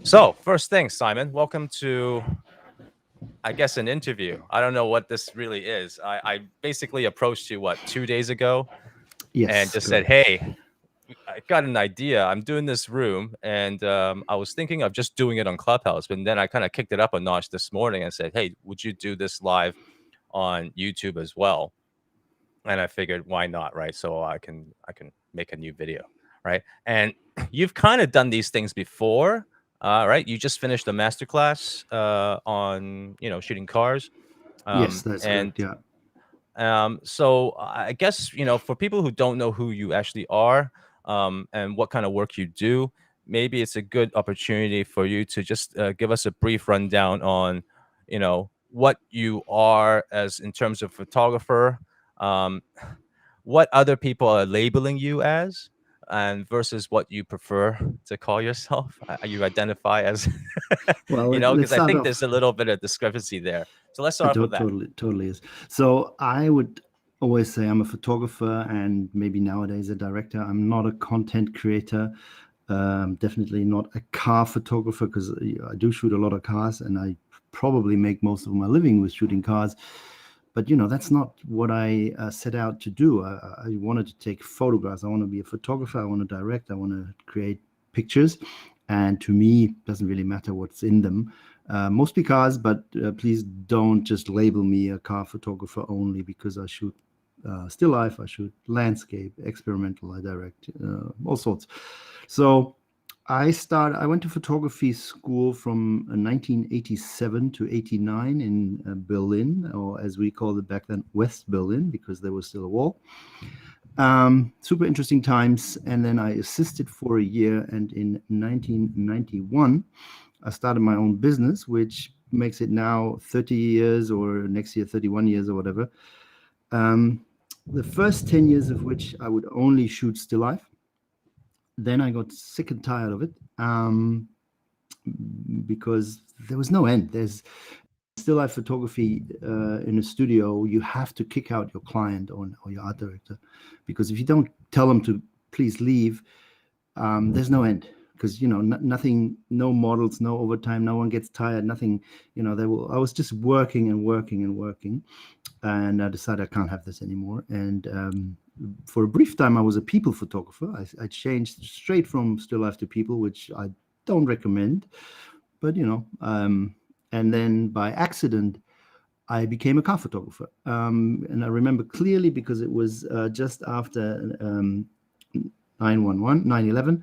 So, first thing, Simon, welcome to, I guess, an interview. I don't know what this really is. I basically approached you, what, 2 days ago, and Yes, just said, correct. hey, I got an idea. I'm doing this room, and I was thinking of just doing it on Clubhouse, but then I kind of kicked it up a notch this morning and said, hey, would you do this live on YouTube as well? And I figured, why not, right? So I can make a new video, right? And you've kind of done these things before, right? You just finished a masterclass on shooting cars, Yes, that's and correct. Yeah. so I guess for people who don't know who you actually are and what kind of work you do, maybe it's a good opportunity for you to just give us a brief rundown on what you are as in terms of photographer, um, what other people are labeling you as, and versus what you prefer to call yourself. You identify as, Well, because let's I start think there's off. a little bit of discrepancy there. So let's start off with that. Totally is. So I would always say I'm a photographer and maybe nowadays a director. I'm not a content creator. Definitely not a car photographer because I do shoot a lot of cars and I probably make most of my living with shooting cars. But that's not what I set out to do. I wanted to take photographs. I want to be a photographer. I want to direct. I want to create pictures. And to me, it doesn't really matter what's in them. Mostly cars, but please don't just label me a car photographer only because I shoot still life, I shoot landscape, experimental, I direct, all sorts. So I went to photography school from 1987 to 89 in Berlin, or as we called it back then, West Berlin, because there was still a wall. Super interesting times. And then I assisted for a year. And in 1991, I started my own business, which makes it now 30 years or next year, 31 years or whatever. The first 10 years of which I would only shoot still life. Then I got sick and tired of it because there was no end. There's still life photography in a studio. You have to kick out your client or your art director because if you don't tell them to please leave, there's no end. Because nothing, no models, no overtime, no one gets tired, nothing. I was just working and working and working, and I decided I can't have this anymore. And for a brief time, I was a people photographer. I changed straight from still life to people, which I don't recommend. But and then by accident, I became a car photographer. And I remember clearly because it was just after 9/11, 9/11.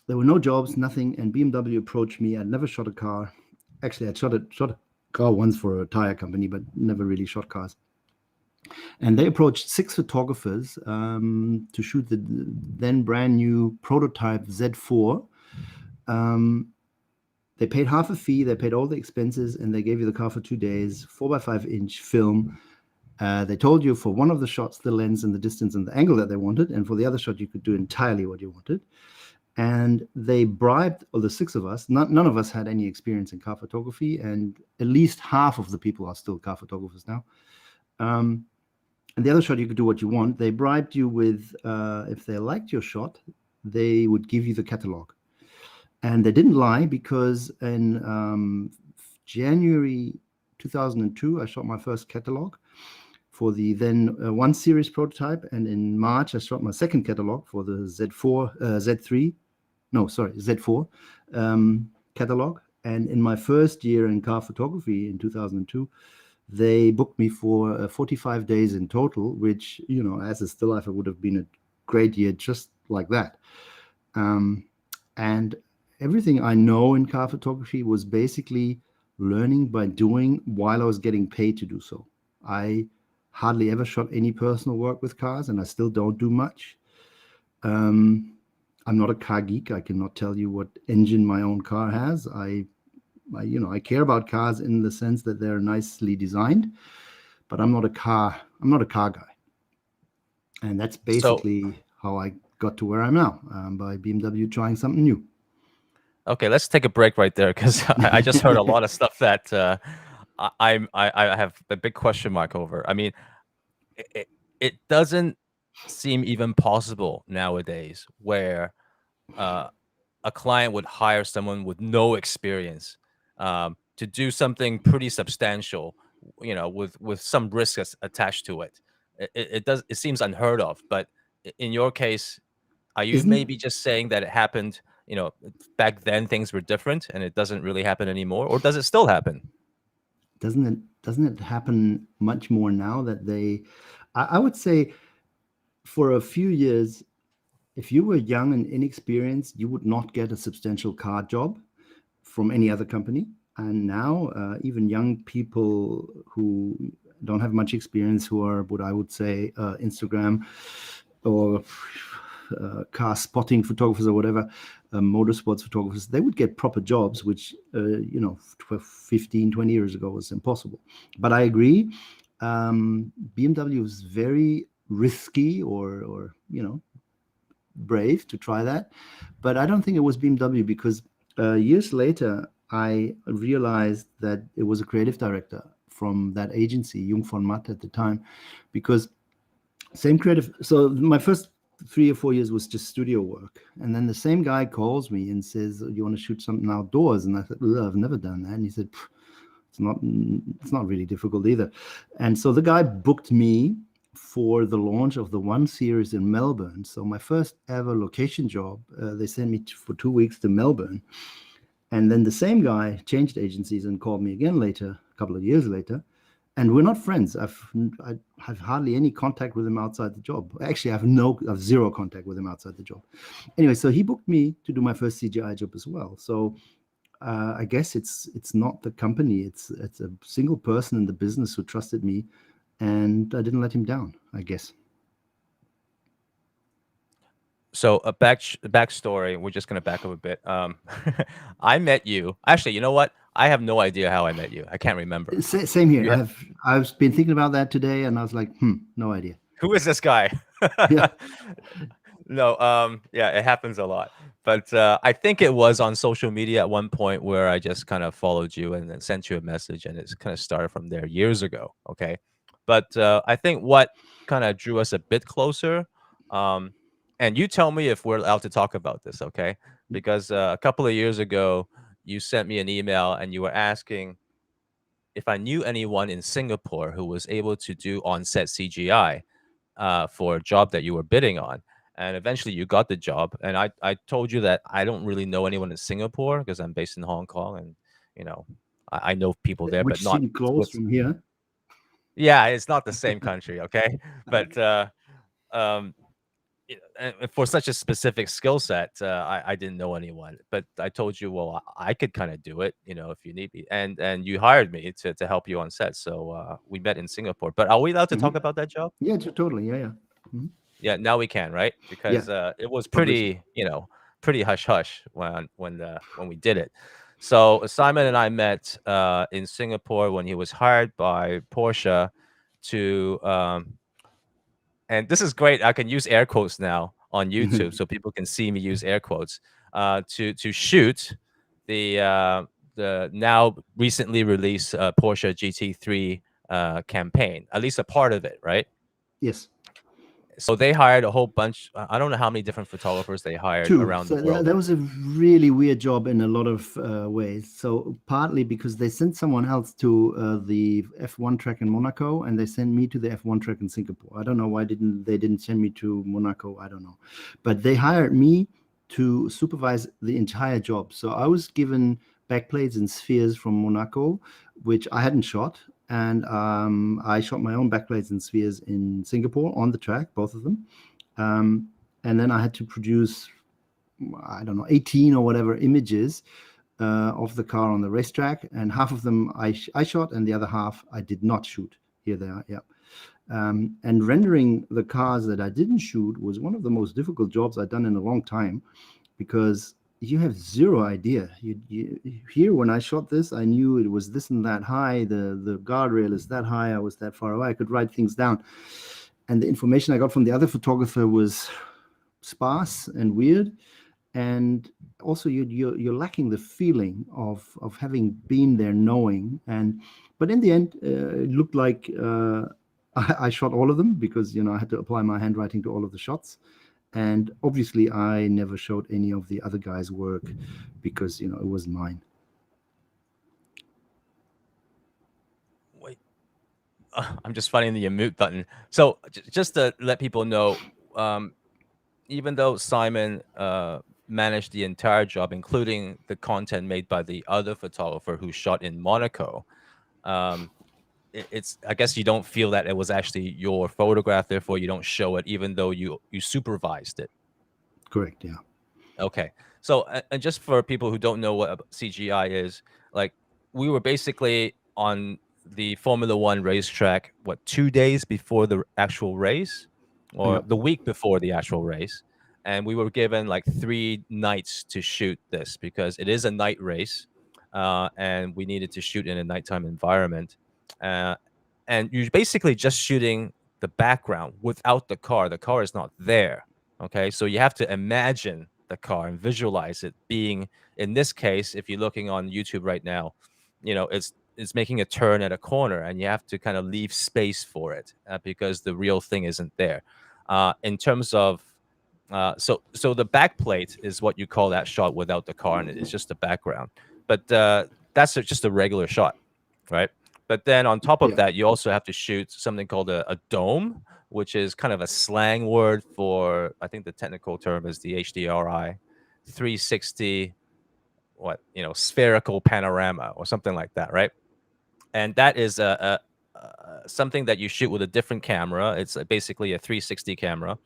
There were no jobs, nothing, and BMW approached me. I'd never shot a car. Actually, I'd shot a car once for a tire company, but never really shot cars. And they approached 6 photographers to shoot the then brand new prototype Z4. They paid half a fee, they paid all the expenses, and they gave you the car for 2 days, 4x5-inch film. They told you for one of the shots, the lens and the distance and the angle that they wanted, and for the other shot, you could do entirely what you wanted. And they bribed all the 6 of us. None of us had any experience in car photography, and at least half of the people are still car photographers now. And the other shot, you could do what you want. They bribed you with, if they liked your shot, they would give you the catalog. And they didn't lie because in January 2002, I shot my first catalog for the then 1 series prototype. And in March, I shot my second catalog for the Z4 catalog. And in my first year in car photography in 2002, they booked me for 45 days in total, which, as a still life, it would have been a great year just like that. And everything I know in car photography was basically learning by doing while I was getting paid to do so. I hardly ever shot any personal work with cars, and I still don't do much. I'm not a car geek. I cannot tell you what engine my own car has. I care about cars in the sense that they're nicely designed, but I'm not a car guy. And that's So, basically how I got to where I'm now, by BMW trying something new. okay, let's take a break right there because I just heard a lot of stuff that I have a big question mark over. I mean, it doesn't seem even possible nowadays where a client would hire someone with no experience to do something pretty substantial, with some risk attached to it. It seems unheard of, but in your case, are you Isn't maybe just saying that it happened, back then things were different and it doesn't really happen anymore, or does it still happen? doesn't it happen much more now that I would say for a few years, if you were young and inexperienced, you would not get a substantial car job from any other company. And now, even young people who don't have much experience, who are what I would say Instagram or car spotting photographers or whatever, motorsports photographers, they would get proper jobs, which, 15, 20 years ago was impossible. But I agree, BMW is very risky or brave to try that. But I don't think it was BMW because years later, I realized that it was a creative director from that agency, Jung von Matt at the time, because same creative. So my first 3 or 4 years was just studio work. And then the same guy calls me and says, you want to shoot something outdoors? And I said, I've never done that. And he said, it's not really difficult either. And so the guy booked me for the launch of the One series in Melbourne. So my first ever location job, they sent me for 2 weeks to Melbourne. And then the same guy changed agencies and called me again later, a couple of years later. And we're not friends. I have hardly any contact with him outside the job. Actually, I have zero contact with him outside the job. Anyway, so he booked me to do my first CGI job as well. So I guess it's not the company. It's a single person in the business who trusted me, and I didn't let him down, I guess. So a backstory. We're just gonna back up a bit. I met you. Actually, you know what? I have no idea how I met you. I can't remember. Same here. You I've been thinking about that today, and I was like, no idea. Who is this guy? Yeah. No, yeah, it happens a lot. But I think it was on social media at one point where I just kind of followed you and then sent you a message, and it's kind of started from there years ago. Okay. But I think what kind of drew us a bit closer, um, and you tell me if we're allowed to talk about this, okay? Because a couple of years ago, you sent me an email and you were asking if I knew anyone in Singapore who was able to do on-set CGI for a job that you were bidding on. And eventually you got the job. And I told you that I don't really know anyone in Singapore because I'm based in Hong Kong, and you know, I know people there, but Which not seemed close from here. yeah, it's not the same country, okay? But um and for such a specific skill set, I didn't know anyone. But I told you, well, I could kind of do it, if you need me, and you hired me to help you on set. So we met in Singapore. But are we allowed to talk Mhm. about that job? Yeah, totally. Yeah, yeah. Mhm. Yeah, now we can, right? Yeah, Because it was obviously. pretty hush hush when we did it. So Simon and I met in Singapore when he was hired by Porsche to and this is great. I can use air quotes now on YouTube so people can see me use air quotes to shoot the now recently released Porsche GT3 campaign, at least a part of it, right? Yes. So they hired a whole bunch. I don't know how many different photographers they hired Two. around the So world. that was a really weird job in a lot of ways. So partly because they sent someone else to the F1 track in Monaco, and they sent me to the F1 track in Singapore. I don't know why they didn't send me to Monaco. I don't know, but they hired me to supervise the entire job. So I was given backplates and spheres from Monaco, which I hadn't shot. And I shot my own backplates and spheres in Singapore on the track, both of them. And then I had to produce, I don't know, 18 or whatever images of the car on the racetrack, and half of them I shot, and the other half I did not shoot. Here they are, yeah. And rendering the cars that I didn't shoot was one of the most difficult jobs I've done in a long time, because you have zero idea. Here, when I shot this, I knew it was this and that high. The guardrail is that high. I was that far away. I could write things down, and the information I got from the other photographer was sparse and weird, and also you're lacking the feeling of having been there, knowing. And but in the end, it looked like I shot all of them, because I had to apply my handwriting to all of the shots, And obviously, I never showed any of the other guys' work because, it wasn't mine. Wait, I'm just finding the mute button. So just to let people know, um, even though Simon managed the entire job, including the content made by the other photographer who shot in Monaco, um, it's I guess you don't feel that it was actually your photograph, therefore you don't show it, even though you supervised it. Correct, yeah. Okay. So, and just for people who don't know what CGI is, like we were basically on the Formula One racetrack, what, 2 days before the actual race, or Yeah. the week before the actual race, and we were given like 3 nights to shoot this because it is a night race, and we needed to shoot in a nighttime environment, uh, and you're basically just shooting the background without the car. The car is not there. Okay, so you have to imagine the car and visualize it being, in this case, if you're looking on YouTube right now, it's making a turn at a corner, and you have to kind of leave space for it, because the real thing isn't there. In terms of so the back plate is what you call that shot without the car, and it's just the background. But that's just a regular shot, right? But then on top of Yeah. that, you also have to shoot something called a dome, which is kind of a slang word for, I think the technical term is the HDRI, 360, spherical panorama or something like that, right? And that is something that you shoot with a different camera. It's basically a 360 camera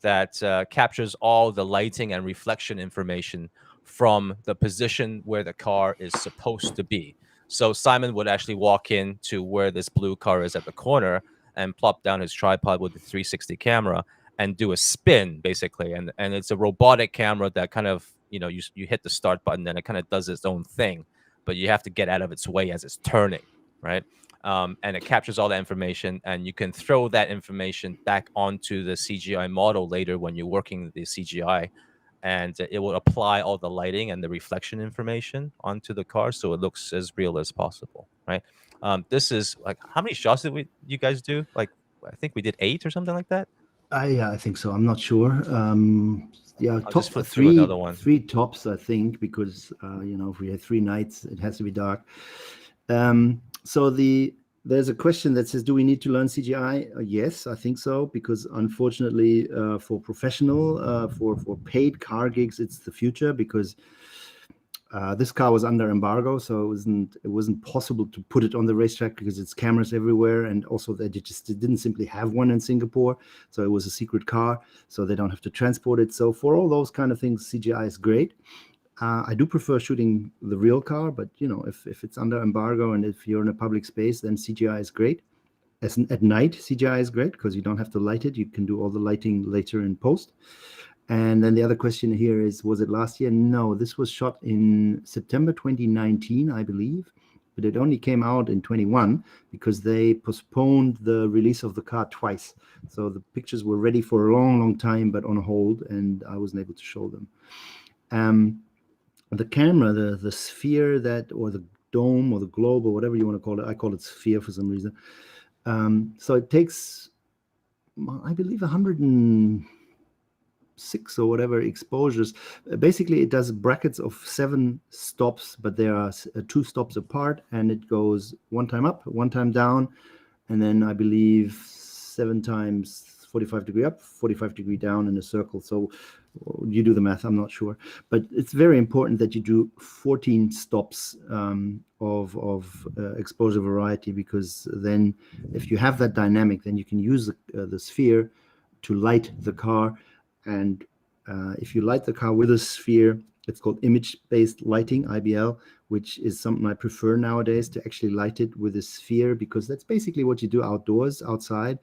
that captures all the lighting and reflection information from the position where the car is supposed to be. So Simon would actually walk in to where this blue car is at the corner and plop down his tripod with the 360 camera and do a spin, basically. And it's a robotic camera that kind of, you hit the start button and it kind of does its own thing, but you have to get out of its way as it's turning, right? And it captures all that information, and you can throw that information back onto the CGI model later when you're working the CGI, and it will apply all the lighting and the reflection information onto the car so it looks as real as possible, right? This is like, how many shots did you guys do? Like, I think we did 8 or something like that. I think so. I'm not sure. Yeah, I'll just top flip through three, another one. three tops, I think, because if we had 3 nights, it has to be dark. So there's a question that says, do we need to learn CGI? Yes, I think so, because unfortunately, for professional, for paid car gigs, it's the future, because this car was under embargo, so it wasn't possible to put it on the racetrack because it's cameras everywhere, and also they just didn't simply have one in Singapore, so it was a secret car, so they don't have to transport it. So for all those kind of things, CGI is great. I do prefer shooting the real car, but if it's under embargo and if you're in a public space, then CGI is great. At night, CGI is great because you don't have to light it. You can do all the lighting later in post. And then the other question here is, was it last year? No, this was shot in September 2019, I believe, but it only came out in 21 because they postponed the release of the car twice. So the pictures were ready for a long, long time, but on hold, and I wasn't able to show them. The camera, the sphere or the dome or the globe or whatever you want to call it, I call it sphere for some reason. So it takes, I believe, 106 or whatever exposures. Basically, it does brackets of 7 stops, but there are 2 stops apart, and it goes 1 time up, 1 time down, and then I believe 7 times 45 degree up, 45 degree down in a circle. So you do the math, I'm not sure, but it's very important that you do 14 stops of exposure variety, because then if you have that dynamic, then you can use the sphere to light the car. And if you light the car with a sphere, it's called image-based lighting, IBL, which is something I prefer nowadays, to actually light it with a sphere, because that's basically what you do outdoors, outside.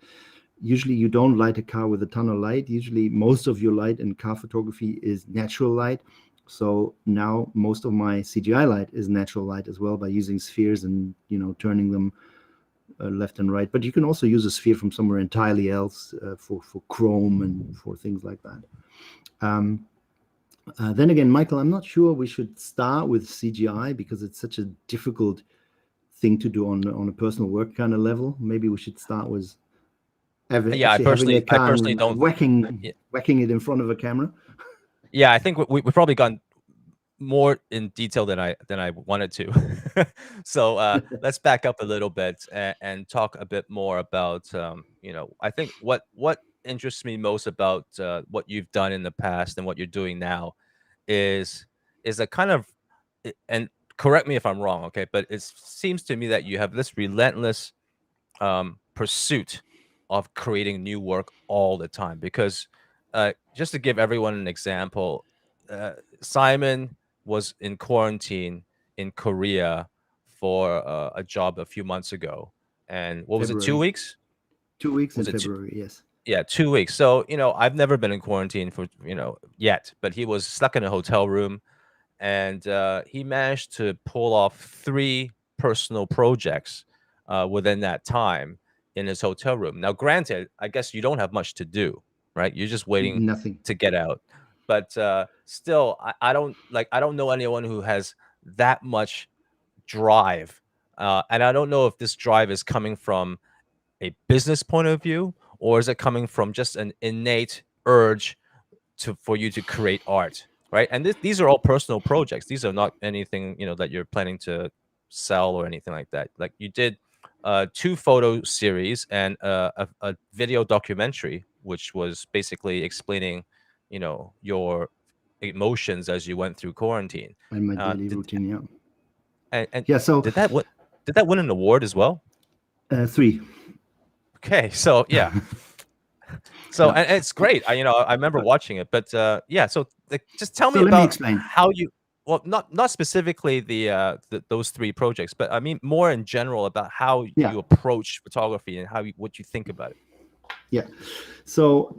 Usually you don't light a car with a ton of light. Usually most of your light in car photography is natural light. So now most of my CGI light is natural light as well, by using spheres and turning them left and right. But you can also use a sphere from somewhere entirely else for chrome and for things like that. Then again, Michael, I'm not sure we should start with CGI because it's such a difficult thing to do on a personal work kind of level. Maybe we should start with Yeah, actually having a I car personally and don't. whacking it in front of a camera. Yeah, I think we've probably gone more in detail than I wanted to. So let's back up a little bit and talk a bit more about I think what interests me most about what you've done in the past and what you're doing now is a kind of and correct me if I'm wrong, okay, but it seems to me that you have this relentless pursuit of creating new work all the time. Because just to give everyone an example, uh, Simon was in quarantine in Korea for a job a few months ago. And what was it, two February, weeks? 2 weeks in Was it February. Yes, yeah, 2 weeks. So, I've never been in quarantine for, yet, but he was stuck in a hotel room, and he managed to pull off 3 personal projects within that time in his hotel room. Now, granted, I guess you don't have much to do, right? You're just waiting nothing. to get out. But still, I don't know anyone who has that much drive. And I don't know if this drive is coming from a business point of view, or is it coming from just an innate urge for you to create art, right? And these are all personal projects. These are not anything that you're planning to sell or anything like that. Like, you did 2 photo series and a video documentary, which was basically explaining your emotions as you went through quarantine. In my daily Did routine. Yeah, and yeah. So did that what did that win an award as well? 3. Okay, so yeah. So, Yeah. and it's great. I remember But watching it, but yeah. So, like, just tell so me let me about explain. how you. Well, not specifically those 3 projects, but I mean more in general about how Yeah, you approach photography and what you think about it. yeah. So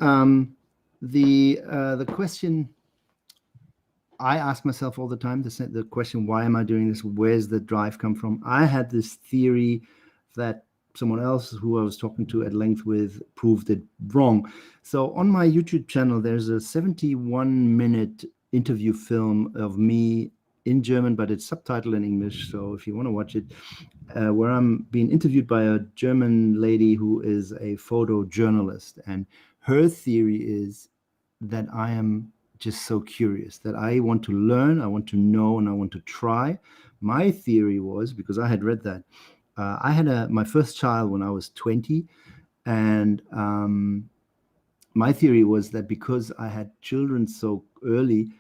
the question I ask myself all the time, the question, why am I doing this? Where's the drive come from? I had this theory that someone else who I was talking to at length with proved it wrong. So on my YouTube channel, there's a 71-minute interview film of me in German, but it's subtitled in English. So if you want to watch it, where I'm being interviewed by a German lady who is a photojournalist. And her theory is that I am just so curious, that I want to learn, I want to know, and I want to try. My theory was, because I had read that, I had my first child when I was 20, and my theory was that because I had children so early,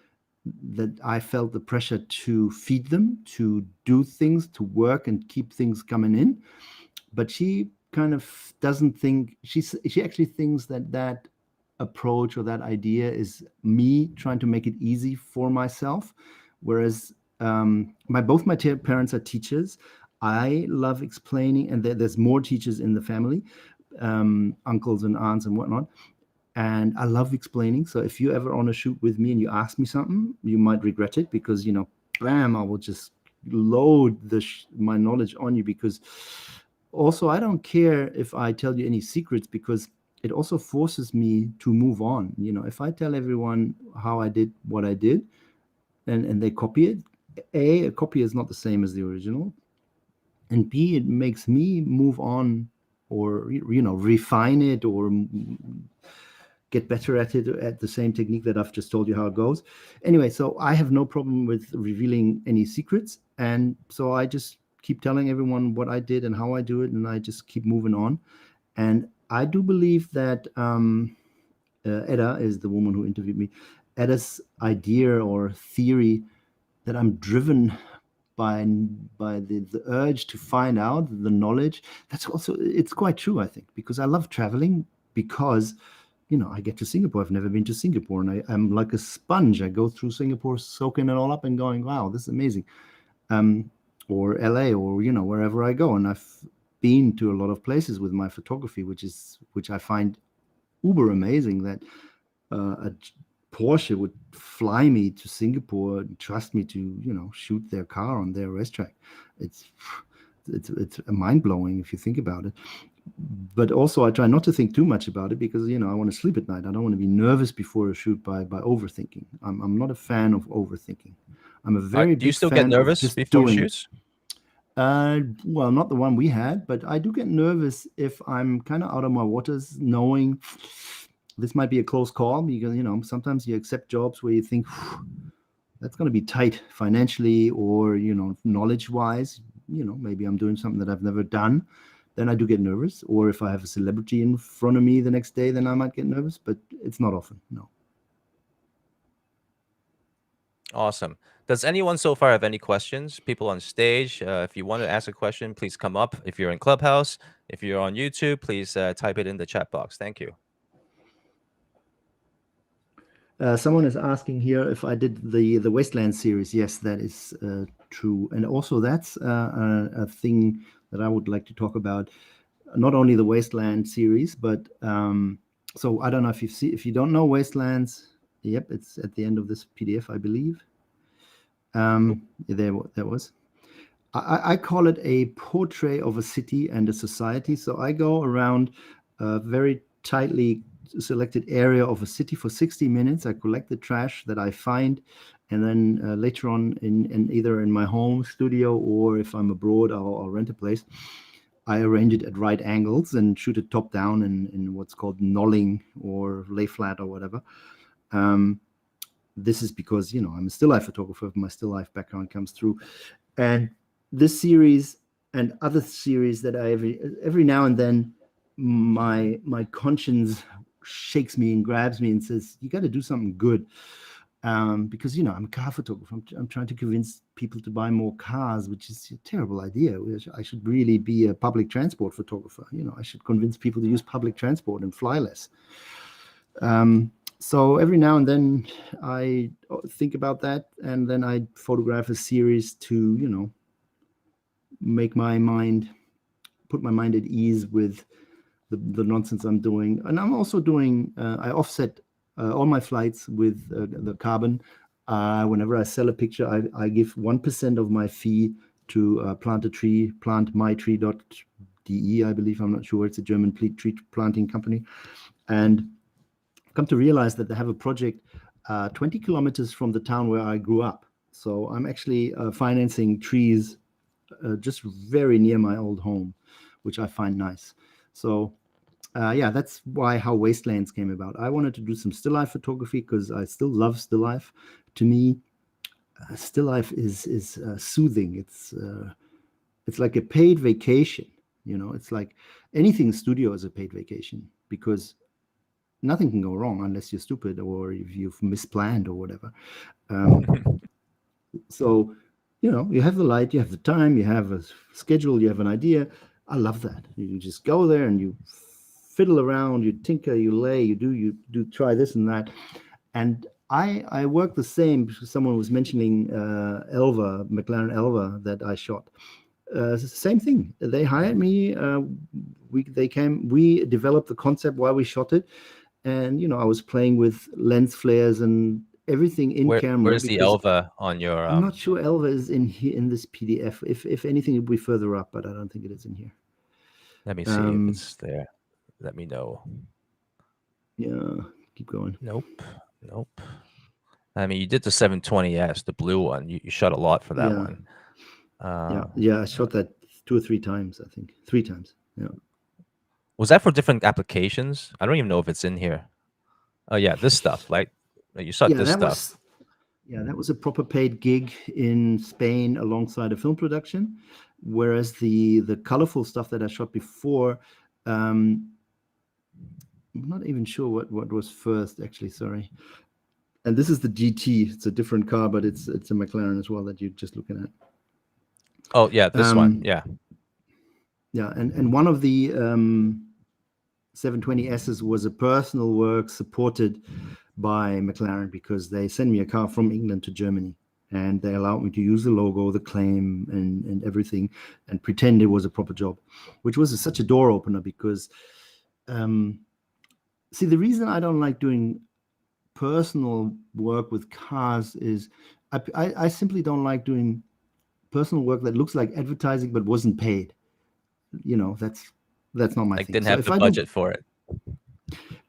that I felt the pressure to feed them, to do things, to work and keep things coming in. But she kind of doesn't think, she actually thinks that approach or that idea is me trying to make it easy for myself. Whereas both my parents are teachers. I love explaining, and there's more teachers in the family, uncles and aunts and whatnot. And I love explaining. So if you ever on a shoot with me and you ask me something, you might regret it, because bam, I will just load my knowledge on you. Because also, I don't care if I tell you any secrets, because it also forces me to move on. If I tell everyone how I did what I did, and they copy it, a copy is not the same as the original, and B, it makes me move on, or refine it, or get better at it, at the same technique that I've just told you how it goes. Anyway, so I have no problem with revealing any secrets. And so I just keep telling everyone what I did and how I do it, and I just keep moving on. And I do believe that Edda is the woman who interviewed me. Edda's idea or theory that I'm driven by the urge to find out the knowledge. That's also, it's quite true, I think, because I love traveling, because I get to Singapore. I've never been to Singapore, and I'm like a sponge. I go through Singapore, soaking it all up and going, wow, this is amazing. Or LA, or wherever I go. And I've been to a lot of places with my photography, which I find uber amazing, that a Porsche would fly me to Singapore and trust me to shoot their car on their racetrack. It's mind-blowing if you think about it. But also, I try not to think too much about it, because I want to sleep at night. I don't want to be nervous before a shoot by overthinking. I'm not a fan of overthinking. I'm a very Do you big still get fan of nervous just before doing it. shoots? Well, not the one we had, but I do get nervous if I'm kind of out of my waters, knowing this might be a close call, because sometimes you accept jobs where you think that's going to be tight financially or knowledge wise. Maybe I'm doing something that I've never done. Then I do get nervous. Or if I have a celebrity in front of me the next day, then I might get nervous. But it's not often. No. Awesome. Does anyone so far have any questions? People on stage, if you want to ask a question, please come up. If you're in Clubhouse, if you're on YouTube, please type it in the chat box. Thank you. Someone is asking here if I did the Wasteland series. Yes, that is true. And also that's a thing that I would like to talk about. Not only the Wasteland series, but so I don't know if you don't know Wastelands. Yep, it's at the end of this PDF, I believe. There was. I call it a portrait of a city and a society. So I go around a very tightly selected area of a city for 60 minutes. I collect the trash that I find, and then later on, in either in my home studio or if I'm abroad, I'll rent a place. I arrange it at right angles and shoot it top down in what's called knolling or lay flat or whatever. This is because I'm a still life photographer. My still life background comes through, and this series and other series that I every now and then my conscience shakes me and grabs me and says, you got to do something good, because I'm a car photographer. I'm trying to convince people to buy more cars, which is a terrible idea. I should really be a public transport photographer. I should convince people to use public transport and fly less. So every now and then I think about that, and then I photograph a series to put my mind at ease with the nonsense I'm doing. And I'm also doing, I offset all my flights with the carbon. Whenever I sell a picture, I give 1% of my fee to plant a tree, plantmytree.de, I believe. I'm not sure. It's a German tree planting company. And I've come to realize that they have a project 20 kilometers from the town where I grew up. So I'm actually financing trees just very near my old home, which I find nice. So yeah, that's how Wastelands came about. I wanted to do some still life photography because I still love still life. To me, still life is soothing. It's like a paid vacation. It's like anything studio is a paid vacation, because nothing can go wrong unless you're stupid or if you've misplanned or whatever. So you have the light, you have the time, you have a schedule, you have an idea. I love that. You just go there and you fiddle around, you tinker, you lay, you do try this and that. And I work the same. Someone was mentioning Elva, McLaren Elva, that I shot. Same thing. They hired me. We developed the concept while we shot it. And, I was playing with lens flares and everything in camera. Where's the Elva on your? I'm not sure Elva is in here in this PDF. If anything, it would be further up, but I don't think it is in here. Let me see if it's there. Let me know. Yeah, keep going. Nope. I mean, you did the 720S, the blue one. You shot a lot for that one. Yeah, I shot that 2 or 3 times, I think. 3 times. Yeah. Was that for different applications? I don't even know if it's in here. Oh yeah, this stuff. Like you shot this stuff. That was a proper paid gig in Spain alongside a film production. Whereas the colorful stuff that I shot before, I'm not even sure what was first, actually. Sorry. And this is the GT. It's a different car, but it's a McLaren as well that you're just looking at. Oh yeah, this one. Yeah. Yeah, and one of the 720Ss was a personal work supported by McLaren, because they sent me a car from England to Germany, and they allowed me to use the logo, the claim, and everything, and pretend it was a proper job, which was such a door opener. Because see, the reason I don't like doing personal work with cars is I simply don't like doing personal work that looks like advertising but wasn't paid. That's not my thing. Didn't have the budget for it.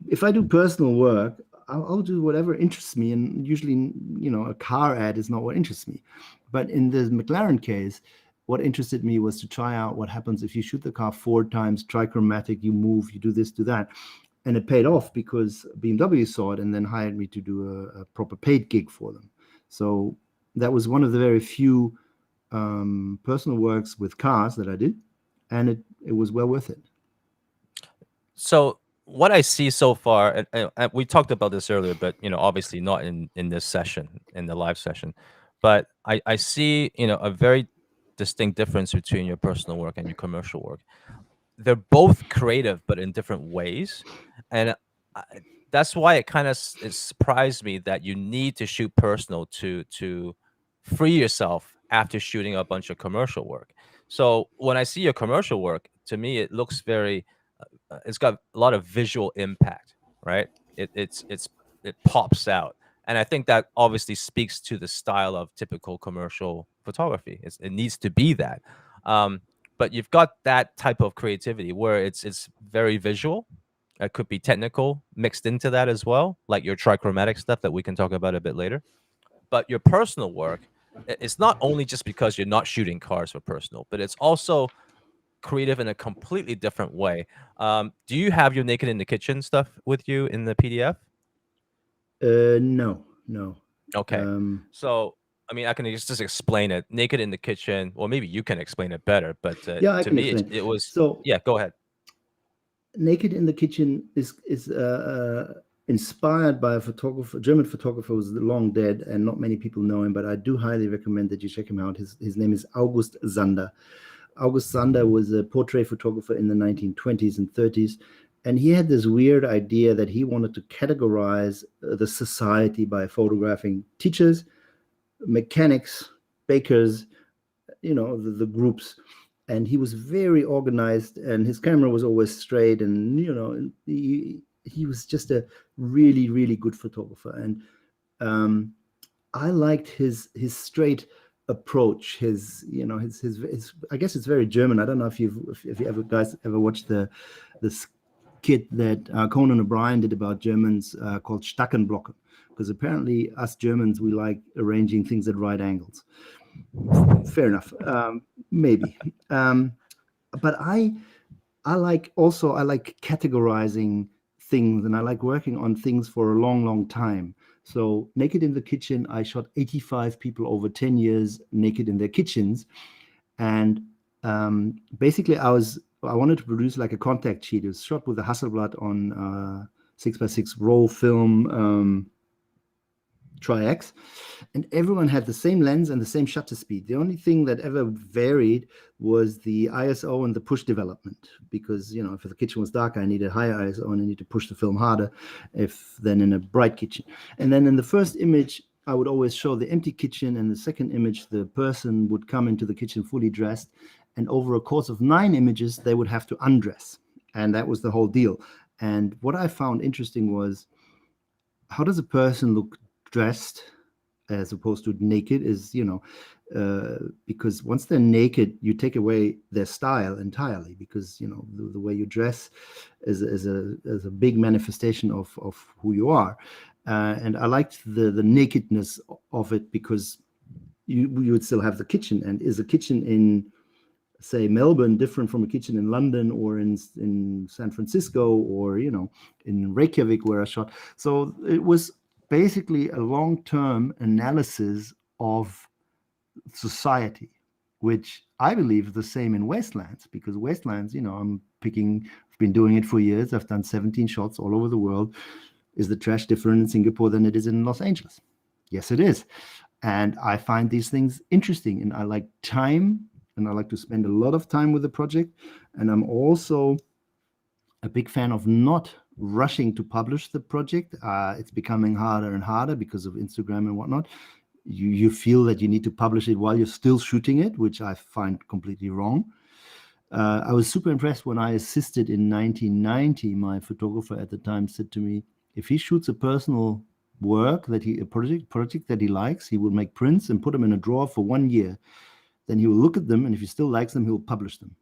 If I do personal work, I'll do whatever interests me, and usually, a car ad is not what interests me. But in the McLaren case, what interested me was to try out what happens if you shoot the car 4 times, trichromatic, you move, you do this, do that. And it paid off because BMW saw it and then hired me to do a proper paid gig for them. So that was one of the very few personal works with cars that I did, and it was well worth it. So what I see so far, and we talked about this earlier, but obviously not in this session, in the live session, but I see a very distinct difference between your personal work and your commercial work. They're both creative, but in different ways, and I, that's why it kind of it surprised me that you need to shoot personal to free yourself after shooting a bunch of commercial work. So when I see your commercial work, to me it looks very it's got a lot of visual impact, right? It pops out, and I think that obviously speaks to the style of typical commercial photography. It needs to be that, but you've got that type of creativity where it's very visual. It could be technical mixed into that as well, like your trichromatic stuff that we can talk about a bit later. But your personal work, it's not only just because you're not shooting cars for personal, but it's also creative in a completely different way. Do you have your Naked in the Kitchen stuff with you in the PDF? No, no. Okay. So, I mean, I can just explain it. Naked in the Kitchen, or maybe you can explain it better, but Yeah, I to can me, explain. it was, So yeah, go ahead. Naked in the Kitchen is inspired by a photographer, German photographer who's long dead, and not many people know him, but I do highly recommend that you check him out. His name is August Sander. August Sander was a portrait photographer in the 1920s and 30s, and he had this weird idea that he wanted to categorize the society by photographing teachers, mechanics, bakers, the groups. And he was very organized, and his camera was always straight, and he was just a really, really good photographer. And I liked his straight approach. His I guess it's very German. I don't know if you ever guys ever watched this skit that Conan O'Brien did about Germans called Stackenblocken, because apparently us Germans, we like arranging things at right angles. Fair enough, maybe. But I like categorizing things, and I like working on things for a long, long time. So Naked in the Kitchen, I shot 85 people over 10 years naked in their kitchens. And basically I wanted to produce like a contact sheet. It was shot with a Hasselblad on 6x6 roll film Tri-X, and everyone had the same lens and the same shutter speed. The only thing that ever varied was the ISO and the push development, because if the kitchen was dark, I needed higher ISO and I need to push the film harder than in a bright kitchen. And then in the first image, I would always show the empty kitchen, and the second image, the person would come into the kitchen fully dressed, and over a course of 9 images, they would have to undress, and that was the whole deal. And what I found interesting was, how does a person look dressed as opposed to naked? Is because once they're naked, you take away their style entirely, because the way you dress is a big manifestation of who you are. And I liked the nakedness of it, because you would still have the kitchen. And is a kitchen in, say, Melbourne different from a kitchen in London or in San Francisco or in Reykjavik where I shot? So it was basically a long-term analysis of society, which I believe is the same in wastelands, because wastelands, I've been doing it for years. I've done 17 shots all over the world. Is the trash different in Singapore than it is in Los Angeles? Yes, it is. And I find these things interesting, and I like time, and I like to spend a lot of time with the project. And I'm also a big fan of not rushing to publish the project. It's becoming harder and harder because of Instagram and whatnot. You feel that you need to publish it while you're still shooting it, which I find completely wrong. I was super impressed when I assisted in 1990. My photographer at the time said to me, if he shoots a personal work a project that he likes, he will make prints and put them in a drawer for 1 year. Then he will look at them, and if he still likes them, he will publish them.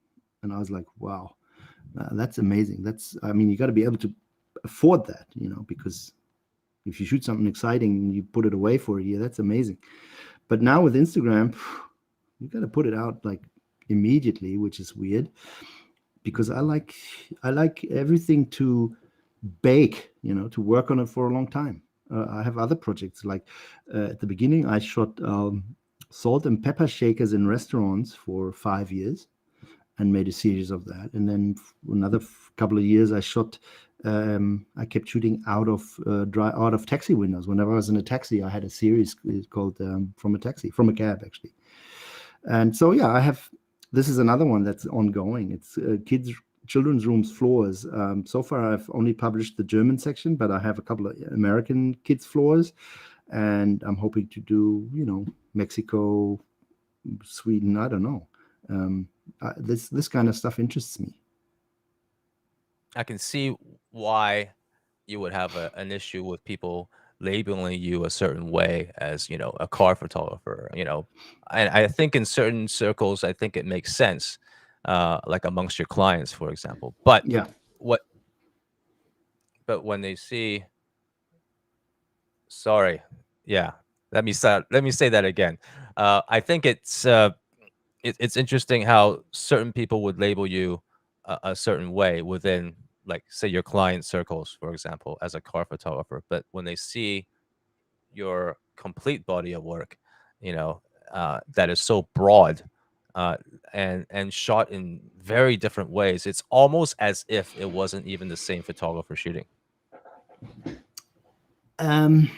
And I was like, wow, that's amazing. You got to be able to afford that, because if you shoot something exciting and you put it away for a year, that's amazing. But now with Instagram, you got to put it out like immediately, which is weird because I like everything to bake, to work on it for a long time. I have other projects like at the beginning I shot salt and pepper shakers in restaurants for 5 years and made a series of that. And then another couple of years, I kept shooting out of taxi windows. Whenever I was in a taxi, I had a series called from a cab, actually. And so, yeah, this is another one that's ongoing. It's children's rooms floors. So far, I've only published the German section, but I have a couple of American kids floors, and I'm hoping to do, Mexico, Sweden. I don't know. This kind of stuff interests me. I can see why you would have an issue with people labeling you a certain way as, a car photographer, and I think in certain circles, I think it makes sense, like amongst your clients, for example. Yeah. What, but when they see, sorry, yeah, let me say that again. I think it's interesting how certain people would label you a certain way within, like, say, your client circles, for example, as a car photographer. But when they see your complete body of work, you know, that is so broad, uh, and shot in very different ways, it's almost as if it wasn't even the same photographer shooting. Um,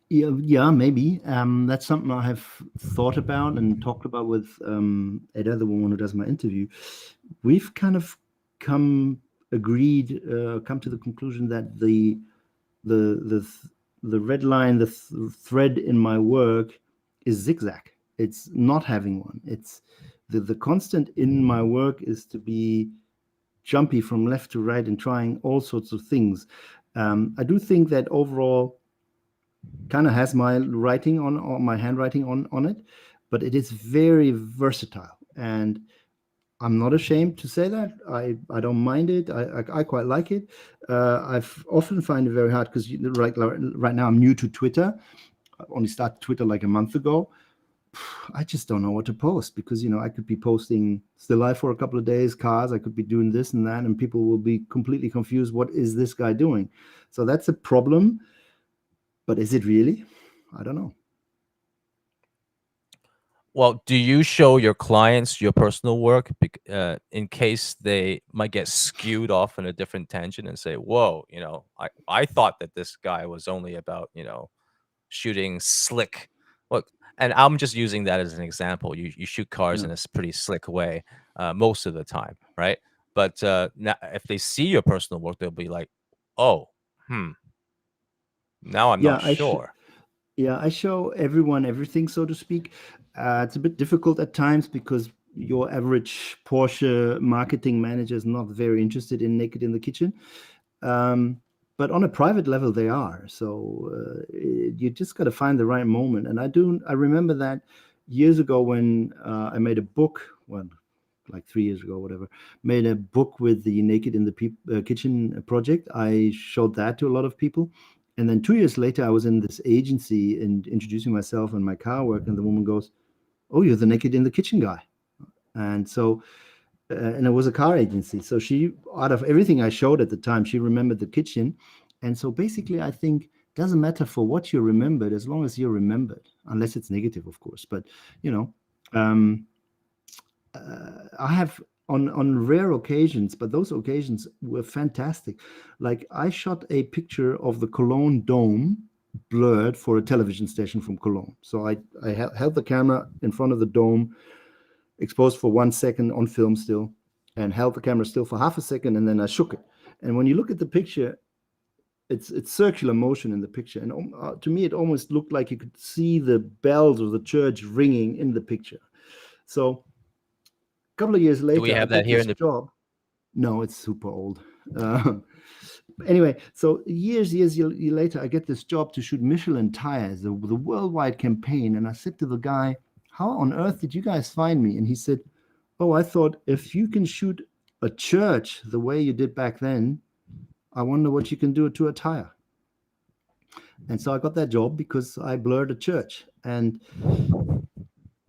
yeah, maybe. That's something I have thought about and talked about with Edda, the woman who does my interview. We've kind of come come to the conclusion that the the the red line, the thread in my work is zigzag. It's not having one. It's the constant in my work is to be jumpy from left to right and trying all sorts of things. I do think that overall kind of has my writing on my handwriting on it, but it is very versatile, and I'm not ashamed to say that. I don't mind it. I quite like it. I've often find it very hard because right now I'm new to Twitter. I only started Twitter like a month ago. I just don't know what to post because I could be posting still life for a couple of days, cars. I could be doing this and that, and people will be completely confused. What is this guy doing? So that's a problem. But is it really? I don't know. Well, do you show your clients your personal work in case they might get skewed off in a different tangent and say, "Whoa, I thought that this guy was only about, shooting slick." Look, and I'm just using that as an example. You shoot cars Yeah. in a pretty slick way, most of the time, right? But now, if they see your personal work, they'll be like, "Oh, hmm, now I'm Yeah, not sure." I show everyone everything, so to speak. It's a bit difficult at times because your average Porsche marketing manager is not very interested in naked in the kitchen. Um, but on a private level, they are. So you just got to find the right moment. And I remember that years ago when I made a book, well, like 3 years ago, whatever, made a book with the Naked in the Kitchen project. I showed that to a lot of people. And then 2 years later, I was in this agency and introducing myself and my car work. And the woman goes, "Oh, you're the Naked in the Kitchen guy." And so, and it was a car agency. So she, out of everything I showed at the time, she remembered the kitchen. And so basically, I think it doesn't matter for what you remembered as long as you're remembered, unless it's negative, of course. But, you know, um, I have on rare occasions, but those occasions were fantastic. Like I shot a picture of the Cologne Dome blurred for a television station from Cologne. So I held the camera in front of the dome, exposed for 1 second on film still, and held the camera still for half a second, and then I shook it. And when you look at the picture, it's circular motion in the picture, and to me, it almost looked like you could see the bells of the church ringing in the picture. So couple of years Do we later, I have that get here this in the? job. No, it's super old. Um, anyway, so years later, I get this job to shoot Michelin tires, the worldwide campaign. And I said to the guy, "How on earth did you guys find me?" And he said, "Oh, I thought if you can shoot a church the way you did back then, I wonder what you can do to a tire." And so I got that job because I blurred a church. And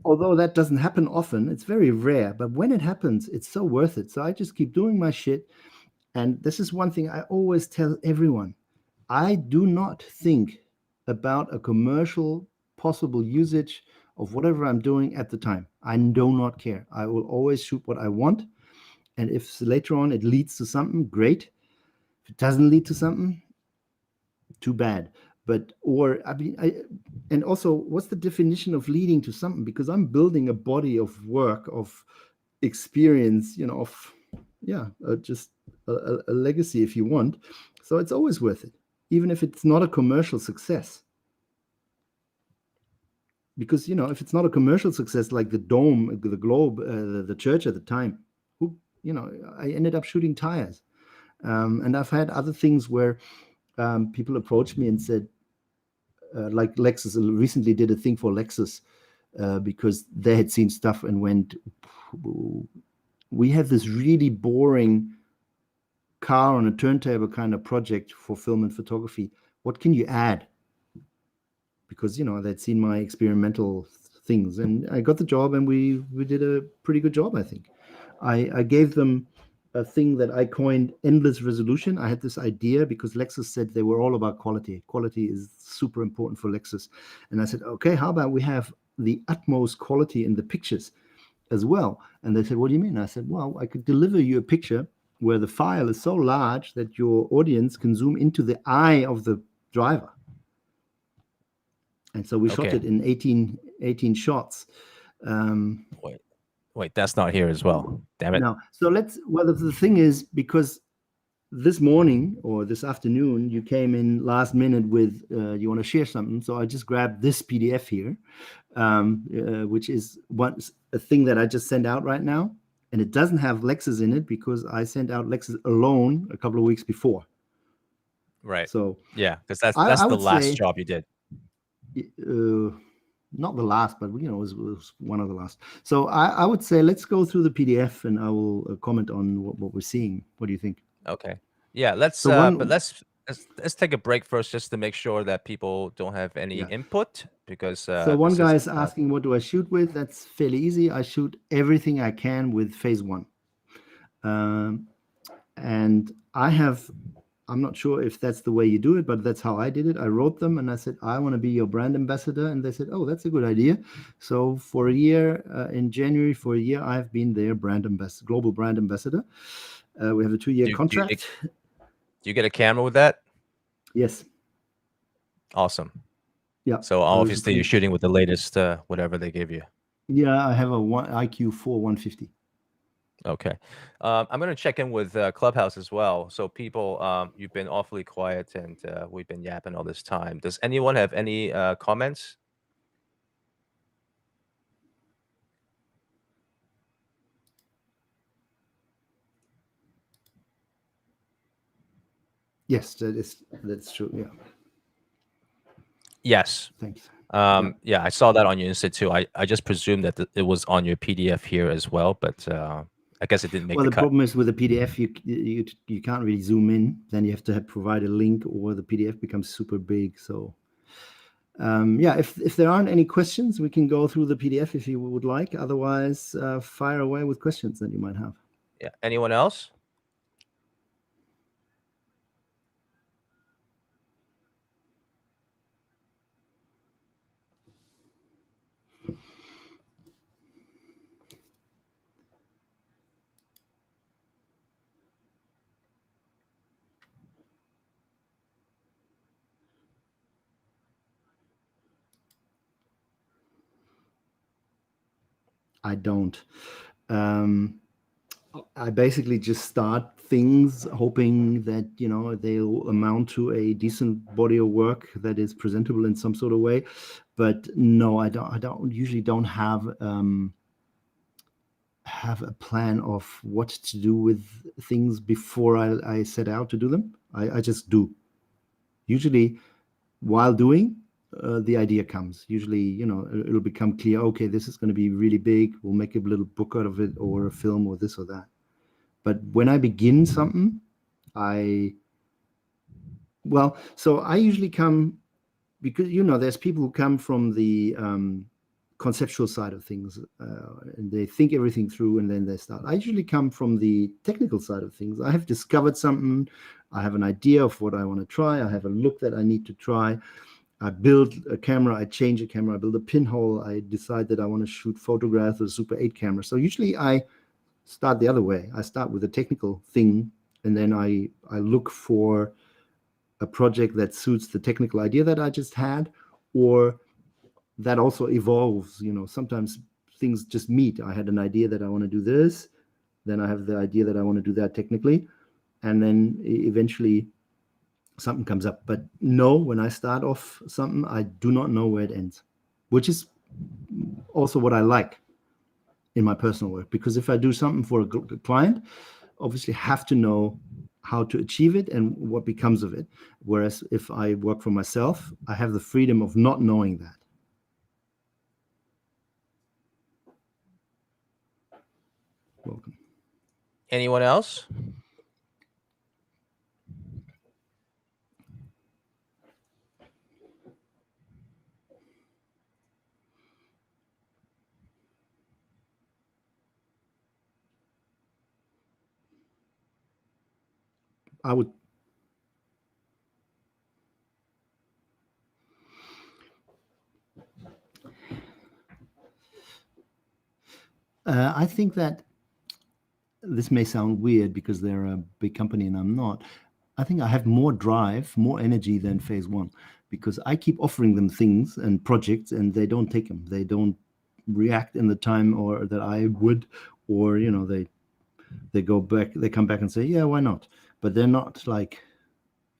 although that doesn't happen often, it's very rare. But when it happens, it's so worth it. So I just keep doing my shit. And this is one thing I always tell everyone. I do not think about a commercial possible usage of whatever I'm doing at the time. I do not care. I will always shoot what I want. And if later on it leads to something, great. If it doesn't lead to something, too bad. But, or, I mean, and also, what's the definition of leading to something? Because I'm building a body of work, of experience, of, just a legacy, if you want. So it's always worth it, even if it's not a commercial success. Because, if it's not a commercial success, like the dome, the globe, the church at the time, I ended up shooting tires. And I've had other things where people approached me and said, like Lexus recently did a thing for Lexus because they had seen stuff and went, we have this really boring car on a turntable kind of project for film and photography. What can you add? Because, they'd seen my experimental things, and I got the job, and we did a pretty good job, I think. I gave them a thing that I coined endless resolution. I had this idea because Lexus said they were all about quality. Quality is super important for Lexus. And I said, okay, how about we have the utmost quality in the pictures as well? And they said, what do you mean? I said, well, I could deliver you a picture where the file is so large that your audience can zoom into the eye of the driver. And so we shot it in 18 shots. Wait, that's not here as well. Damn it. No. So the thing is, because this morning or this afternoon, you came in last minute with, you want to share something. So I just grabbed this PDF here, which is a thing that I just sent out right now. And it doesn't have Lexus in it because I sent out Lexus alone a couple of weeks before. Right. So yeah, because that's the last job you did. Not the last, but it was one of the last. So I would say let's go through the PDF and I will comment on what we're seeing. What do you think? Okay. Yeah, let's take a break first just to make sure that people don't have any input, because so one guy is asking, what do I shoot with? That's fairly easy. I shoot everything I can with phase 1. And I'm not sure if that's the way you do it, but that's how I did it. I wrote them and I said, I want to be your brand ambassador. And they said, oh, that's a good idea. So for a year, in January, I've been their global brand ambassador. We have a 2-year contract. Do you get a camera with that? Yes. Awesome. Yeah. So obviously you're shooting with the latest, whatever they give you. Yeah, I have a IQ4 150. Okay. I'm going to check in with Clubhouse as well. So people, you've been awfully quiet and we've been yapping all this time. Does anyone have any comments? Yes, that's true. Yeah. Yes. Thanks. Yeah, I saw that on your Insta too. I just presumed that it was on your PDF here as well, but I guess it didn't make the cut. Well, the problem is with the PDF, you can't really zoom in. Then you have to provide a link, or the PDF becomes super big. So, if there aren't any questions, we can go through the PDF if you would like. Otherwise, fire away with questions that you might have. Yeah. Anyone else? I don't. I basically just start things hoping that they'll amount to a decent body of work that is presentable in some sort of way. But no, I usually don't have a plan of what to do with things before I set out to do them. I just do. Usually, while doing, the idea comes. Usually, it'll become clear, okay, this is going to be really big. We'll make a little book out of it, or a film, or this or that. But when I begin something, I usually come, because, there's people who come from the conceptual side of things, and they think everything through, and then they start. I usually come from the technical side of things. I have discovered something. I have an idea of what I want to try. I have a look that I need to try. I build a camera, I change a camera, I build a pinhole, I decide that I want to shoot photographs with a Super 8 camera. So usually I start the other way. I start with a technical thing, and then I look for a project that suits the technical idea that I just had, or that also evolves. Sometimes things just meet. I had an idea that I want to do this, then I have the idea that I want to do that technically, and then eventually something comes up. But no, when I start off something, I do not know where it ends, which is also what I like in my personal work. Because if I do something for a client, obviously have to know how to achieve it and what becomes of it. Whereas if I work for myself, I have the freedom of not knowing that. Welcome. Anyone else? I would. I think that this may sound weird because they're a big company and I'm not. I think I have more drive, more energy than phase one, because I keep offering them things and projects and they don't take them. They don't react in the time or that I would, or they go back, they come back and say, yeah, why not? But they're not like,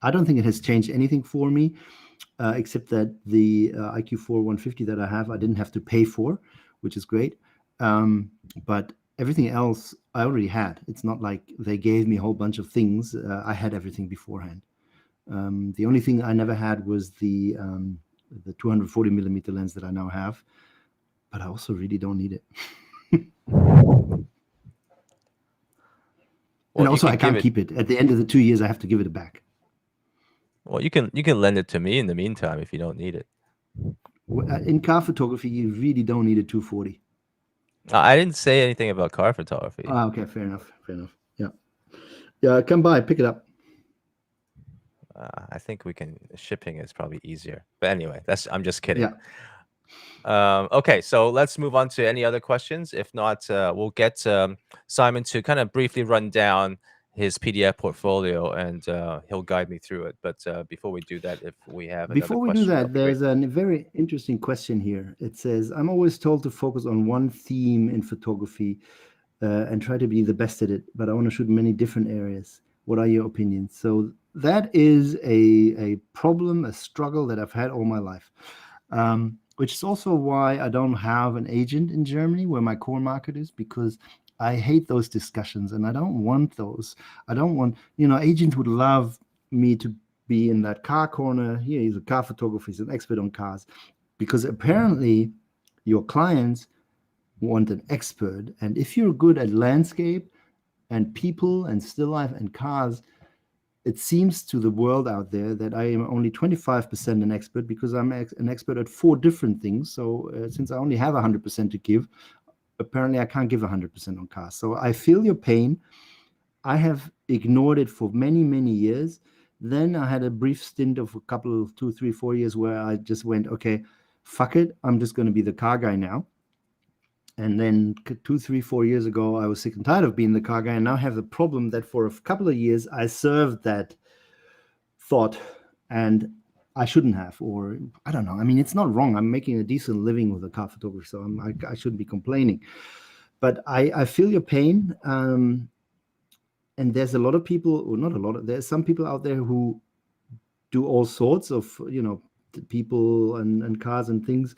I don't think it has changed anything for me, except that the IQ4 150 that I have, I didn't have to pay for, which is great. But everything else I already had. It's not like they gave me a whole bunch of things. I had everything beforehand. The only thing I never had was the 240 millimeter lens that I now have, but I also really don't need it. Well, and also I can't keep it. At the end of the 2 years, I have to give it back. Well, you can lend it to me in the meantime if you don't need it. In car photography, you really don't need a 240. I didn't say anything about car photography. Okay, fair enough. Yeah, come by, pick it up. I think shipping is probably easier. But anyway, I'm just kidding. Yeah. Okay, so let's move on to any other questions. If not, we'll get Simon to kind of briefly run down his PDF portfolio, and he'll guide me through it. But before we do that, if we have another Before we question, do that, there's a very interesting question here. It says, I'm always told to focus on one theme in photography and try to be the best at it, but I want to shoot many different areas. What are your opinions? So that is a problem, a struggle that I've had all my life, which is also why I don't have an agent in Germany where my core market is, because I hate those discussions and I don't want those. I don't want, agents would love me to be in that car corner. Here, he's a car photographer, he's an expert on cars, because apparently your clients want an expert. And if you're good at landscape and people and still life and cars, it seems to the world out there that I am only 25% an expert, because I'm an expert at 4 different things. So since I only have 100% to give, apparently I can't give 100% on cars. So I feel your pain. I have ignored it for many, many years. Then I had a brief stint of a couple of 2, 3, 4 years where I just went, okay, fuck it, I'm just going to be the car guy now. And then 2, 3, 4 years ago, I was sick and tired of being the car guy, and now have the problem that for a couple of years I served that thought, and I shouldn't have, or I don't know. I mean, it's not wrong. I'm making a decent living with a car photography, so I shouldn't be complaining. But I feel your pain. And there's a lot of people, or not a lot, there's some people out there who do all sorts of, people and cars and things.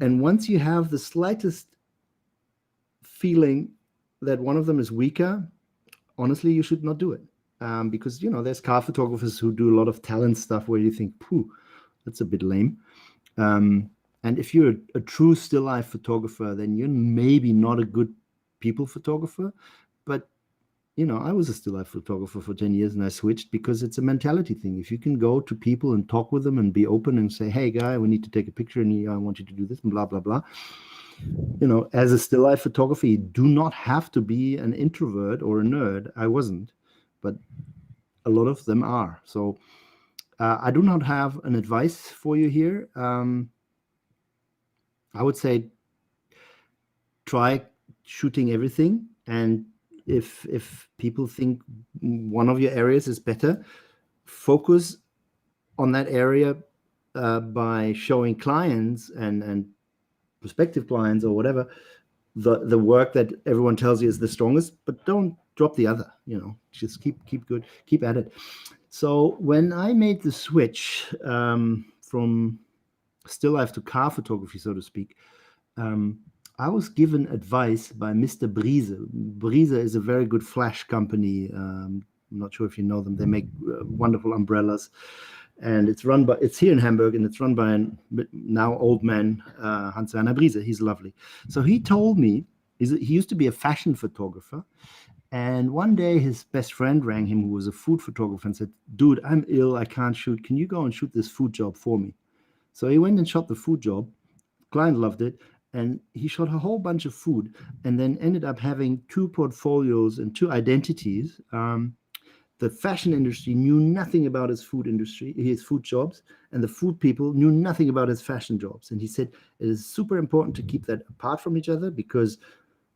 And once you have the slightest feeling that one of them is weaker, honestly, you should not do it. Because, there's car photographers who do a lot of talent stuff where you think, pooh, that's a bit lame. And if you're a true still life photographer, then you're maybe not a good people photographer, but I was a still life photographer for 10 years and I switched because it's a mentality thing. If you can go to people and talk with them and be open and say, hey, guy, we need to take a picture and I want you to do this and blah, blah, blah. As a still life photographer, you do not have to be an introvert or a nerd. I wasn't, but a lot of them are. So I do not have an advice for you here. I would say try shooting everything, and if people think one of your areas is better, focus on that area by showing clients and prospective clients or whatever the work that everyone tells you is the strongest, but don't drop the other. Just keep good, keep at it. So when I made the switch from still life to car photography, so to speak, um, I was given advice by Mr. Brise. Brise is a very good flash company. I'm not sure if you know them. They make wonderful umbrellas, and it's here in Hamburg, and it's run by a now old man, Hans Werner Brise. He's lovely. So he told me he used to be a fashion photographer, and one day his best friend rang him, who was a food photographer, and said, "Dude, I'm ill. I can't shoot. Can you go and shoot this food job for me?" So he went and shot the food job. Client loved it, and he shot a whole bunch of food, and then ended up having two portfolios and two identities. The fashion industry knew nothing about his food jobs, and the food people knew nothing about his fashion jobs. And he said it is super important to keep that apart from each other, because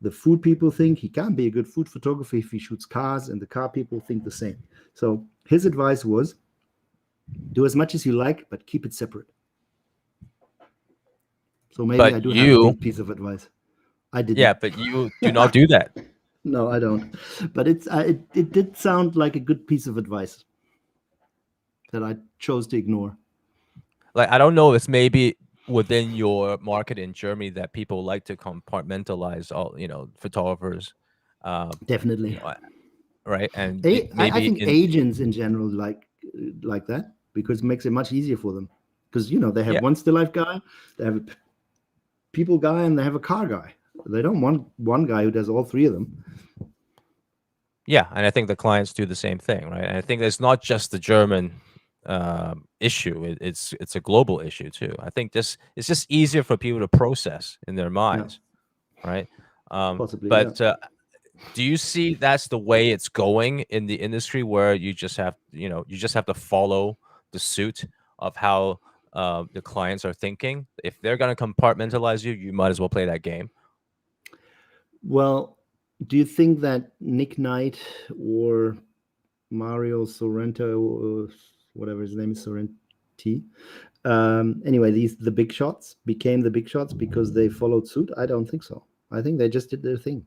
the food people think he can't be a good food photographer if he shoots cars, and the car people think the same. So his advice was, do as much as you like, but keep it separate. So maybe But I do have a you, good piece of advice. I yeah, didn't. but you do not do that. No, I don't. But it did sound like a good piece of advice that I chose to ignore. Like, I don't know, it's maybe within your market in Germany that people like to compartmentalize all, photographers, uh, you Definitely. know, right? And I maybe think in agents in general like that because it makes it much easier for them. Because they have yeah, one still life guy, they have a people guy, and they have a car guy. They don't want one guy who does all three of them. yeah, and I think the clients do the same thing, right? And I think it's not just the German issue; it's a global issue too. I think this it's just easier for people to process in their Yeah, minds, right? possibly. Yeah. But do you see that's the way it's going in the industry, where you just have to follow the suit of how the clients are thinking? If they're going to compartmentalize you, you might as well play that game. Well, do you think that Nick Knight or Mario Sorrento, or whatever his name is, Sorrenti, anyway, the big shots became the big shots because they followed suit? I don't think so. I think they just did their thing.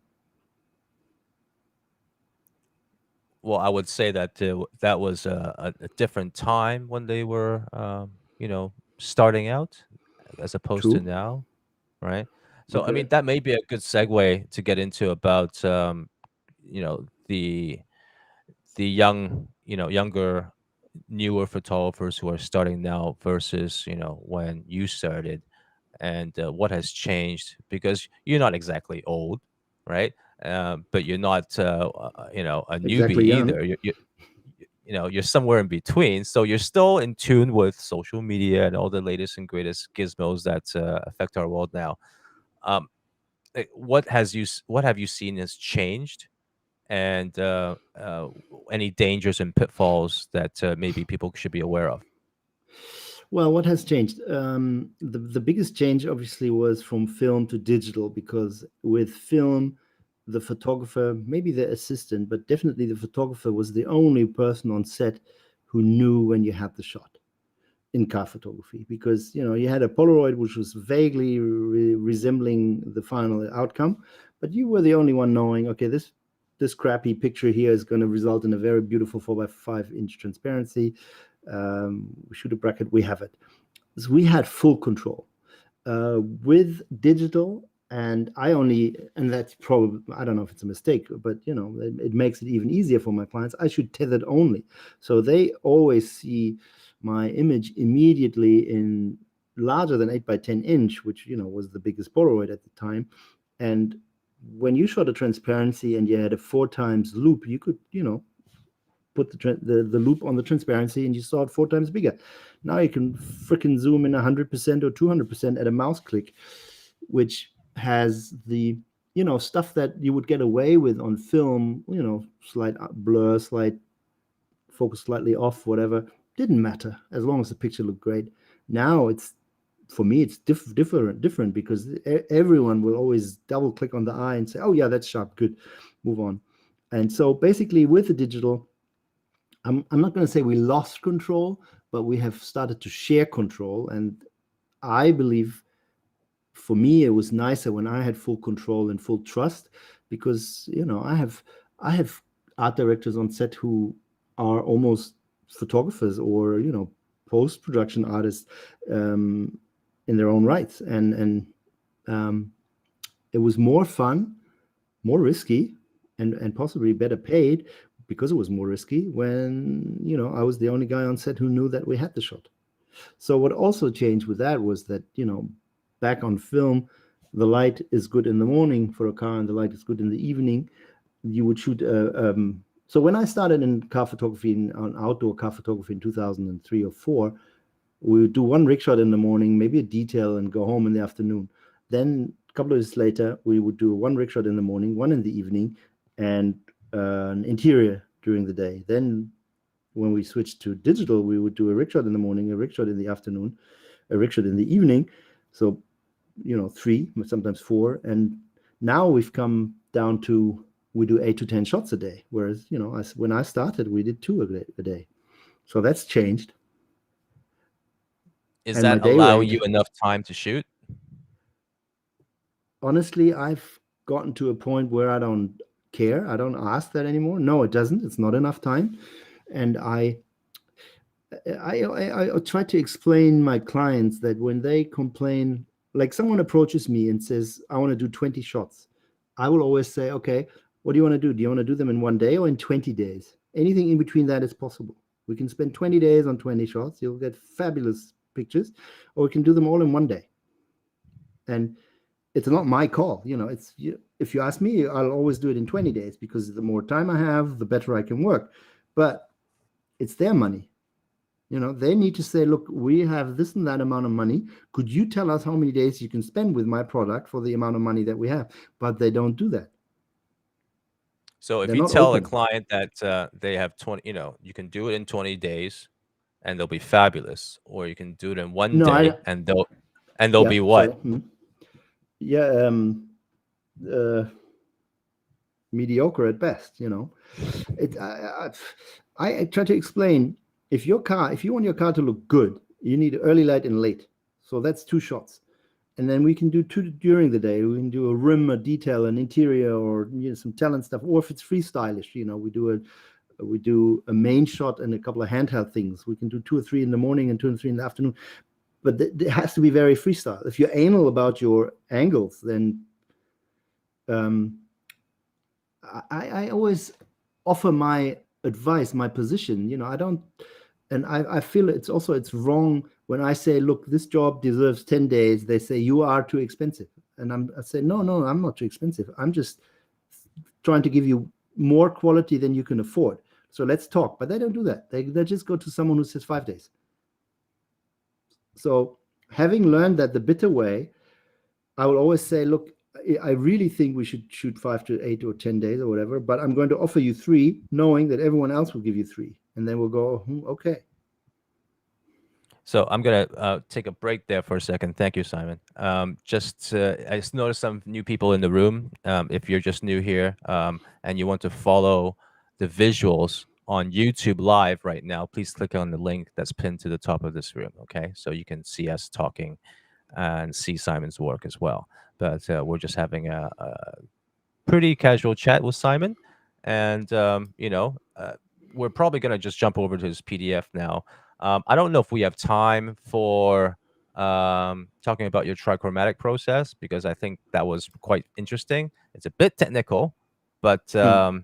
Well, I would say that that was a different time when they were, starting out, as opposed to True. now, right? So, I Okay. mean, that may be a good segue to get into about, you know, the younger, newer photographers who are starting now versus when you started, and what has changed, because you're not exactly old, right? But you're not a newbie Exactly young. either. You're somewhere in between, so you're still in tune with social media and all the latest and greatest gizmos that affect our world now. um, what have you seen has changed, and any dangers and pitfalls that maybe people should be aware of? Well, what has changed? The biggest change obviously was from film to digital, because with film, the photographer, maybe the assistant, but definitely the photographer was the only person on set who knew when you had the shot in car photography, because you had a Polaroid which was vaguely resembling the final outcome, but you were the only one knowing, okay, this crappy picture here is going to result in a very beautiful 4x5 inch transparency. We shoot a bracket, we have it. So we had full control. With digital, and that's probably, I don't know if it's a mistake, but it makes it even easier for my clients. I should tethered only, so they always see my image immediately in larger than 8 by 10 inch, which was the biggest Polaroid at the time, and when you shot a transparency and you had a 4 times loop, you could, put the loop on the transparency and you saw it 4 times bigger. Now you can freaking zoom in 100% or 200% at a mouse click, which has the stuff that you would get away with on film, slight blur, slight focus slightly off, whatever, didn't matter as long as the picture looked great. Now it's, for me, it's different because everyone will always double click on the eye and say, oh yeah, that's sharp, good, move on. And so basically with the digital, I'm not going to say we lost control, but we have started to share control. And I believe for me, it was nicer when I had full control and full trust, because I have art directors on set who are almost photographers or post production artists in their own rights, and it was more fun, more risky, and possibly better paid because it was more risky when I was the only guy on set who knew that we had the shot. So what also changed with that was that back on film, the light is good in the morning for a car and the light is good in the evening. You would shoot so when I started in car photography, on outdoor car photography in 2003 or 4, we would do one rig shot in the morning, maybe a detail, and go home in the afternoon. Then a couple of years later, we would do one rig shot in the morning, one in the evening, and an interior during the day. Then when we switched to digital, we would do a rig shot in the morning, a rig shot in the afternoon, a rig shot in the evening. So 3, sometimes 4. And now we've come down to, we do 8 to 10 shots a day, whereas when I started, we did 2 a day. So that's changed. Is And my that day allowing rate, you enough time to shoot? honestly, I've gotten to a point where I don't care. I don't ask that anymore. No, it doesn't. It's not enough time. And I try to explain my clients that when they complain, like someone approaches me and says, I want to do 20 shots, I will always say, okay, what do you want to do? Do you want to do them in 1 day or in 20 days? Anything in between that is possible. We can spend 20 days on 20 shots. You'll get fabulous pictures, or we can do them all in 1 day. And it's not my call. If you ask me, I'll always do it in 20 days because the more time I have, the better I can work. But it's their money. They need to say, look, we have this and that amount of money. Could you tell us how many days you can spend with my product for the amount of money that we have? But they don't do that. So if They're you not tell a open. client that they have 20, you can do it in 20 days and they'll be fabulous, or you can do it in one No, day and they'll yeah, be sorry. what? Yeah, uh, mediocre at best. It, I try to explain, if you want your car to look good, you need early light and late. So that's 2 shots. And then we can do 2 during the day. We can do a rim, a detail, an interior, or some talent stuff. Or if it's freestylish, we do a main shot and a couple of handheld things. We can do 2 or 3 in the morning and 2 or 3 in the afternoon. But it has to be very freestyle. If you're anal about your angles, then I always offer my advice, my position. I don't, and I feel it's wrong when I say, look, this job deserves 10 days. They say you are too expensive, and I say, no, I'm not too expensive. I'm just trying to give you more quality than you can afford. So let's talk. But they don't do that. They just go to someone who says 5 days. So having learned that the bitter way, I will always say, look, I really think we should shoot 5 to 8 or 10 days or whatever, but I'm going to offer you 3, knowing that everyone else will give you 3. And then we'll go, okay. So I'm gonna take a break there for a second. Thank you, Simon. I just noticed some new people in the room. If you're just new here and you want to follow the visuals on YouTube Live right now, please click on the link that's pinned to the top of this room. Okay, so you can see us talking and see Simon's work as well. But we're just having a pretty casual chat with Simon, and we're probably gonna just jump over to his PDF now. I don't know if we have time for talking about your trichromatic process because I think that was quite interesting. It's a bit technical, but well,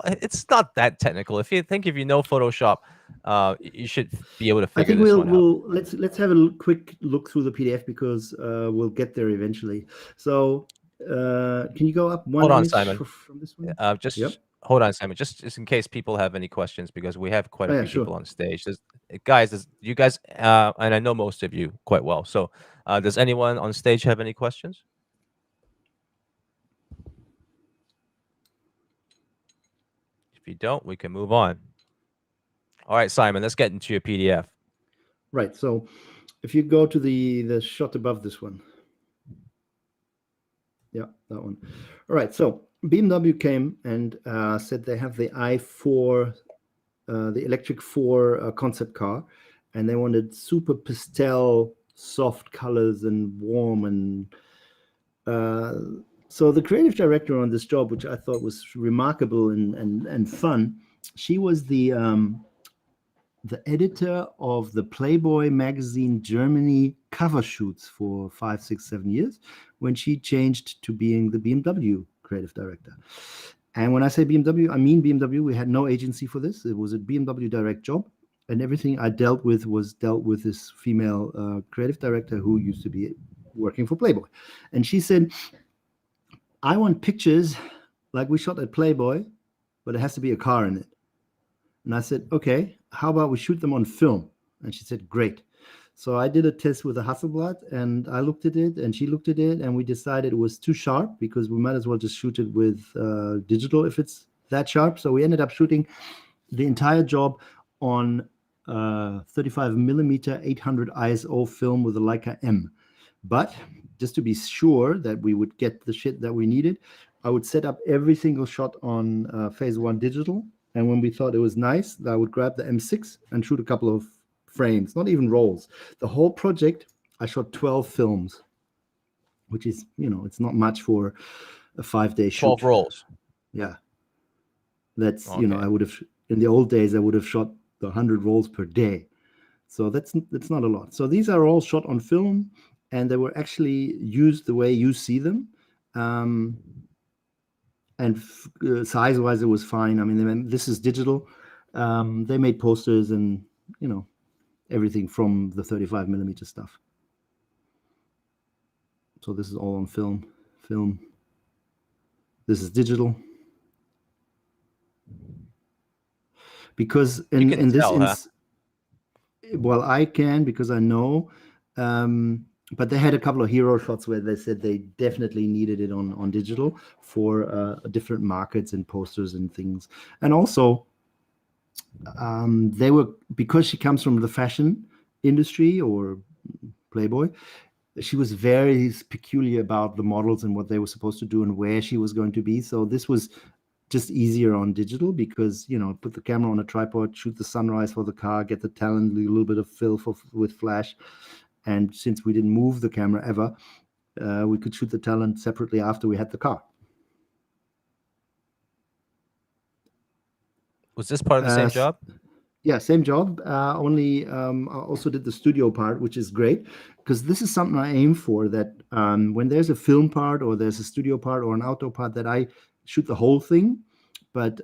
it's not that technical. If you know Photoshop, you should be able to I figure think this one out. let's have a quick look through the PDF because we'll get there eventually. So Can you go up one Hold on, image Simon. from this one? Just Yep. hold on, Simon. Just in case people have any questions, because we have quite a Oh, yeah, few sure. people on stage. You guys, and I know most of you quite well. So, does anyone on stage have any questions? If you don't, we can move on. All right, Simon, let's get into your PDF. Right. So if you go to the shot above this one. Yeah, that one. All right. So BMW came and said they have the i4, the electric 4 concept car, and they wanted super pastel, soft colors and warm. And so the creative director on this job, which I thought was remarkable and fun, she was the editor of the Playboy magazine Germany cover shoots for 5, 6, 7 years when she changed to being the BMW creative director. And when I say BMW, I mean BMW. We had no agency for this. It was a BMW direct job. And everything I dealt with this female creative director who used to be working for Playboy. And she said, I want pictures like we shot at Playboy, but it has to be a car in it. And I said, okay, how about we shoot them on film? And she said, great. So I did a test with a Hasselblad and I looked at it and she looked at it and we decided it was too sharp because we might as well just shoot it with digital if it's that sharp. So we ended up shooting the entire job on 35 millimeter 800 ISO film with a Leica M. But just to be sure that we would get the shit that we needed, I would set up every single shot on phase 1 digital. And when we thought it was nice, I would grab the M6 and shoot a couple of frames, not even rolls. The whole project, I shot 12 films, which is, it's not much for a 5-day 12 shoot. rolls. Yeah. That's, Okay. I would have, in the old days, I would have shot the 100 rolls per day. So that's not a lot. So these are all shot on film and they were actually used the way you see them. And size-wise, it was fine. I mean, this is digital. They made posters and, everything from the 35 millimeter stuff. So this is all on film. This is digital. Because You can in this, tell, huh? well, I can because I know. But they had a couple of hero shots where they said they definitely needed it on digital for different markets and posters and things. And also, they were, because she comes from the fashion industry or Playboy, she was very peculiar about the models and what they were supposed to do and where she was going to be. So this was just easier on digital because, put the camera on a tripod, shoot the sunrise for the car, get the talent, a little bit of fill with flash. And since we didn't move the camera ever, we could shoot the talent separately after we had the car. Was this part of the same job? Yeah, same job. Only I also did the studio part, which is great because this is something I aim for. That when there's a film part or there's a studio part or an outdoor part, that I shoot the whole thing. But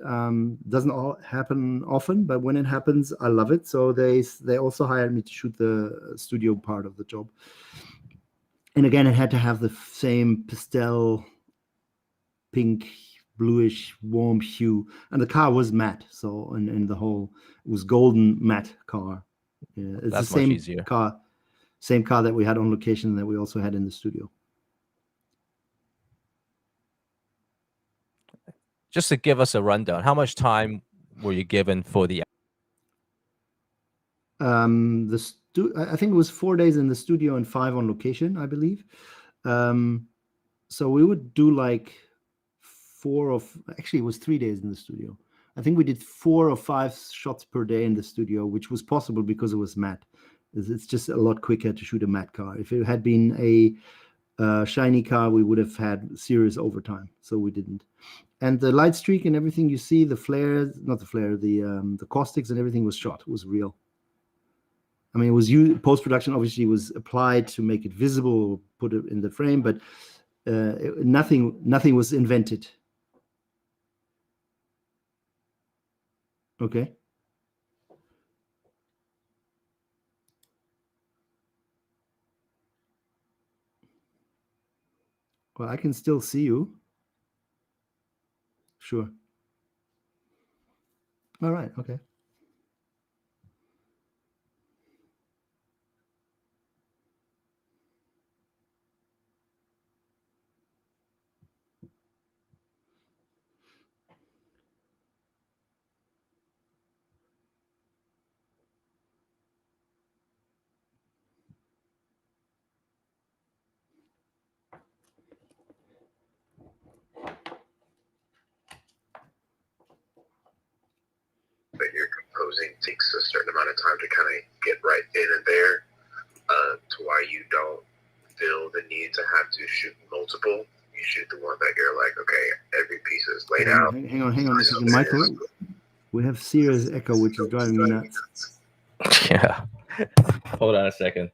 doesn't all happen often. But when it happens, I love it. So they also hired me to shoot the studio part of the job. And again, it had to have the same pastel, pink, bluish, warm hue, and the car was matte. So in the whole, it was golden matte car. Yeah, it's That's the much easier. same car that we had on location that we also had in the studio. Just to give us a rundown, how much time were you given for the? I think it was 4 days in the studio and 5 on location, I believe. So we would do like actually it was 3 days in the studio. I think we did 4 or 5 shots per day in the studio, which was possible because it was matte. It's just a lot quicker to shoot a matte car. If it had been a shiny car, we would have had serious overtime. So we didn't. And the light streak and everything you see, the flares, not the flare, the caustics and everything was shot. It was real. I mean, it was post-production obviously was applied to make it visible, put it in the frame, but nothing was invented. Okay. Well, I can still see you. Sure. All right. Okay. That you're composing takes a certain amount of time to kind of get right in and there, to why you don't feel the need to have to shoot multiple. You shoot the one that you're like, okay, every piece is laid out. Hang on a second, Michael. We have serious echo, which is driving me nuts. Yeah. Hold on a second.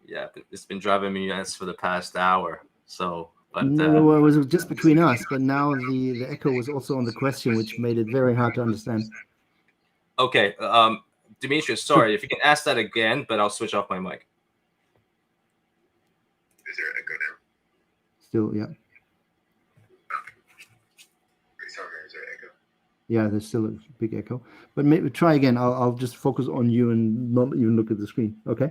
Yeah, it's been driving me nuts for the past hour. So, but no, it was just between us, but now the echo was also on the question, which made it very hard to understand. Okay, Demetrius, sorry if you can ask that again, but I'll switch off my mic. Is there echo now? Still, yeah. Is there echo? Yeah, there's still a big echo. But maybe try again. I'll just focus on you and not even look at the screen. Okay.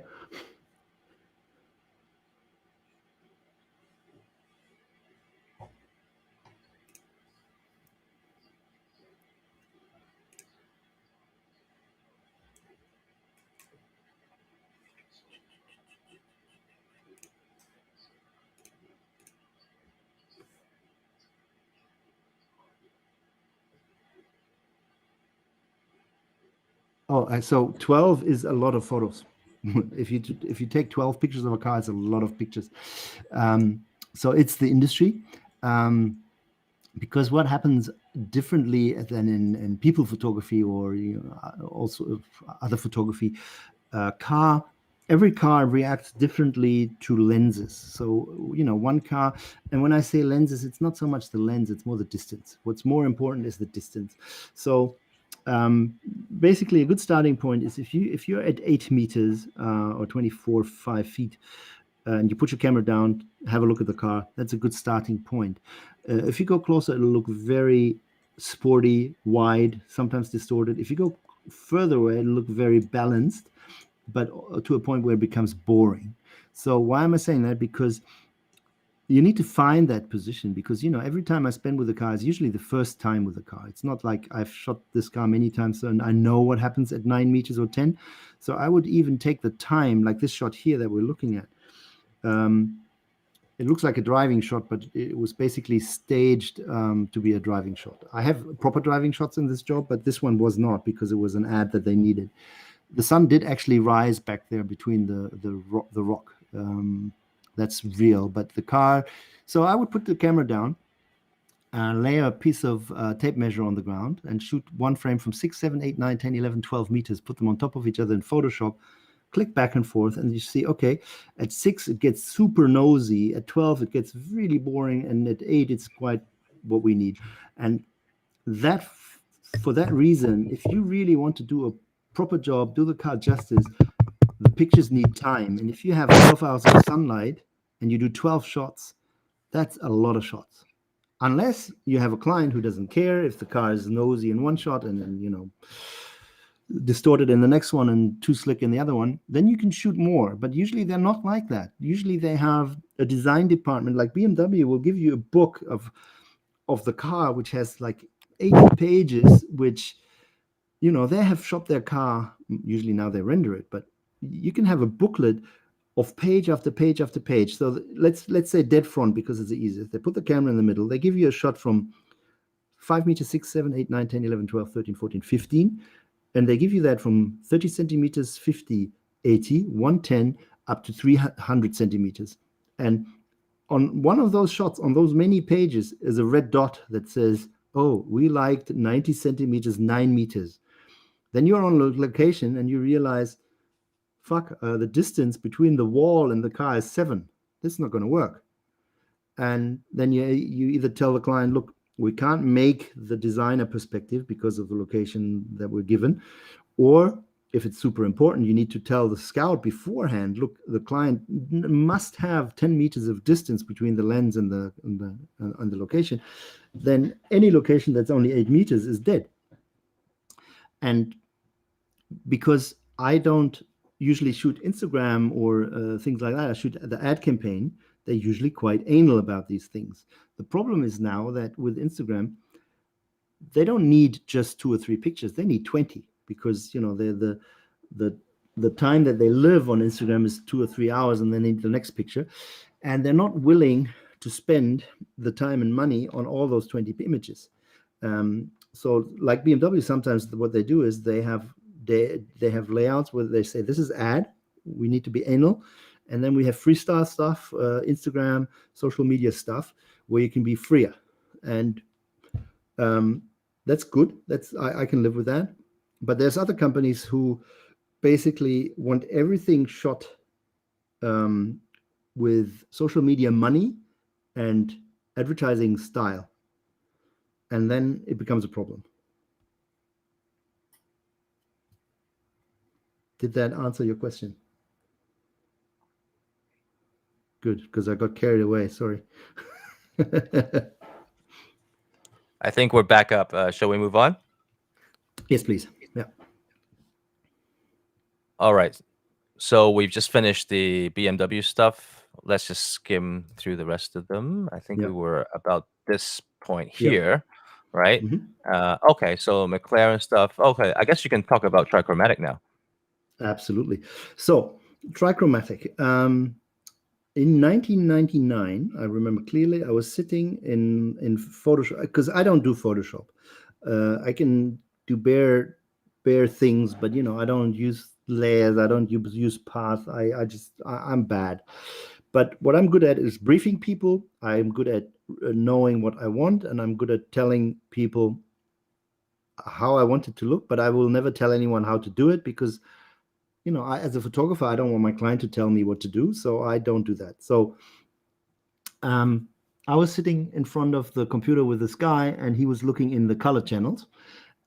Oh, so 12 is a lot of photos. if you take 12 pictures of a car, it's a lot of pictures. So it's the industry. Because what happens differently than in people photography or also other photography, every car reacts differently to lenses. So one car, and when I say lenses, it's not so much the lens, it's more the distance. What's more important is the distance. So basically a good starting point is if you're at 8 meters or 5 feet, and you put your camera down, have a look at the car, that's a good starting point. If you go closer, it'll look very sporty, wide, sometimes distorted. If you go further away, it'll look very balanced, but to a point where it becomes boring. So why am I saying that? Because you need to find that position, because every time I spend with a car is usually the first time with the car. It's not like I've shot this car many times and I know what happens at 9 meters or 10. So I would even take the time, like this shot here that we're looking at. It looks like a driving shot, but it was basically staged to be a driving shot. I have proper driving shots in this job, but this one was not, because it was an ad that they needed. The sun did actually rise back there between the rock. That's real, but the car. So I would put the camera down, lay a piece of tape measure on the ground, and shoot one frame from 6, 7, 8, 9, 10, 11, 12 meters, put them on top of each other in Photoshop, click back and forth, and you see, okay, at 6 it gets super nosy, at 12 it gets really boring, and at 8 it's quite what we need. And that, for that reason, if you really want to do a proper job, do the car justice, the pictures need time. And if you have 12 hours of sunlight and you do 12 shots, that's a lot of shots. Unless you have a client who doesn't care if the car is nosy in one shot and then distorted in the next one and too slick in the other one, then you can shoot more. But usually they're not like that. Usually they have a design department, like BMW will give you a book of the car which has like 80 pages, which they have shot their car. Usually now they render it, but you can have a booklet of page after page after page. So let's say dead front, because it's the easiest. They put the camera in the middle, they give you a shot from 5 meters, 6, 7, 8, 9, 10, 11, 12, 13, 14, 15. And they give you that from 30 centimeters, 50, 80, 110, up to 300 centimeters. And on one of those shots, on those many pages, is a red dot that says, oh, we liked 90 centimeters, 9 meters. Then you're on location and you realize, fuck, the distance between the wall and the car is 7. This is not going to work. And then you either tell the client, look, we can't make the designer perspective because of the location that we're given, or if it's super important, you need to tell the scout beforehand, look, the client must have 10 meters of distance between the lens and the location. Then any location that's only 8 meters is dead. And because I don't usually shoot Instagram or things like that, I shoot the ad campaign, they're usually quite anal about these things. The problem is now that with Instagram, they don't need just 2 or 3 pictures, they need 20, because the time that they live on Instagram is 2 or 3 hours, and they need the next picture, and they're not willing to spend the time and money on all those 20 images. So like BMW, sometimes what they do is they have layouts where they say, this is ad, we need to be anal, and then we have freestyle stuff, Instagram, social media stuff, where you can be freer. And that's good. I can live with that. But there's other companies who basically want everything shot with social media money and advertising style. And then it becomes a problem. Did that answer your question? Good, because I got carried away. Sorry. I think we're back up. Shall we move on? Yes, please. Yeah. All right. So we've just finished the BMW stuff. Let's just skim through the rest of them. I think we were about this point here, right? Mm-hmm. Okay, so McLaren stuff. Okay, I guess you can talk about trichromatic now. Absolutely. So trichromatic. In 1999, I remember clearly, I was sitting in Photoshop, because I don't do Photoshop. I can do bare things, but I don't use layers. I don't use paths. I'm bad. But what I'm good at is briefing people. I'm good at knowing what I want, and I'm good at telling people how I want it to look. But I will never tell anyone how to do it, because as a photographer, I don't want my client to tell me what to do, so I don't do that. So I was sitting in front of the computer with this guy, and he was looking in the color channels.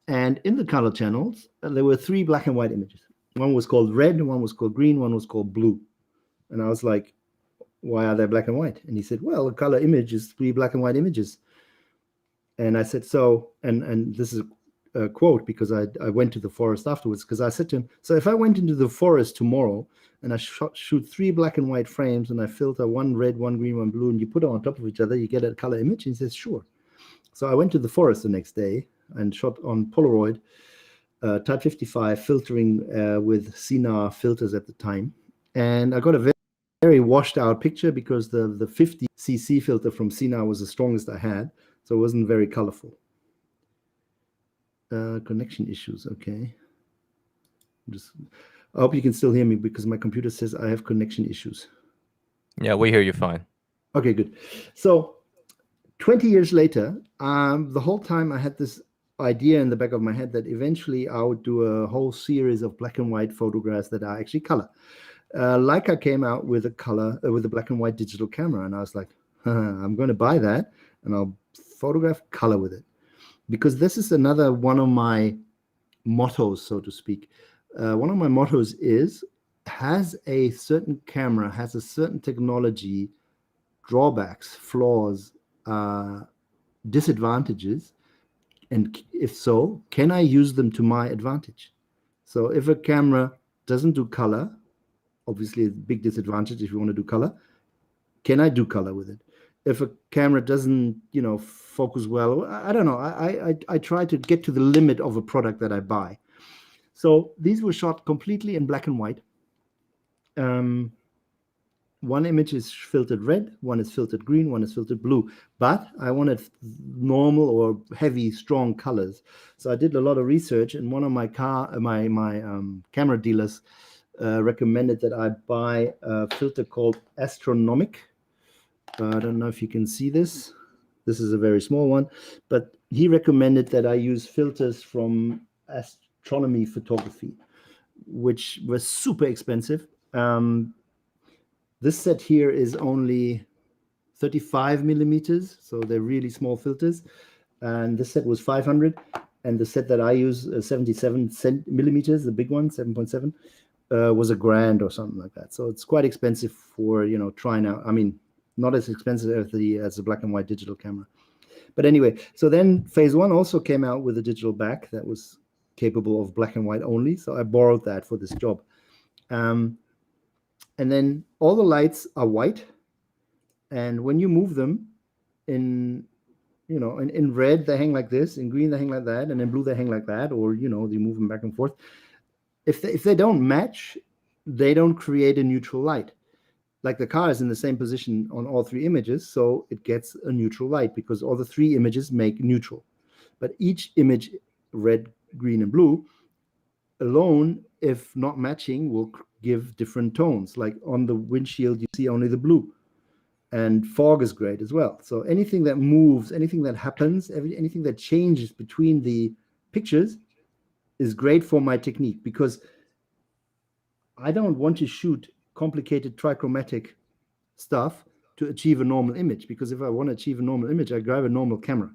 And in the color channels, there were 3 black and white images. One was called red, one was called green, one was called blue. And I was like, why are they black and white? And he said, well, a color image is 3 black and white images. And I said, so, and this is a quote, because I went to the forest afterwards, because I said to him, so if I went into the forest tomorrow and I shoot 3 black and white frames, and I filter 1 red, 1 green, 1 blue, and you put it on top of each other, you get a color image? And he says, sure. So I went to the forest the next day and shot on Polaroid Type 55, filtering with CNR filters at the time. And I got a very washed out picture, because the 50cc filter from CNR was the strongest I had. So it wasn't very colorful. Connection issues. Okay. I hope you can still hear me, because my computer says I have connection issues. Yeah, we hear you fine. Okay, good. So 20 years later, the whole time I had this idea in the back of my head that eventually I would do a whole series of black and white photographs that are actually color. Leica came out with a black and white digital camera, and I was like, I'm going to buy that, and I'll photograph color with it, because this is another one of my mottos, so to speak. One of my mottos is, has a certain camera, has a certain technology, drawbacks, flaws, disadvantages, and if so, can I use them to my advantage? So if a camera doesn't do color, obviously a big disadvantage if you want to do color, can I do color with it? If a camera doesn't, focus well, I don't know. I try to get to the limit of a product that I buy. So these were shot completely in black and white. One image is filtered red, one is filtered green, one is filtered blue. But I wanted normal or heavy, strong colors. So I did a lot of research, and one of my camera dealers recommended that I buy a filter called Astronomic. I don't know if you can see this. This is a very small one, but he recommended that I use filters from Astronomy Photography, which was super expensive. This set here is only 35 millimeters, so they're really small filters. And this set was 500. and the set that I use, 77 millimeters, the big one, 7.7, was $1,000 or something like that. So it's quite expensive for, trying out. I mean, not as expensive as the black and white digital camera. But anyway, so then Phase One also came out with a digital back that was capable of black and white only. So I borrowed that for this job. And then all the lights are white. And when you move them in red, they hang like this, in green, they hang like that, and in blue, they hang like that, or, you move them back and forth. If they don't match, they don't create a neutral light. Like the car is in the same position on all three images, so it gets a neutral light because all the three images make neutral. But each image, red, green, and blue, alone, if not matching, will give different tones. Like on the windshield, you see only the blue. And fog is great as well. So anything that moves, anything that happens, anything that changes between the pictures is great for my technique, because I don't want to shoot complicated trichromatic stuff to achieve a normal image, because if I want to achieve a normal image, I grab a normal camera.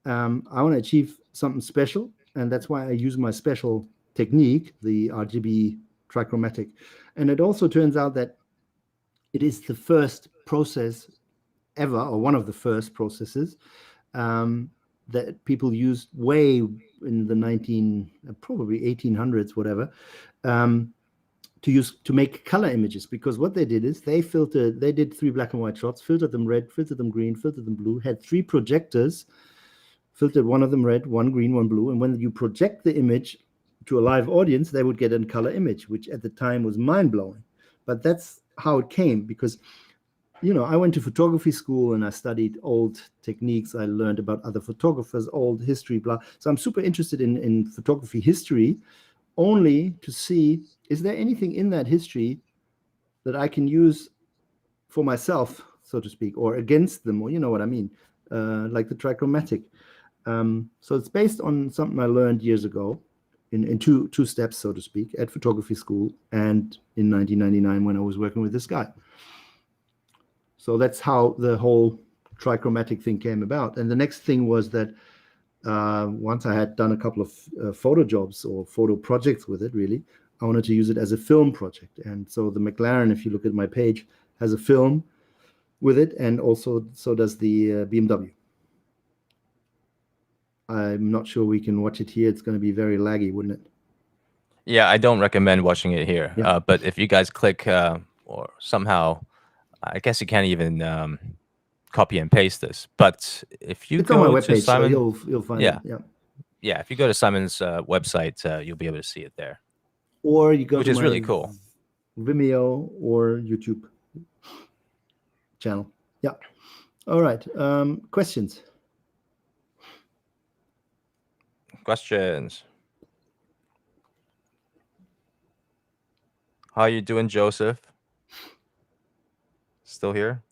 I want to achieve something special, and that's why I use my special technique, the RGB trichromatic. And it also turns out that it is the first process ever, or one of the first processes, that people used way in the probably 1800s, whatever, to make color images. Because what they did is they did 3 black and white shots, filtered them red, filtered them green, filtered them blue, had 3 projectors, filtered one of them red, one green, one blue. And when you project the image to a live audience, they would get a color image, which at the time was mind-blowing. But that's how it came, because I went to photography school and I studied old techniques. I learned about other photographers, old history, blah. So I'm super interested in photography history, only to see, is there anything in that history that I can use for myself, so to speak, or against them, or you know what I mean, like the trichromatic. So it's based on something I learned years ago in two steps, so to speak, at photography school and in 1999 when I was working with this guy. So that's how the whole trichromatic thing came about. And the next thing was that once I had done a couple of photo jobs or photo projects with it, really, I wanted to use it as a film project. And so the McLaren, if you look at my page, has a film with it, and also so does the BMW. I'm not sure we can watch it here. It's going to be very laggy, wouldn't it? Yeah, I don't recommend watching it here. Yeah. But if you guys click or somehow, I guess you can't even copy and paste this. But if you It's go on my to webpage, Simon, so you'll find yeah, it. Yeah. yeah, if you go to Simon's website, you'll be able to see it there, Or you go which to is my really cool. Vimeo or YouTube channel. Yeah. All right. Questions? Questions? How you doing, Joseph? Still here?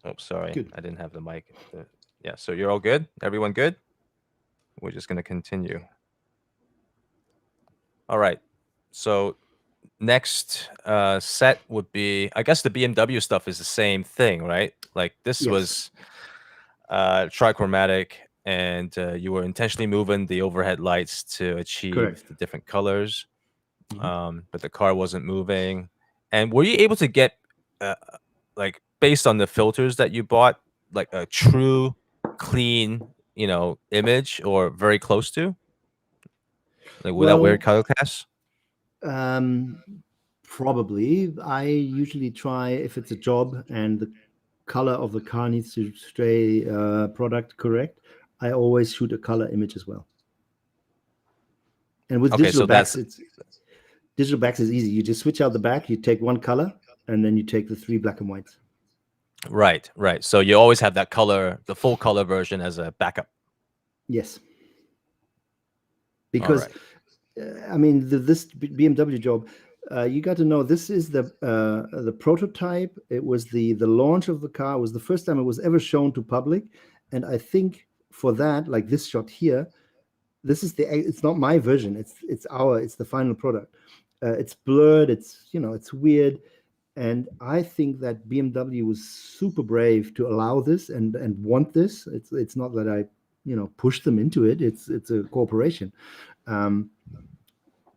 Oh, sorry. Good. I didn't have the mic. Yeah, so you're all good? Everyone good? We're just going to continue. All right. So next set would be, I guess the BMW stuff is the same thing, right? Like this Yes. was trichromatic, and you were intentionally moving the overhead lights to achieve Correct. the different colors. Mhm. But the car wasn't moving. And were you able to get, like, based on the filters that you bought, like a true clean, image, or very close to, like without weird color casts? Probably. I usually try, if it's a job and the color of the car needs to stay product correct, I always shoot a color image as well. And with Okay, digital so backs, digital backs is easy. You just switch out the back, you take one color, and then you take the 3 black and whites. right. So you always have that color, the full color version, as a backup. Yes. Because, right. I mean, this BMW job, you got to know, this is the prototype. It was the launch of the car. It was the first time it was ever shown to public. And I think for that, like this shot here, it's not my version. It's the final product. It's blurred. It's weird. And I think that BMW was super brave to allow this and want this. It's not that I pushed them into it. It's a cooperation. Um,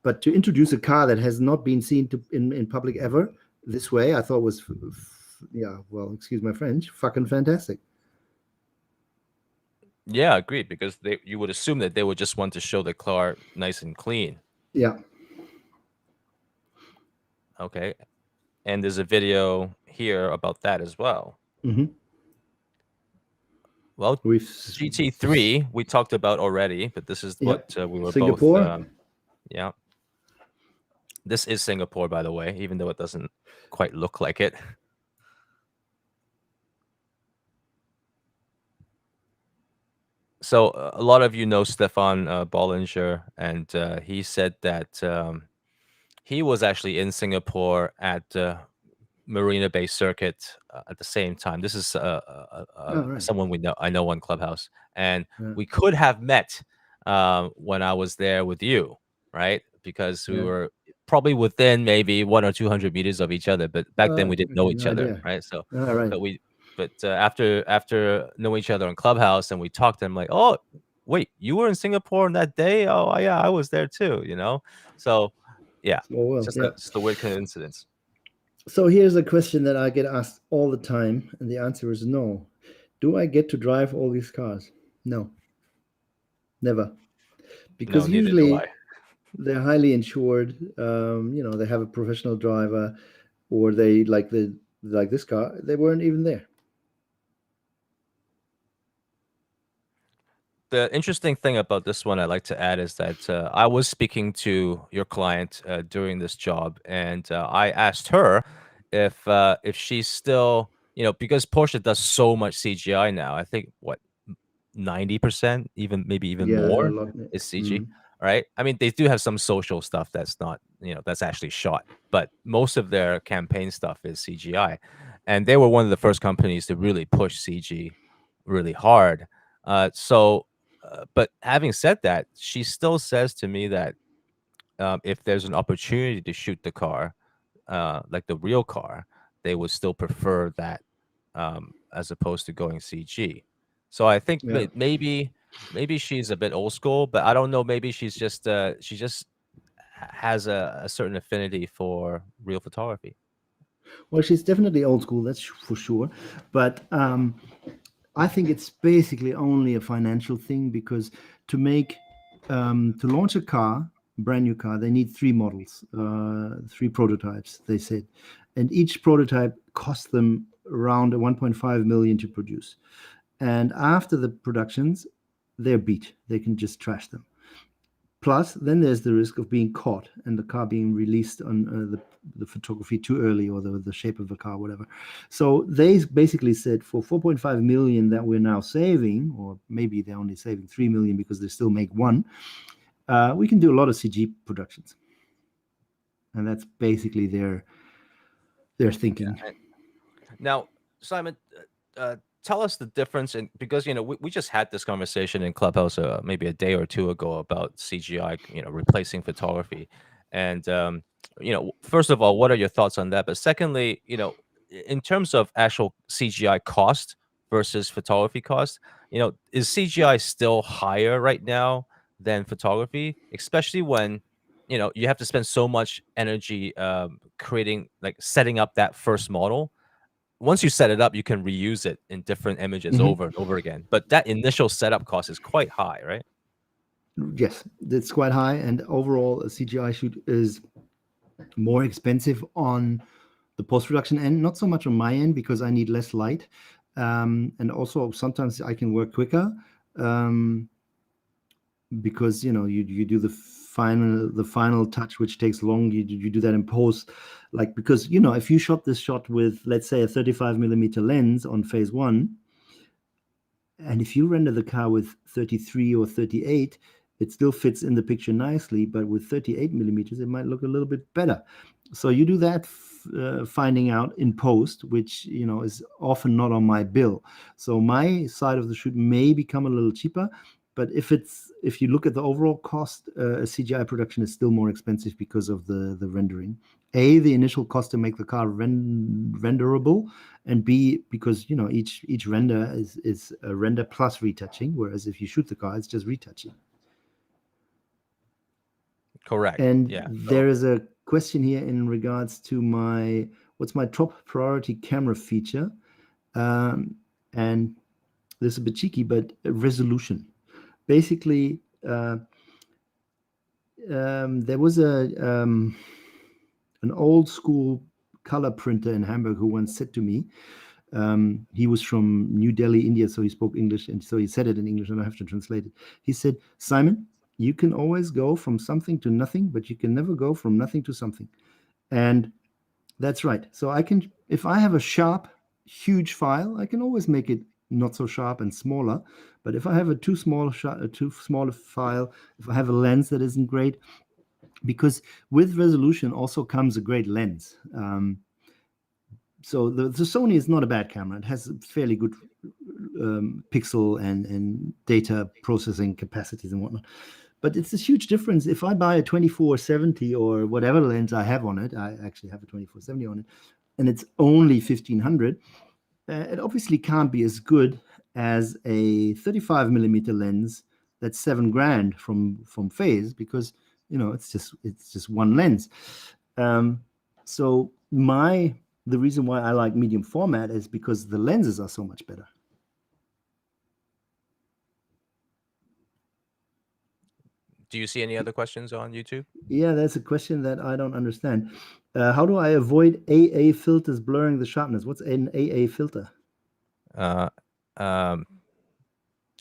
but to introduce a car that has not been seen in public ever this way, I thought was yeah, well, excuse my French, fucking fantastic. Yeah, agreed. Because you would assume that they would just want to show the car nice and clean. Yeah. Okay, and there's a video here about that as well. Mm-hmm. Well, We've GT3 we talked about already, but this is yeah, what we were both. Singapore. Yeah, this is Singapore, by the way, even though it doesn't quite look like it. So a lot of you know Stefan Bollinger, and he said that he was actually in Singapore at Marina Bay Circuit at the same time. This is Oh, right. someone I know on Clubhouse, and Yeah. we could have met when I was there with you, right? Because we Yeah. were probably within maybe 100 or 200 meters of each other, but back then we didn't know Okay, each no other, idea. right? So, All right. but after knowing each other on Clubhouse and we talked, I'm like, oh, wait, you were in Singapore on that day? Oh, yeah, I was there too. So yeah, Small world. just Yeah. a weird coincidence. So here's a question that I get asked all the time, and the answer is no. Do I get to drive all these cars? No, never. No, Because neither do I. usually they're highly insured. They have a professional driver, or they like this car. They weren't even there. The interesting thing about this one I'd like to add is that I was speaking to your client during this job, and I asked her if she's still, because Porsche does so much CGI now. I think what 90%, maybe even Yeah, a more, lot. is CG. Mm. Right? I mean, they do have some social stuff that's not, that's actually shot, but most of their campaign stuff is CGI, and they were one of the first companies to really push CG really hard. But having said that, she still says to me that if there's an opportunity to shoot the car, like the real car, they would still prefer that as opposed to going CG. So I think Yeah. maybe she's a bit old school, but I don't know. Maybe she just has a certain affinity for real photography. Well, she's definitely old school. That's for sure. But I think it's basically only a financial thing because to launch a car, brand new car, they need 3 models, 3 prototypes, they said, and each prototype cost them around 1.5 million to produce. And after the productions, they're beat. They can just trash them. Plus, then there's the risk of being caught and the car being released on the photography too early, or the shape of the car, whatever. So they basically said for 4.5 million that we're now saving, or maybe they're only saving 3 million because they still make one, we can do a lot of CG productions. And that's basically their thinking. Yeah. Now, Simon, tell us the difference because we just had this conversation in Clubhouse maybe a day or two ago about CGI, replacing photography, and first of all, what are your thoughts on that? But secondly, in terms of actual CGI cost versus photography cost, is CGI still higher right now than photography, especially when you have to spend so much energy creating, like setting up that first model. Once you set it up, you can reuse it in different images over and over again. But that initial setup cost is quite high, right? Yes, it's quite high. And overall, a CGI shoot is more expensive on the post-production end, not so much on my end because I need less light. And also sometimes I can work quicker because, you do the final touch, which takes long. You do that in post, like, because, if you shot this shot with, let's say, a 35 millimeter lens on phase 1, and if you render the car with 33 or 38, it still fits in the picture nicely, but with 38 millimeters, it might look a little bit better. So you do that finding out in post, which, is often not on my bill. So my side of the shoot may become a little cheaper, but if you look at the overall cost, a CGI production is still more expensive because of the rendering. A, the initial cost to make the car renderable, and B, because each render is a render plus retouching, whereas if you shoot the car, it's just retouching. Correct. And yeah. there is a question here in regards to what's my top priority camera feature, and this is a bit cheeky, but resolution. Basically, there was an old school color printer in Hamburg who once said to me, he was from New Delhi, India, so he spoke English, and so he said it in English, and I have to translate it. He said, "Simon, you can always go from something to nothing, but you can never go from nothing to something." And that's right. So if I have a sharp, huge file, I can always make it not so sharp and smaller. But if I have a too small file, if I have a lens that isn't great, because with resolution also comes a great lens. So the Sony is not a bad camera. It has fairly good pixel and data processing capacities and whatnot. But it's a huge difference. If I buy a 24-70 or whatever lens I have on it, I actually have a 24-70 on it, and it's only 1500, it obviously can't be as good as a 35mm lens that's $7,000 from Phase, because it's just one lens. So the reason why I like medium format is because the lenses are so much better. Do you see any other questions on YouTube? Yeah, that's a question that I don't understand. How do I avoid AA filters blurring the sharpness? What's an AA filter?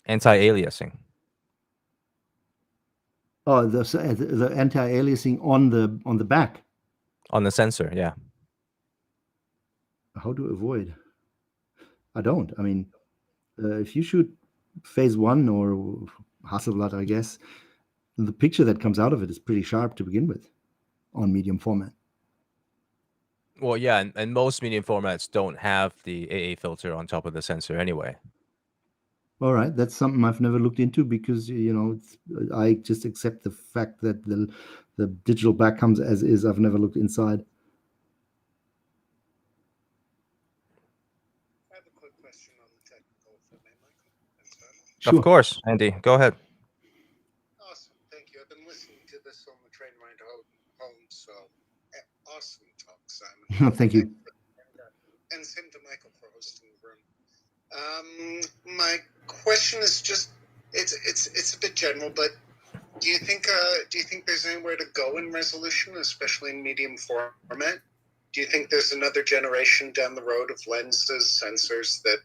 Anti-aliasing. Oh, the anti-aliasing on the back. On the sensor, yeah. How to avoid? I don't. I mean, if you shoot Phase 1 or Hasselblad, I guess, the picture that comes out of it is pretty sharp to begin with on medium format. Well, yeah, and most medium formats don't have the AA filter on top of the sensor anyway. All right, that's something I've never looked into, because I just accept the fact that the digital back comes as is. I've never looked inside. I have a quick question on the technical, if I may, Michael. Sure. Of course, Andy, go ahead. Awesome, thank you. I've been listening to this on the train ride home, so awesome talk, Simon. Thank you. And same to Michael for hosting the room. My question is just it's a bit general, but do you think there's anywhere to go in resolution, especially in medium format? Do you think there's another generation down the road of lenses, sensors that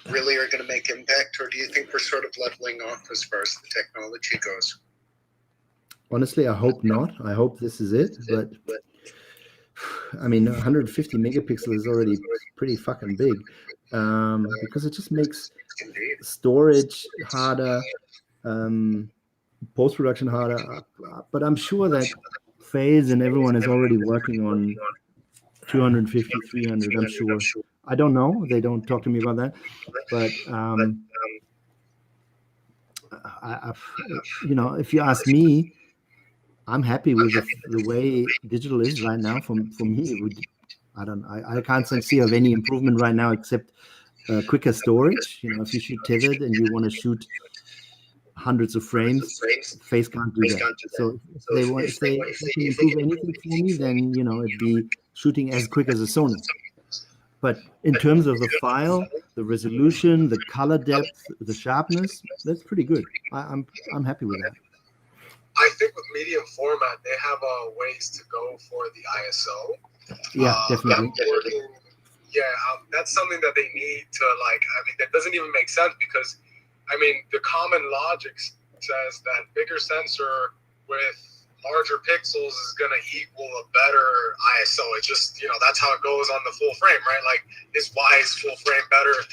really are going to make impact, or do you think we're sort of leveling off as far as the technology goes? Honestly, I hope not. I hope this is it, but I mean, 150 megapixel is already pretty fucking big, because it just makes storage harder, post-production harder. But I'm sure that Phase and everyone is already working on 250, 300, I'm sure. I don't know. They don't talk to me about that. But, if you ask me, I'm happy with the way digital is right now. For me, I can't see of any improvement right now except quicker storage. If you shoot tethered and you want to shoot hundreds of frames, Phase can't do that. So if they can improve anything for me, then it'd be shooting as quick as a Sony. But in terms of the file, the resolution, the color depth, the sharpness, that's pretty good. I'm happy with that. I think with medium format, they have ways to go for the ISO. Yeah, definitely. That's something that they need to that doesn't even make sense, because the common logic says that bigger sensor with larger pixels is going to equal a better ISO. It's just, that's how it goes on the full frame, right? Like, why is full frame better at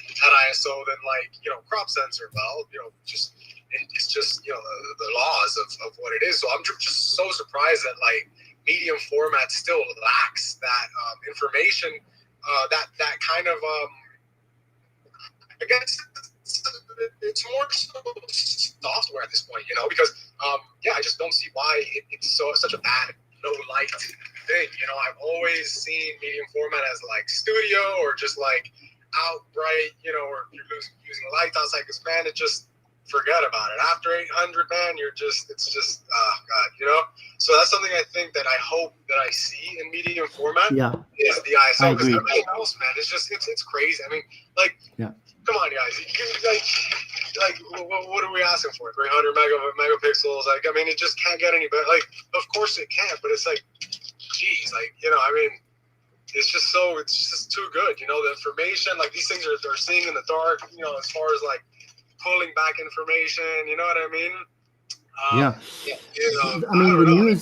ISO than crop sensor? Well, it's just, the laws of what it is. So I'm just so surprised that medium format still lacks that information, that kind of, I guess it's more so software at this point, because I just don't see why it's such a bad, low light thing. You know, I've always seen medium format as like studio or just like outright, you know, or you're using lights outside, because man, it just forget about it. After 800, man, it's just, oh God, you know? So that's something I think that I hope that I see in medium format is the ISO, because everything else, man, it's crazy. I mean, like, come on, guys. Like, what are we asking for? 300 megapixels? Like, I mean, it just can't get any better. Like, of course it can't, but it's like, geez, like, you know, I mean, it's just too good. You know, the information, like these things are seeing in the dark, you know, as far as like pulling back information, you know what I mean? You know, I mean,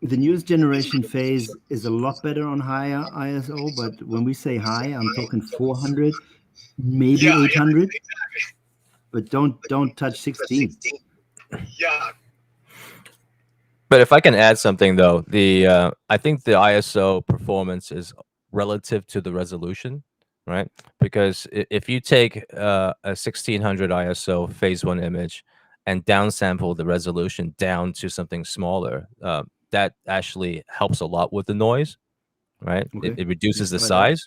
the newest generation phase is a lot better on higher ISO, but when we say high, I'm talking 400, maybe 800, exactly. But don't touch 16. Yeah. But if I can add something though, I think the ISO performance is relative to the resolution, right? Because if you take a 1600 ISO phase one image and downsample the resolution down to something smaller, that actually helps a lot with the noise, right? Okay. It reduces the size.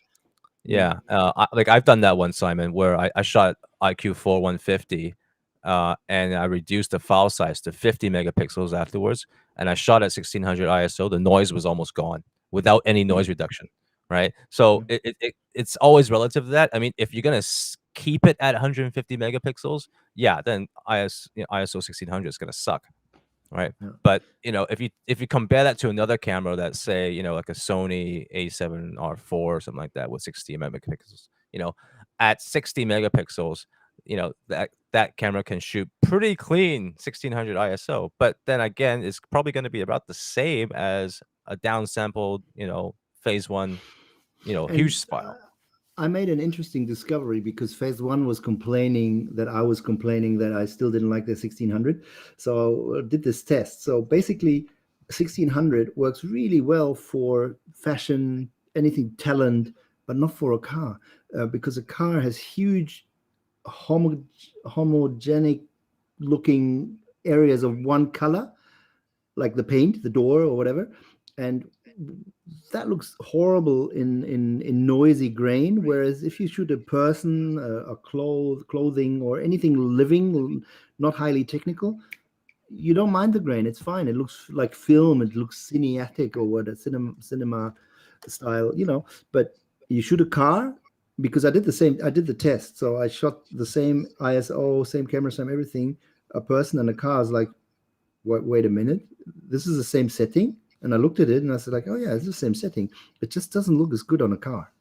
Yeah, I've done that one, Simon, where I shot IQ4 150, and I reduced the file size to 50 megapixels afterwards, and I shot at 1600 ISO. The noise was almost gone without any noise reduction, right? So it's always relative to that. I mean, if you're gonna keep it at 150 megapixels, yeah, then ISO 1600 is gonna suck. Right. But you know, if you compare that to another camera that say, you know, like a Sony A7R4 or something like that with 60 megapixels, you know, at 60 megapixels, you know, that camera can shoot pretty clean 1600 ISO. But then again, it's probably going to be about the same as a downsampled, you know, phase one, you know, huge file. I made an interesting discovery because phase one was complaining that I still didn't like the 1600. So I did this test. So basically 1600 works really well for fashion, anything talent, but not for a car, because a car has huge homogenic looking areas of one color, like the paint, the door or whatever. And that looks horrible in noisy grain. Whereas if you shoot a person, a clothing, or anything living, not highly technical, you don't mind the grain. It's fine. It looks like film. It looks cinematic or what, a cinema style, you know. But you shoot a car, because I did the test. So I shot the same ISO, same camera, same everything. A person and a car is like, wait a minute, this is the same setting. And I looked at it and I said, like, oh yeah, it's the same setting. It just doesn't look as good on a car.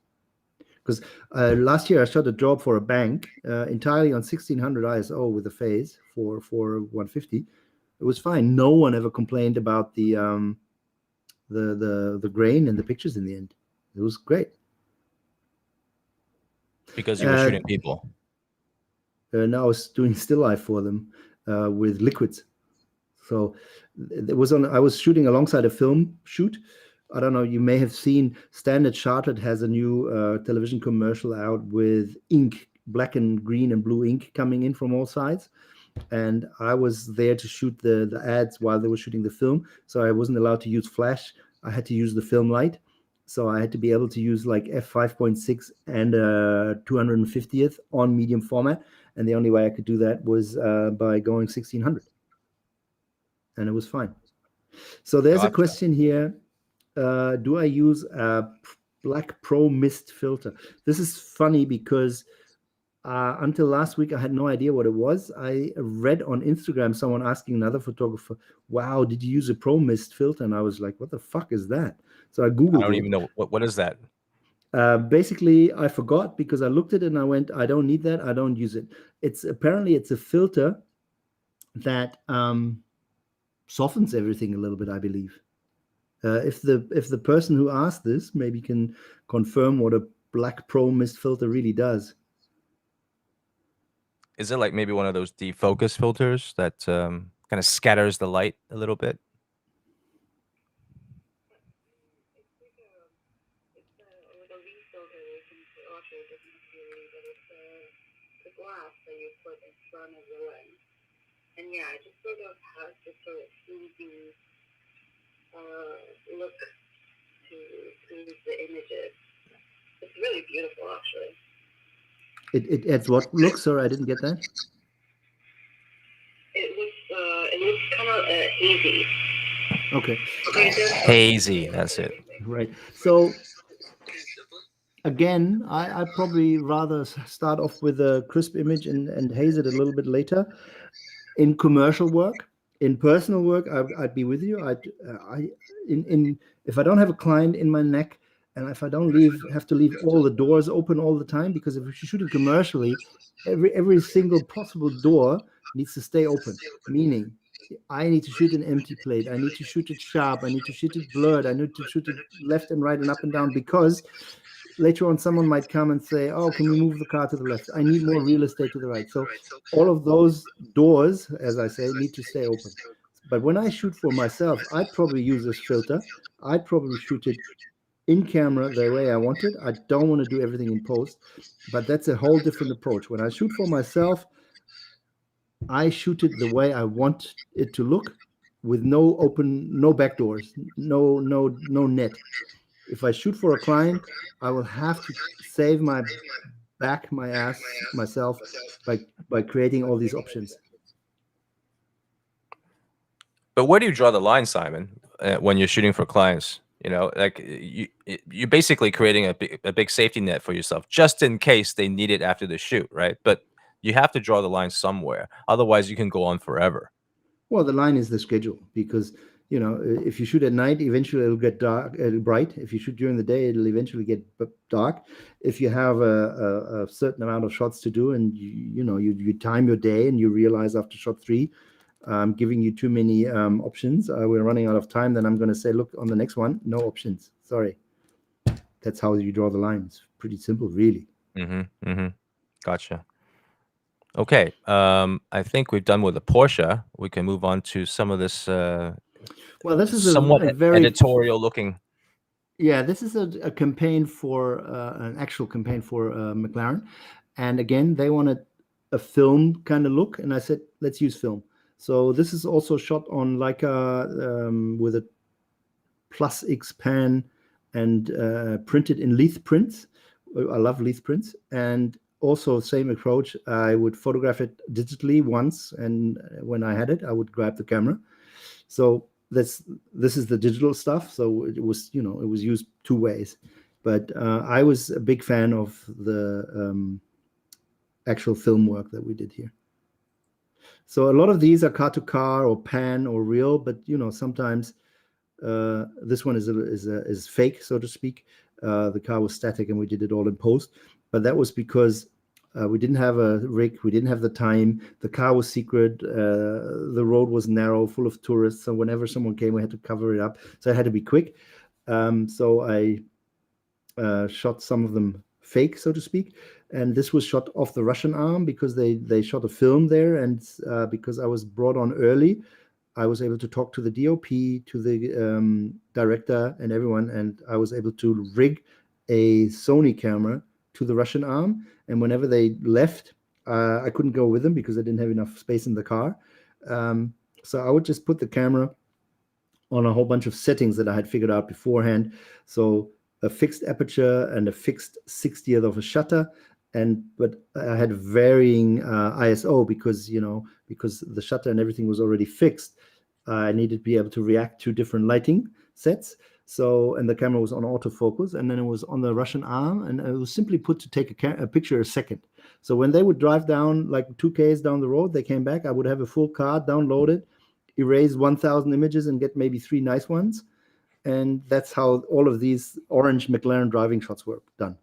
Because last year I shot a job for a bank entirely on 1600 ISO with a phase for 150. It was fine. No one ever complained about the grain and the pictures in the end. It was great. Because you were shooting people. Now I was doing still life for them with liquids. So it was I was shooting alongside a film shoot. I don't know, you may have seen Standard Chartered has a new television commercial out with ink, black and green and blue ink coming in from all sides. And I was there to shoot the ads while they were shooting the film. So I wasn't allowed to use flash. I had to use the film light. So I had to be able to use like f5.6 and 250th on medium format. And the only way I could do that was by going 1600. And it was fine. So there's a question here. Do I use a Black Pro mist filter? This is funny because until last week, I had no idea what it was. I read on Instagram someone asking another photographer, wow, did you use a Pro mist filter? And I was like, what the fuck is that? So I Googled it. I don't even know. What is that? Basically, I forgot because I looked at it and I went, I don't need that. I don't use it. It's a filter that softens everything a little bit, I believe. If the person who asked this maybe can confirm what a Black Pro mist filter really does. Is it like maybe one of those defocus filters that kind of scatters the light a little bit? Glass that you put in front of the lens. And yeah, it just sort of has this sort of easy look to choose the images. It's really beautiful, actually. It adds what look? Sorry, I didn't get that. It looks kind of hazy. Okay, Hazy, that's it. right. So again, I probably rather start off with a crisp image and haze it a little bit later. In commercial work, in personal work, I'd be with you. If I don't have a client in my neck, and if I don't have to leave all the doors open all the time, because if you're shooting commercially, every single possible door needs to stay open. Meaning, I need to shoot an empty plate. I need to shoot it sharp. I need to shoot it blurred. I need to shoot it left and right and up and down, because later on someone might come and say, oh, can we move the car to the left? I need more real estate to the right. So all of those doors, as I say, need to stay open. But when I shoot for myself, I'd probably use this filter. I'd probably shoot it in camera the way I want it. I don't want to do everything in post, but that's a whole different approach. When I shoot for myself, I shoot it the way I want it to look, with no back doors, no net. If I shoot for a client, I will have to save my ass myself by creating all these options. But where do you draw the line, Simon, when you're shooting for clients? You know, like you're basically creating a big safety net for yourself, just in case they need it after the shoot, right? But you have to draw the line somewhere. Otherwise, you can go on forever. Well, the line is the schedule, because if you shoot at night, eventually it'll get dark, bright. If you shoot during the day, it'll eventually get dark. If you have a certain amount of shots to do, and you time your day, and you realize after shot 3, I'm giving you too many options, we're running out of time, then I'm going to say, look, on the next one, no options. Sorry. That's how you draw the line. It's pretty simple, really. Gotcha. Okay, I think we've done with the Porsche. We can move on to some of this. Well, this is somewhat a very editorial looking. Yeah, this is a campaign for an actual campaign for McLaren, and again, they wanted a film kind of look, and I said, let's use film. So this is also shot on Leica with a plus X pan and printed in Leith prints. I love Leith prints, and also same approach. I would photograph it digitally once, and when I had it, I would grab the camera. So this is the digital stuff. So it was used 2 ways. But I was a big fan of the actual film work that we did here. So a lot of these are car to car or pan or real, but sometimes this one is fake, so to speak. The car was static, and we did it all in post. But that was because we didn't have a rig, we didn't have the time. The car was secret. The road was narrow, full of tourists. So whenever someone came, we had to cover it up. So I had to be quick. So I shot some of them fake, so to speak. And this was shot off the Russian arm, because they shot a film there. And because I was brought on early, I was able to talk to the DOP, to the director and everyone. And I was able to rig a Sony camera to the Russian arm. And whenever they left, I couldn't go with them because I didn't have enough space in the car. So I would just put the camera on a whole bunch of settings that I had figured out beforehand. So a fixed aperture and a fixed 60th of a shutter. But I had varying ISO because the shutter and everything was already fixed. I needed to be able to react to different lighting sets. So, and the camera was on autofocus, and then it was on the Russian arm, and it was simply put to take a picture a second. So when they would drive down like 2Ks down the road, they came back, I would have a full car, download it, erase 1,000 images and get maybe 3 nice ones. And that's how all of these orange McLaren driving shots were done.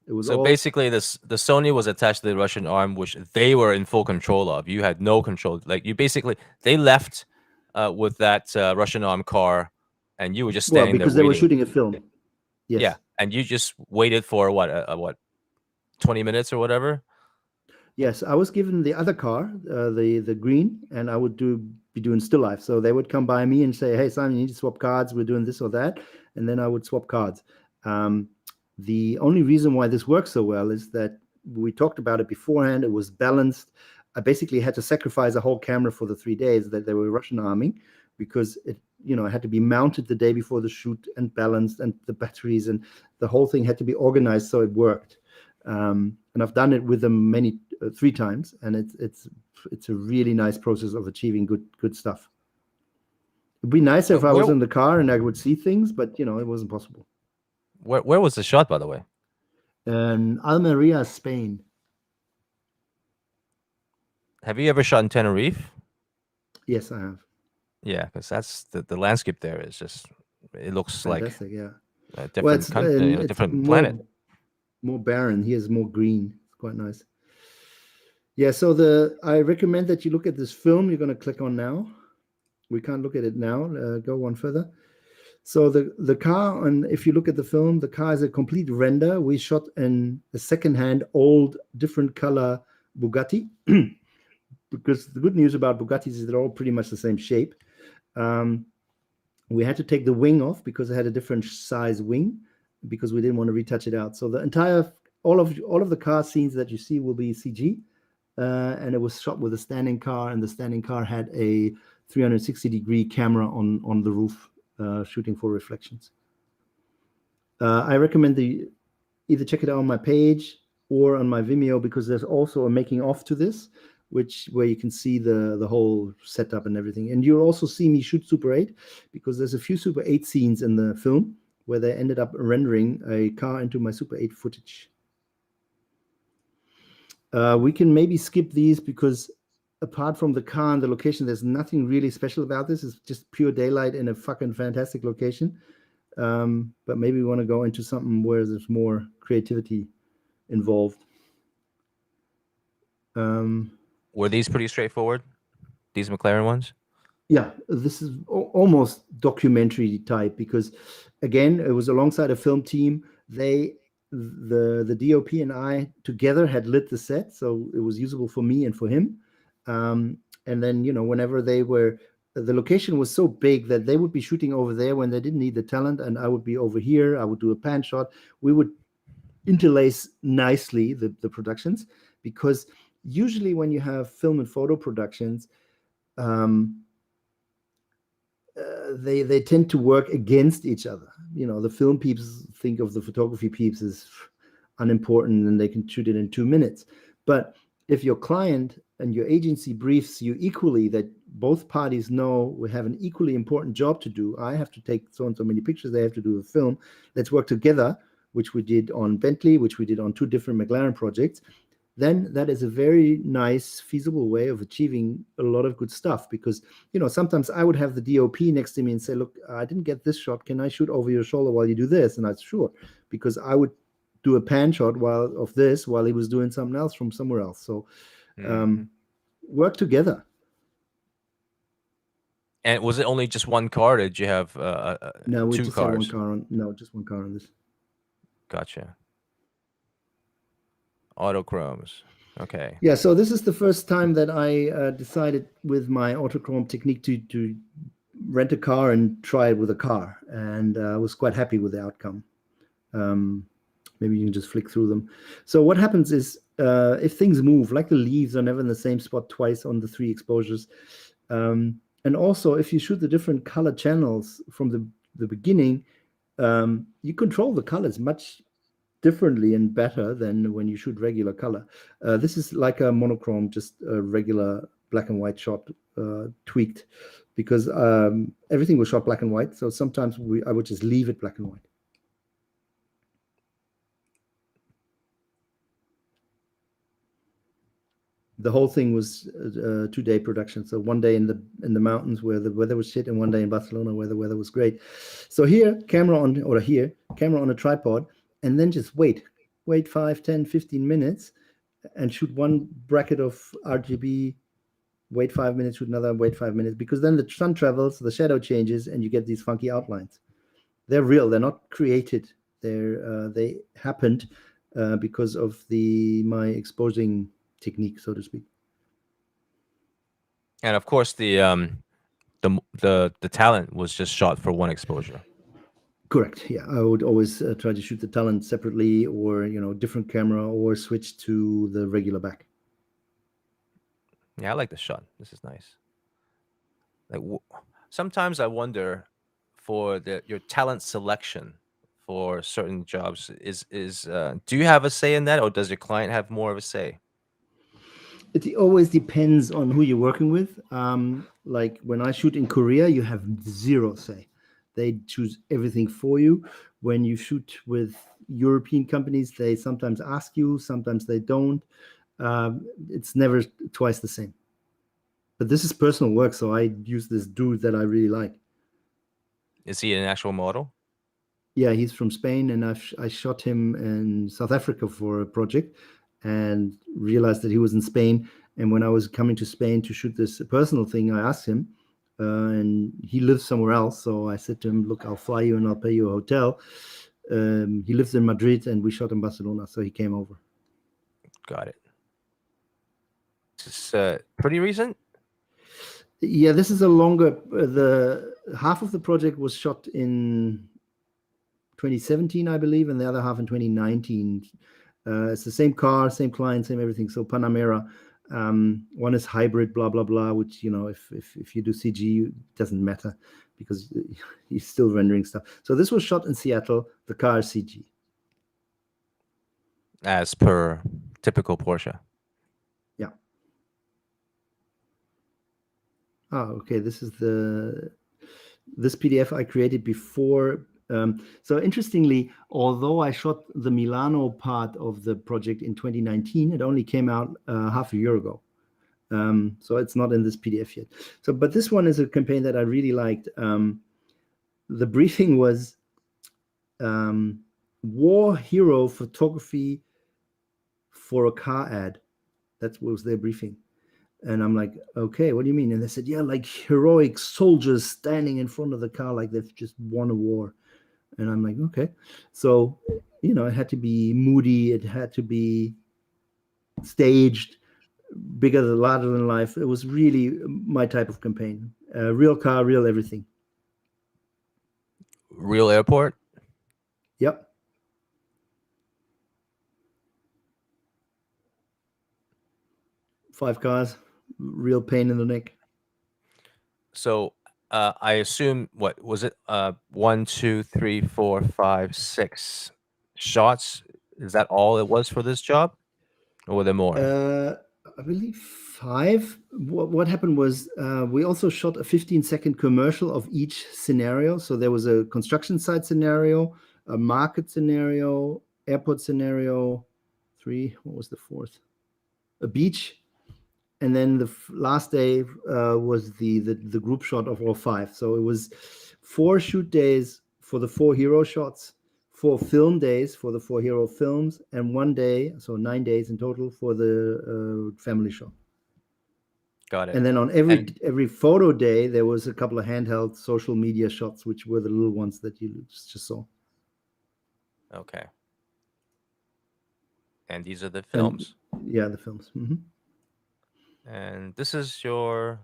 It was so basically the Sony was attached to the Russian arm, which they were in full control of. You had no control. Like they left with that Russian arm car, and you were just standing because there they waiting. were shooting a film. Yes. Yeah, and you just waited for what 20 minutes or whatever. Yes, I was given the other car, the green, and I would be doing still life. So they would come by me and say, "Hey, Simon, you need to swap cards. We're doing this or that," and then I would swap cards. The only reason why this works so well is that we talked about it beforehand. It was balanced. I basically had to sacrifice a whole camera for the 3 days that they were Russian arming, because it had to be mounted the day before the shoot and balanced, and the batteries and the whole thing had to be organized so it worked. And I've done it with them 3 times, and it's a really nice process of achieving good stuff. It'd be nicer if I was in the car and I would see things, but it wasn't possible. Where was the shot, by the way? Almeria, Spain. Have you ever shot in Tenerife? Yes, I have. Yeah, because that's the landscape there is just, it looks Fantastic, like yeah. a different country, a different planet. More barren. Here's more green. It's quite nice. Yeah, so I recommend that you look at this film you're going to click on now. We can't look at it now. Go one further. So the car, and if you look at the film, the car is a complete render. We shot in a secondhand, old, different color Bugatti. Because the good news about Bugattis is they're all pretty much the same shape. We had to take the wing off because it had a different size wing, because we didn't want to retouch it out. So the entire, all of the car scenes that you see will be CG, and it was shot with a standing car, and the standing car had a 360-degree camera on the roof, shooting for reflections. I recommend either check it out on my page or on my Vimeo, because there's also a making of to this, where you can see the whole setup and everything. And you'll also see me shoot Super 8, because there's a few Super 8 scenes in the film where they ended up rendering a car into my Super 8 footage. We can maybe skip these, because apart from the car and the location, there's nothing really special about this. It's just pure daylight in a fucking fantastic location. But maybe we want to go into something where there's more creativity involved. Were these pretty straightforward, these McLaren ones? Yeah, this is almost documentary type, because again, it was alongside a film team. The DOP and I together had lit the set, so it was usable for me and for him. And then, whenever the location was so big that they would be shooting over there when they didn't need the talent, and I would be over here. I would do a pan shot. We would interlace nicely the productions, because usually when you have film and photo productions, they tend to work against each other. The film peeps think of the photography peeps as unimportant, and they can shoot it in 2 minutes. But if your client and your agency briefs you equally, that both parties know we have an equally important job to do. I have to take so and so many pictures, they have to do a film. Let's work together, which we did on Bentley, which we did on 2 different McLaren projects. Then that is a very nice, feasible way of achieving a lot of good stuff. Because, sometimes I would have the DOP next to me and say, look, I didn't get this shot. Can I shoot over your shoulder while you do this? And I said, sure, because I would do a pan shot while he was doing something else from somewhere else. So work together. And was it only just one car? Or did you have no, we 2 just cars? had one car just one car on this. Gotcha. Autochromes. Okay. Yeah, so this is the first time that I decided with my autochrome technique to rent a car and try it with a car, and I was quite happy with the outcome. Maybe you can just flick through them. So what happens is, if things move, like the leaves are never in the same spot twice on the 3 exposures, and also if you shoot the different color channels from the beginning, you control the colors much differently and better than when you shoot regular color. This is like a monochrome, just a regular black and white shot, tweaked, because everything was shot black and white. So sometimes I would just leave it black and white. The whole thing was a 2-day production. So one day in the mountains where the weather was shit, and one day in Barcelona where the weather was great. So camera on a tripod, and then just wait 5, 10, 15 minutes and shoot one bracket of RGB, wait 5 minutes, shoot another, wait 5 minutes, because then the sun travels, the shadow changes, and you get these funky outlines. They're real. They're not created. They happened because of my exposing technique, so to speak. And of course, the talent was just shot for one exposure. Correct. Yeah, I would always try to shoot the talent separately, or different camera, or switch to the regular back. Yeah, I like this shot. This is nice. Like, sometimes I wonder for your talent selection for certain jobs is do you have a say in that, or does your client have more of a say? It always depends on who you're working with. Like when I shoot in Korea, you have zero say. They choose everything for you. When you shoot with European companies, they sometimes ask you, sometimes they don't. It's never twice the same. But this is personal work, so I use this dude that I really like. Is he an actual model? Yeah, he's from Spain, and I shot him in South Africa for a project, and realized that he was in Spain. And when I was coming to Spain to shoot this personal thing, I asked him, and he lives somewhere else. So I said to him, "Look, I'll fly you and I'll pay you a hotel." He lives in Madrid, and we shot in Barcelona, so he came over. Got it. It's pretty recent. Yeah, this is a longer. The half of the project was shot in 2017, I believe, and the other half in 2019. It's the same car, same client, same everything. So Panamera, one is hybrid, blah blah blah. Which if you do CG, it doesn't matter because he's still rendering stuff. So this was shot in Seattle. The car is CG. As per typical Porsche. Yeah. Oh, okay. This PDF I created before. So interestingly, although I shot the Milano part of the project in 2019, it only came out half a year ago. So it's not in this PDF yet. So, but this one is a campaign that I really liked. The briefing was war hero photography for a car ad. That was their briefing. And I'm like, okay, what do you mean? And they said, yeah, like heroic soldiers standing in front of the car like they've just won a war. And I'm like, okay. So, it had to be moody. It had to be staged, bigger than larger than life. It was really my type of campaign. Real car, real everything. Real airport. Yep. Five cars, real pain in the neck. So I assume, what was it? 1, 2, 3, 4, 5, 6 shots. Is that all it was for this job, or were there more? I believe 5. What happened was we also shot a 15-second commercial of each scenario. So there was a construction site scenario, a market scenario, airport scenario, 3. What was the 4th? A beach. And then the last day was the group shot of all 5. So it was 4 shoot days for the 4 hero shots, 4 film days for the 4 hero films, and 1 day, so 9 days in total for the family shot. Got it. And then on every photo day, there was a couple of handheld social media shots, which were the little ones that you just saw. Okay. And these are the films. Yeah, the films. Mm-hmm. And this is your.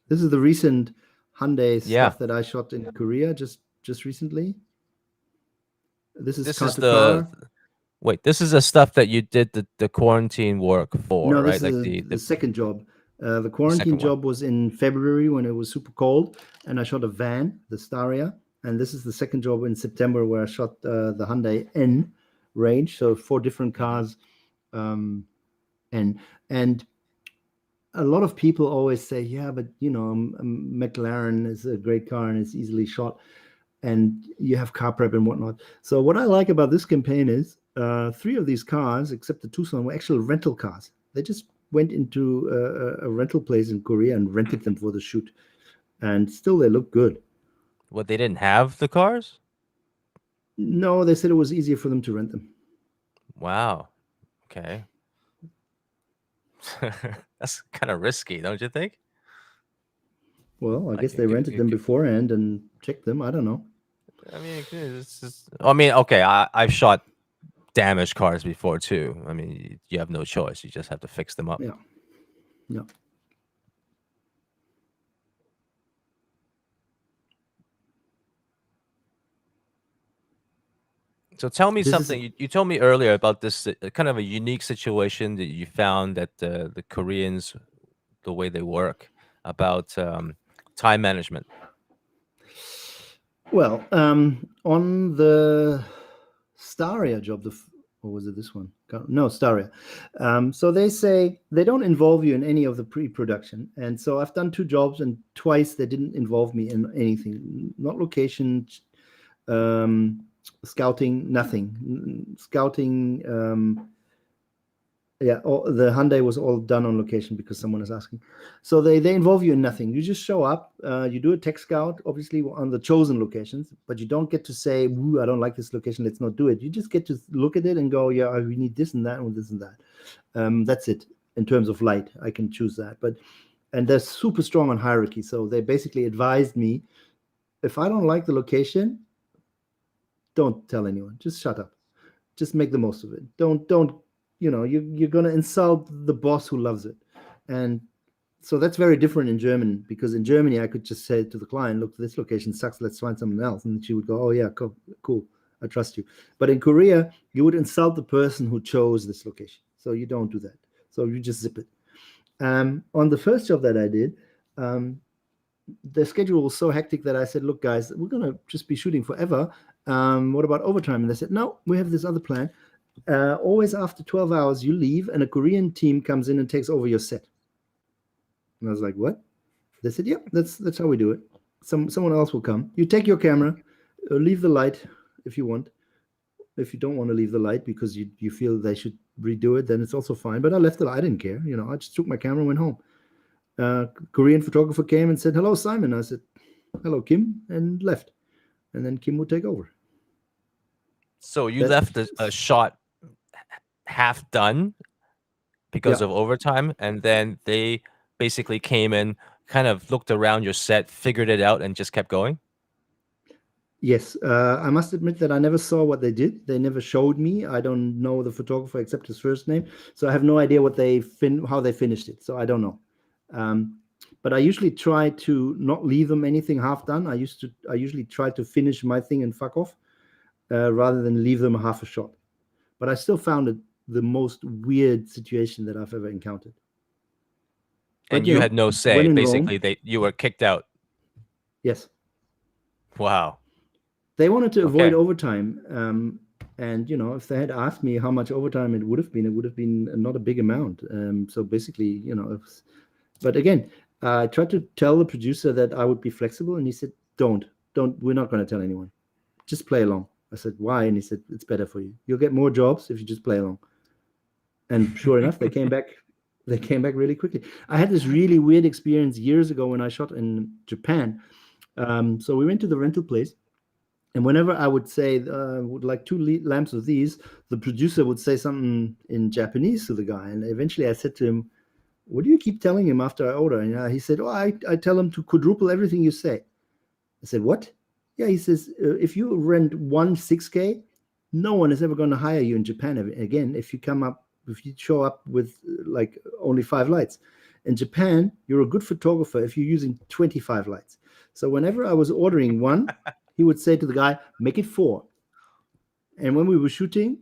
This is the recent Hyundai stuff that I shot in Korea just recently. This is car to car. Wait, this is the stuff that you did the quarantine work for, No, right? this Like is the second job. The quarantine job was in February when it was super cold, and I shot a van, the Staria. And this is the second job in September where I shot the Hyundai N range. So 4 different cars. And a lot of people always say, yeah, but McLaren is a great car and it's easily shot, and you have car prep and whatnot. So what I like about this campaign is 3 of these cars, except the Tucson, were actual rental cars. They just went into a rental place in Korea and rented them for the shoot, and still they look good. What, they didn't have the cars? No, they said it was easier for them to rent them. Wow. Okay. That's kind of risky, don't you think? Well, I guess they rented them beforehand and checked them. I don't know. I mean, okay, I've shot damaged cars before too. I mean, you have no choice. You just have to fix them up. Yeah. Yeah. So tell me something. You told me earlier about this kind of a unique situation that you found that the Koreans, the way they work, about time management. Well, on the Staria job, or was it this one? No, Staria. So they say they don't involve you in any of the pre-production. And so I've done 2 jobs, and twice they didn't involve me in anything, not location, scouting, nothing. Scouting, yeah, the Hyundai was all done on location because someone is asking. So they involve you in nothing. You just show up, you do a tech scout, obviously on the chosen locations, but you don't get to say, "Ooh, I don't like this location, let's not do it." You just get to look at it and go, "Yeah, we need this and that and this and that." That's it in terms of light. I can choose that, and they're super strong on hierarchy. So they basically advised me, if I don't like the location, don't tell anyone. Just shut up. Just make the most of it. Don't you're going to insult the boss who loves it. And so that's very different in German, because in Germany I could just say to the client, "Look, this location sucks, let's find someone else," and she would go, "Oh yeah, cool, I trust you." But in Korea you would insult the person who chose this location, so you don't do that. So you just zip it. On the first job that I did, the schedule was so hectic that I said, "Look guys, we're going to just be shooting forever. What about overtime?" And they said, "No, we have this other plan. Always after 12 hours, you leave, and a Korean team comes in and takes over your set." And I was like, "What?" They said, "Yeah, that's how we do it. Someone else will come. You take your camera, leave the light if you want. If you don't want to leave the light because you feel they should redo it, then it's also fine." But I left it. I didn't care. I just took my camera and went home. Korean photographer came and said, "Hello, Simon." I said, "Hello, Kim," and left. And then Kim would take over. So you left a shot half done because Yeah. of overtime, and then they basically came in, kind of looked around your set, figured it out, and just kept going? Yes, I must admit that I never saw what they did. They never showed me. I don't know the photographer except his first name, so I have no idea how they finished it. So I don't know. But I usually try to not leave them anything half done. I usually try to finish my thing and fuck off, rather than leave them half a shot. But I still found it the most weird situation that I've ever encountered. But, And you had no when say. in Basically, Rome, you were kicked out. yes. Wow. They wanted to avoid Okay. overtime. And, if they had asked me how much overtime it would have been not a big amount. So basically, but again, I tried to tell the producer that I would be flexible, and he said, don't, we're not going to tell anyone. Just play along. I said, "Why?" And he said, "It's better for you. You'll get more jobs if you just play along." And sure enough, they came back. They came back really quickly. I had this really weird experience years ago when I shot in Japan. So we went to the rental place, and whenever I would say, "would like 2 lamps of these," the producer would say something in Japanese to the guy. And eventually I said to him, "What do you keep telling him after I order?" And he said, "Oh, I tell him to quadruple everything you say." I said, "What?" "Yeah," he says, "if you rent one 6K, no one is ever going to hire you in Japan again if you show up with like only 5 lights. In Japan, you're a good photographer if you're using 25 lights." So whenever I was ordering one, he would say to the guy, "Make it 4." And when we were shooting,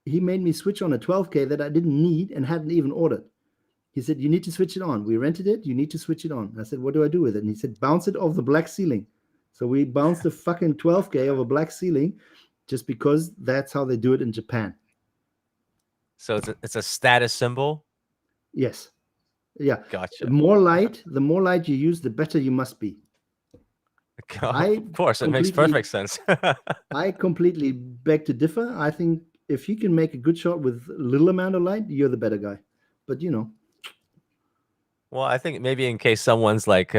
he made me switch on a 12K that I didn't need and hadn't even ordered. He said, "You need to switch it on. We rented it. You need to switch it on." I said, "What do I do with it?" And he said, "Bounce it off the black ceiling." So we bounced the fucking 12K of a black ceiling, just because that's how they do it in Japan. So it's a status symbol? Yes. Yeah. Gotcha. The more light you use, the better you must be. Of course, it makes perfect sense. I completely beg to differ. I think if you can make a good shot with little amount of light, you're the better guy. But Well, I think maybe in case someone's like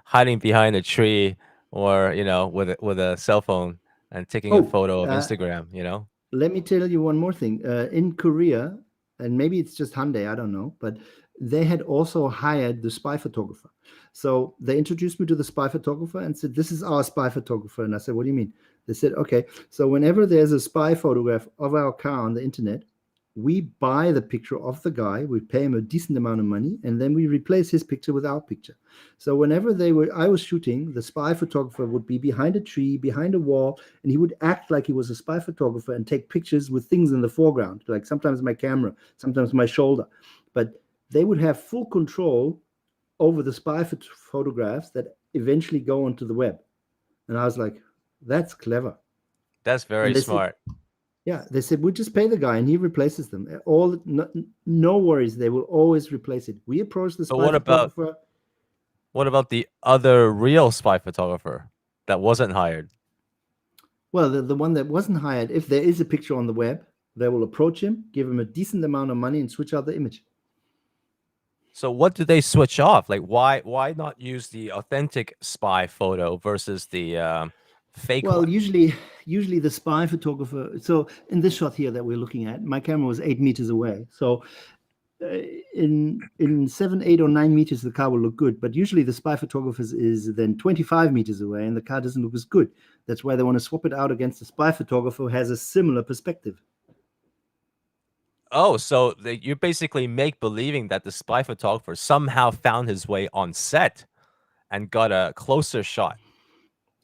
hiding behind a tree, or with a cell phone and taking a oh, photo of Instagram. let me tell you one more thing. In Korea, and maybe it's just Hyundai, I don't know, but they had also hired the spy photographer. So they introduced me to the spy photographer and said, "This is our spy photographer." And I said, "What do you mean?" They said, "Okay, so whenever there's a spy photograph of our car on the internet, we buy the picture of the guy, we pay him a decent amount of money, and then we replace his picture with our picture." So whenever I was shooting, the spy photographer would be behind a tree, behind a wall, and he would act like he was a spy photographer and take pictures with things in the foreground, like sometimes my camera, sometimes my shoulder. But they would have full control over the spy photographs that eventually go onto the web. And I was like, That's clever. That's very they said, smart. yeah, they said, we'll just pay the guy and he replaces them. No worries. They will always replace it. We approached the So spy photographer. what about the other real spy photographer that wasn't hired? Well, the one that wasn't hired, if there is a picture on the web, they will approach him, give him a decent amount of money, and switch out the image. So what do they switch off? Like, why not use the authentic spy photo versus the fake Well, one? usually the spy photographer. So in this shot here that we're looking at, my camera was 8 meters away. So in 7, 8, or 9 meters, the car will look good. But usually the spy photographer is then 25 meters away, and the car doesn't look as good. That's why they want to swap it out against the spy photographer who has a similar perspective. Oh, so you basically make believing that the spy photographer somehow found his way on set and got a closer shot.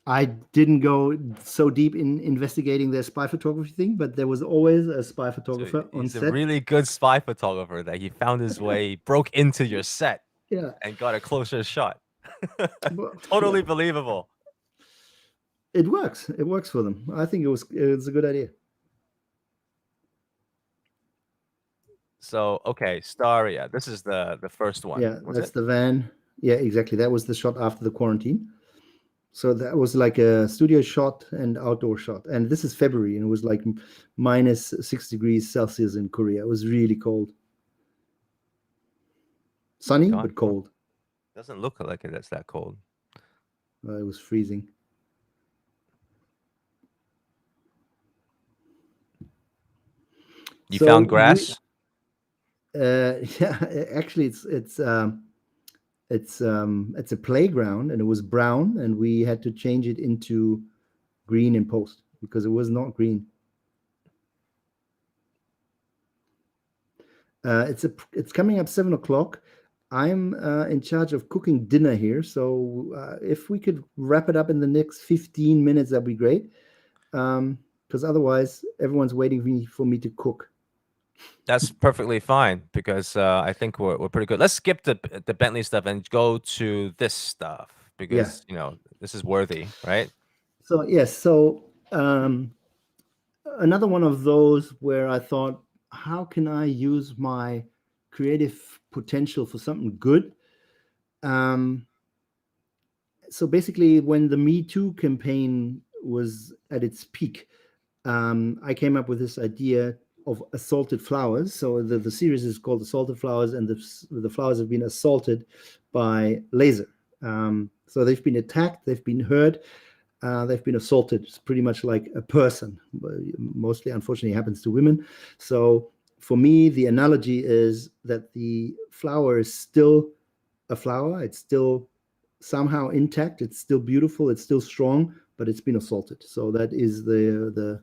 I didn't go so deep in investigating their spy photography thing, but there was always a spy photographer on He's set. a really good spy photographer that he found his way, broke into your set, Yeah, and got a closer shot. Well, Totally yeah. believable. It works. It works for them. I think it's a good idea. So okay, Staria. This is the first one. Yeah, Was that's it? the van. Yeah, exactly. That was the shot after the quarantine. So that was like a studio shot and outdoor shot. And this is February, and it was like minus 6 degrees Celsius in Korea. It was really cold. Sunny, God, but cold. doesn't look like it's that cold. It was freezing. You So found grass? yeah, actually, it's a playground, and it was brown, and we had to change it into green in post because it was not green. It's coming up 7 o'clock. I'm in charge of cooking dinner here, so if we could wrap it up in the next 15 minutes, that'd be great. Because otherwise, everyone's waiting for me to cook. That's perfectly fine because I think we're pretty good. Let's skip the Bentley stuff and go to this stuff because this is worthy, right? So yes, so another one of those where I thought, how can I use my creative potential for something good? So basically, when the Me Too campaign was at its peak, I came up with this idea of assaulted flowers. So the series is called Assaulted Flowers, and the flowers have been assaulted by laser. So they've been attacked, they've been hurt, they've been assaulted. It's pretty much like a person. Mostly, unfortunately, happens to women. So for me, the analogy is that the flower is still a flower. It's still somehow intact. It's still beautiful. It's still strong, but it's been assaulted. So that is the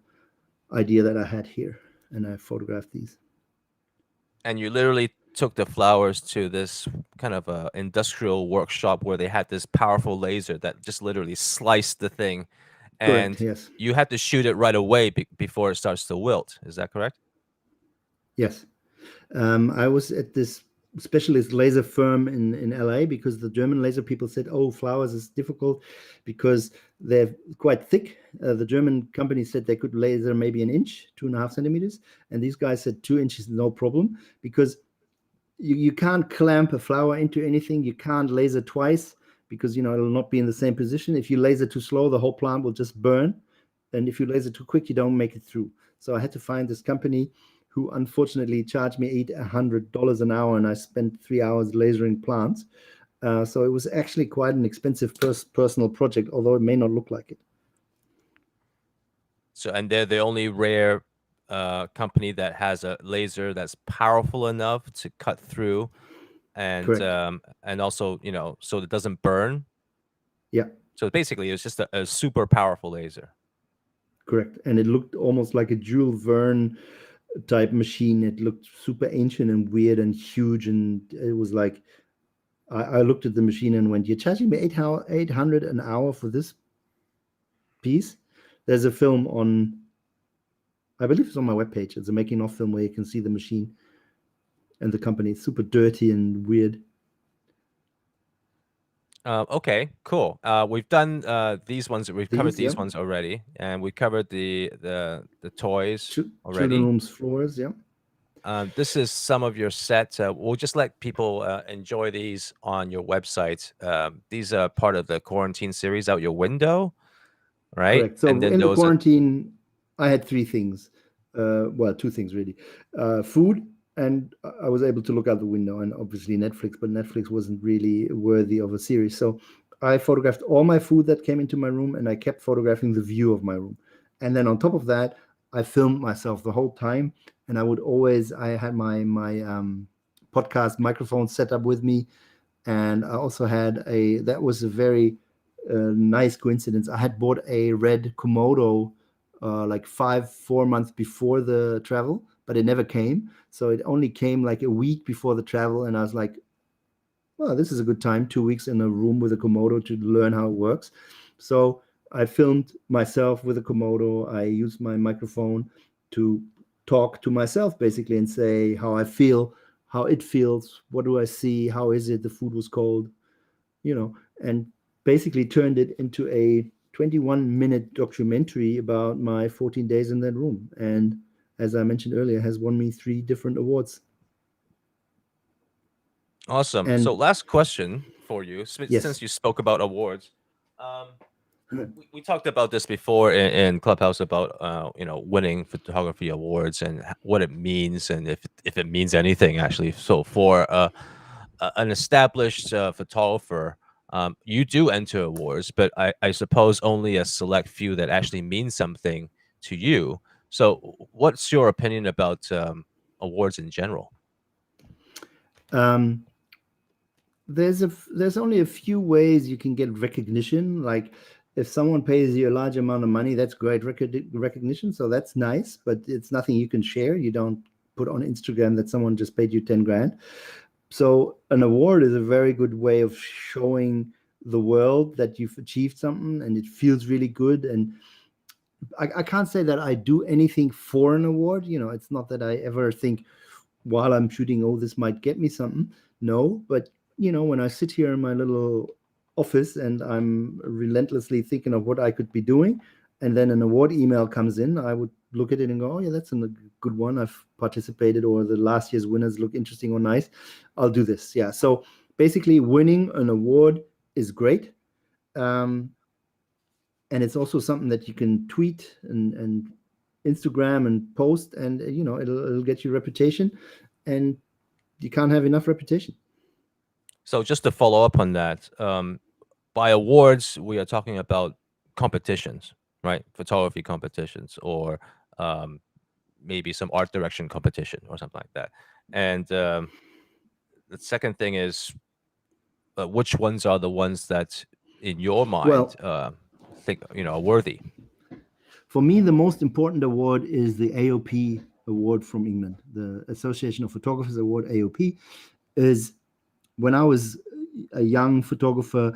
idea that I had here, and I photographed these. And you literally took the flowers to this kind of a industrial workshop where they had this powerful laser that just literally sliced the thing, and Correct. Yes. you had to shoot it right away before it starts to wilt. Is that correct? Yes. I was at this specialist laser firm in LA because the German laser people said, oh, flowers is difficult because they're quite thick. The German company said they could laser maybe an inch, 2.5 centimeters. And these guys said 2 inches, no problem, because you can't clamp a flower into anything. You can't laser twice because, it'll not be in the same position. If you laser too slow, the whole plant will just burn. And if you laser too quick, you don't make it through. So I had to find this company who unfortunately charged me $800 an hour, and I spent 3 hours lasering plants. So it was actually quite an expensive personal project, although it may not look like it. So, and they're the only rare company that has a laser that's powerful enough to cut through, and Correct. and also so it doesn't burn. Yeah. So basically, it's just a super powerful laser. Correct. And it looked almost like a Jules Verne type machine. It looked super ancient and weird and huge, and it was like I looked at the machine and went, "You're charging me $800 an hour for this piece?" There's a film on, I believe it's on my webpage. It's a making of film where you can see the machine and the company. It's super dirty and weird. Okay, cool. We've done these ones. We've covered These, yeah. these ones already, and we covered the toys Children already. rooms floors, yeah. This is some of your sets. We'll just let people enjoy these on your website. These are part of the quarantine series out your window, right? Correct. So And then in the those are quarantine, I had three things. Well, two things really. Food, and I was able to look out the window, and obviously Netflix, but Netflix wasn't really worthy of a series. So I photographed all my food that came into my room, and I kept photographing the view of my room. And then on top of that, I filmed myself the whole time, and I had my podcast microphone set up with me, and I also had that was a very nice coincidence. I had bought a red Komodo like 4 months before the travel, but it never came. So it only came like a week before the travel, and I was like, well, this is a good time, 2 weeks in a room with a Komodo to learn how it works. So I filmed myself with a Komodo. I used my microphone to talk to myself basically and say how I feel, how it feels, what do I see, how is it, the food was cold, and basically turned it into a 21-minute documentary about my 14 days in that room. And as I mentioned earlier, has won me 3 different awards. awesome. So And last question for you, since yes. you spoke about awards. Um, we talked about this before in Clubhouse about winning photography awards and what it means and if it means anything actually. So for an established photographer, you do enter awards, but I suppose only a select few that actually mean something to you. So what's your opinion about awards in general? Um, there's only a few ways you can get recognition. Like if someone pays you a large amount of money, that's great recognition. So that's nice, but it's nothing you can share. You don't put on Instagram that someone just paid you 10 grand. So an award is a very good way of showing the world that you've achieved something, and it feels really good. And I can't say that I do anything for an award. It's not that I ever think while I'm shooting, oh, this might get me something. No, but when I sit here in my little office and I'm relentlessly thinking of what I could be doing, and then an award email comes in, I would look at it and go, oh yeah, that's a good one. I've participated, or the last year's winners look interesting or nice. I'll do this. Yeah. So basically, winning an award is great. And it's also something that you can tweet and Instagram and post, and it'll get you reputation, and you can't have enough reputation. So just to follow up on that, by awards we are talking about competitions, right? Photography competitions, or um, maybe some art direction competition or something like that. And the second thing is, which ones are the ones that, in your mind, Well, think are worthy? for me, the most important award is the AOP award from England, the Association of Photographers Award. AOP is, when I was a young photographer,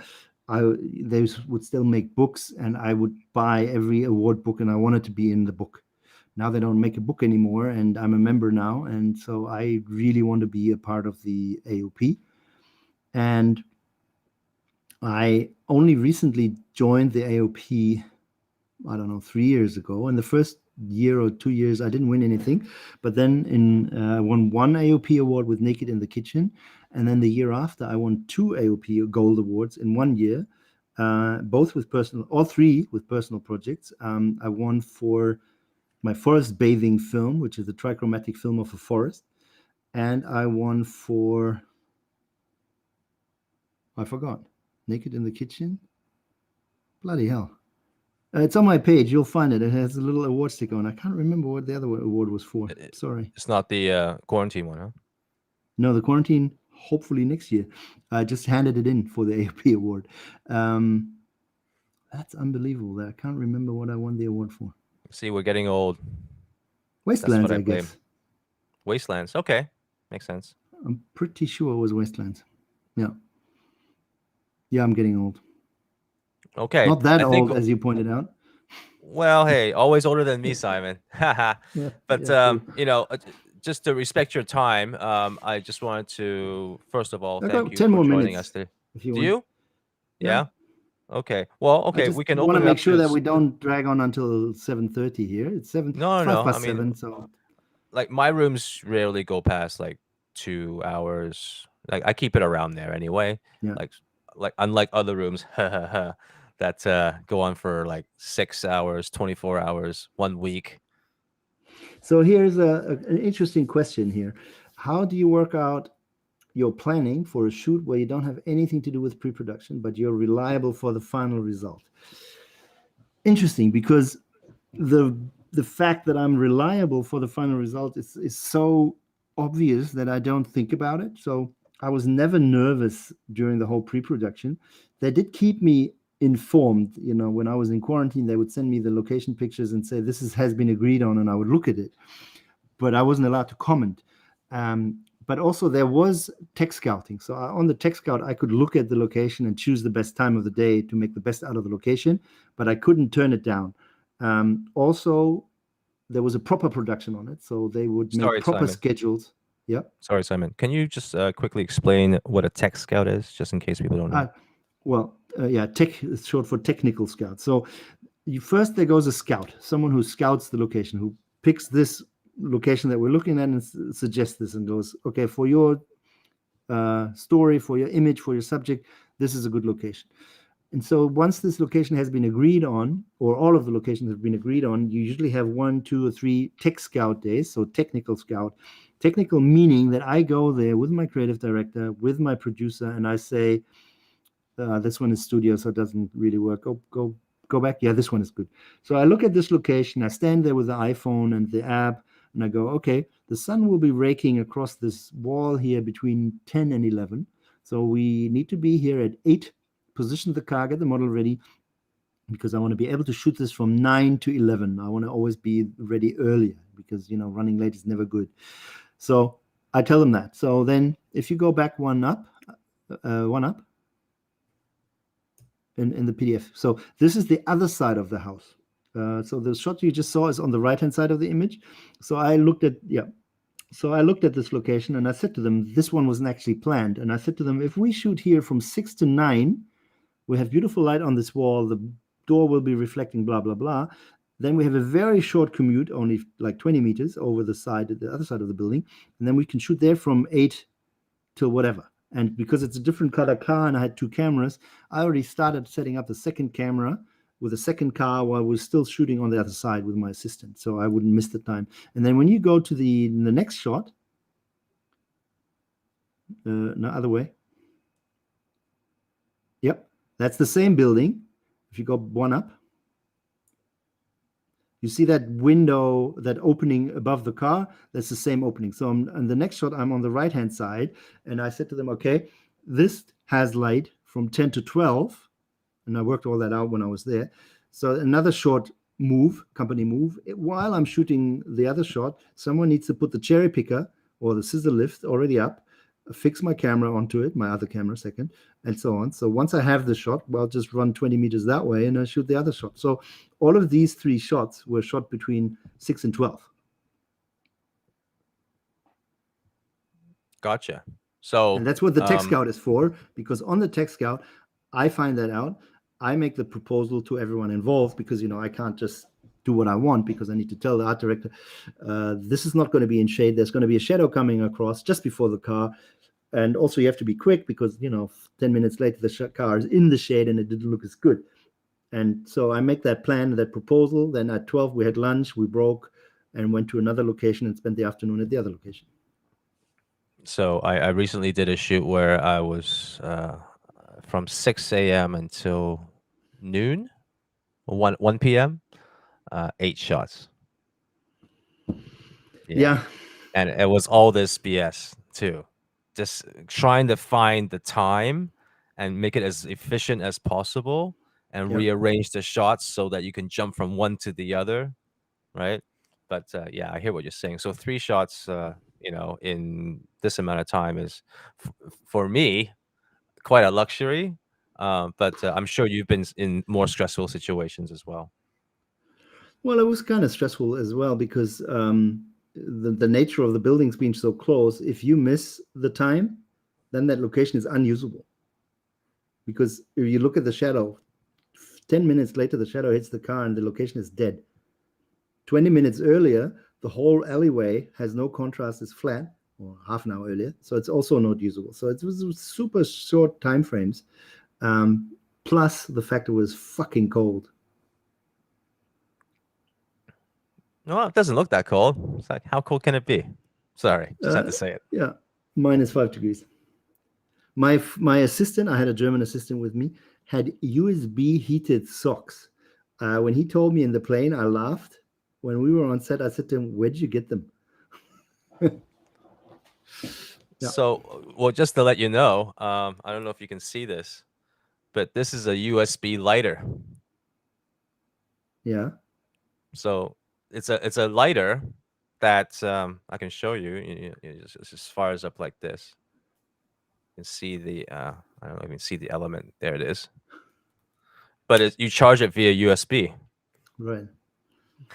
they would still make books, and I would buy every award book, and I wanted to be in the book. Now they don't make a book anymore, and I'm a member now, and so I really want to be a part of the AOP. And I only recently joined the AOP, I don't know, 3 years ago. And the first year or 2 years, I didn't win anything. But then I won one AOP award with Naked in the Kitchen. And then the year after, I won 2 AOP Gold Awards in 1 year, all three with personal projects. I won for my forest bathing film, which is a trichromatic film of a forest. And I won for, I forgot, Naked in the Kitchen. Bloody hell. It's on my page. You'll find it. It has a little award sticker on. I can't remember what the other award was for. Sorry. It's not the quarantine one, huh? No, the quarantine, hopefully next year. I just handed it in for the AOP award. That's unbelievable. I can't remember what I won the award for. See, we're getting old. Wastelands, That's what I blame. guess. Wastelands. Okay, makes sense. I'm pretty sure it was Wastelands. Yeah. Yeah, I'm getting old. Okay. Not that old, as you pointed out. Well, hey, always older than me, Simon. Yeah, But yeah, just to respect your time, I just wanted to first of all I thank got you 10 for more joining minutes, us today. if you Do want. you? Yeah. Okay. Well, I okay, just we can want to open it make up sure to that we don't drag on until 7:30 here. It's no, no, five no. I past mean, 7. So like my rooms rarely go past like 2 hours. Like I keep it around there anyway. yeah. Like like unlike other rooms that go on for like 6 hours, 24 hours, 1 week. So here's an interesting question here. How do you work out your planning for a shoot where you don't have anything to do with pre-production, but you're reliable for the final result? Interesting, because the fact that I'm reliable for the final result is so obvious that I don't think about it. So I was never nervous during the whole pre-production. They did keep me informed. You know, when I was in quarantine, they would send me the location pictures and say has been agreed on, and I would look at it. But I wasn't allowed to comment. But also there was tech scouting. So on the tech scout, I could look at the location and choose the best time of the day to make the best out of the location, but I couldn't turn it down. Also, there was a proper production on it, so they would make Sorry, proper Simon. schedules. Yeah. Sorry, Simon. Can you just quickly explain what a tech scout is, just in case people don't know? Yeah, tech is short for technical scout. So first there goes a scout, someone who scouts the location, who picks this location that we're looking at and suggests this and goes, okay, for your story, for your image, for your subject, this is a good location. And so once this location has been agreed on, or all of the locations have been agreed on, you usually have 1, 2, or 3 tech scout days. So technical scout, technical meaning that I go there with my creative director, with my producer, and I say, this one is studio, so it doesn't really work. Go back. Yeah, this one is good. So I look at this location. I stand there with the iPhone and the app, and I go, okay, the sun will be raking across this wall here between 10 and 11. So we need to be here at 8, position the car, get the model ready, because I want to be able to shoot this from 9 to 11. I want to always be ready earlier because, running late is never good. So I tell them that. So then if you go back one up, in the PDF. So this is the other side of the house. So the shot you just saw is on the right-hand side of the image. So I looked at this location and I said to them, this one wasn't actually planned. And I said to them, if we shoot here from 6 to 9, we have beautiful light on this wall, the door will be reflecting, blah, blah, blah. Then we have a very short commute, only like 20 meters over the other side of the building. And then we can shoot there from 8 till whatever. And because it's a different color car and I had 2 cameras, I already started setting up the second camera with a second car while we're still shooting on the other side with my assistant, so I wouldn't miss the time. And then when you go to the next shot, no, other way. Yep, that's the same building. If you go one up, you see that window, that opening above the car, that's the same opening. So on the next shot, I'm on the right-hand side, and I said to them, okay, this has light from 10 to 12, and I worked all that out when I was there. So another short move, company move, while I'm shooting the other shot, someone needs to put the cherry picker or the scissor lift already up, fix my camera onto it, my other camera second, and so on. So once I have the shot, well, just run 20 meters that way and I shoot the other shot. So all of these 3 shots were shot between 6 and 12. Gotcha. So And that's what the Tech Scout is for, because on the Tech Scout, I find that out. I make the proposal to everyone involved because, I can't just do what I want because I need to tell the art director, this is not going to be in shade. There's going to be a shadow coming across just before the car. And also you have to be quick because, 10 minutes later, the car is in the shade and it didn't look as good. And so I make that plan, that proposal. Then at 12, we had lunch, we broke and went to another location and spent the afternoon at the other location. So I recently did a shoot where I was from 6 a.m. until noon, 1 p.m., 8 shots. Yeah. And it was all this BS too. Just trying to find the time and make it as efficient as possible and rearrange the shots so that you can jump from one to the other, right? But yeah, I hear what you're saying. So 3 shots, in this amount of time is, for me, quite a luxury. But I'm sure you've been in more stressful situations as well. Well, it was kind of stressful as well because the nature of the buildings being so close, if you miss the time, then that location is unusable. because if you look at the shadow, 10 minutes later, the shadow hits the car and the location is dead. 20 minutes earlier, the whole alleyway has no contrast, is flat, or half an hour earlier. So it's also not usable. So it was super short time frames. Plus the fact it was fucking cold. Well, it doesn't look that cold. It's like, how cold can it be? Sorry, just had to say it. Yeah, -5 degrees. My assistant, I had a German assistant with me, had USB heated socks. When he told me in the plane, I laughed. When we were on set, I said to him, "Where'd you get them?" Yeah. So, well, just to let you know, I don't know if you can see this, but this is a USB lighter. Yeah. So it's a lighter that I can show you. Just as far as up like this. You can see the I don't know if you can see the element. There it is. But you charge it via USB. Right.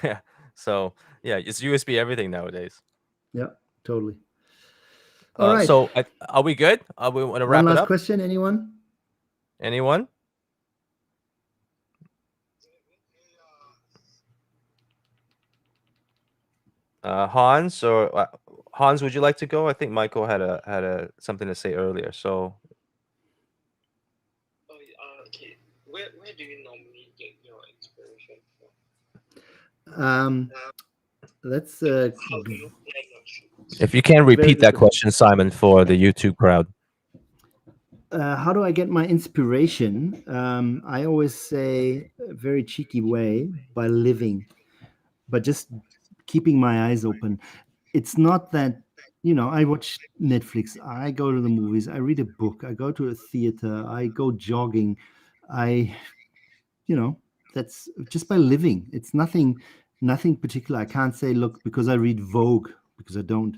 Yeah. So yeah, it's USB everything nowadays. Yeah, totally. All right. So are we good? We want to wrap One it last up? question, anyone? Anyone? Hans or Hans, would you like to go? I think Michael had a something to say earlier. So Okay. Where do you normally get your inspiration from? Let's How do you plan your shoots? if you can Very repeat good that question, Simon, for the YouTube crowd. how do I get my inspiration? I always say a very cheeky way, by living, but just keeping my eyes open. It's not that, I watch Netflix, I go to the movies, I read a book, I go to a theater, I go jogging. That's just by living. It's nothing particular. I can't say, look, because I read Vogue, because I don't,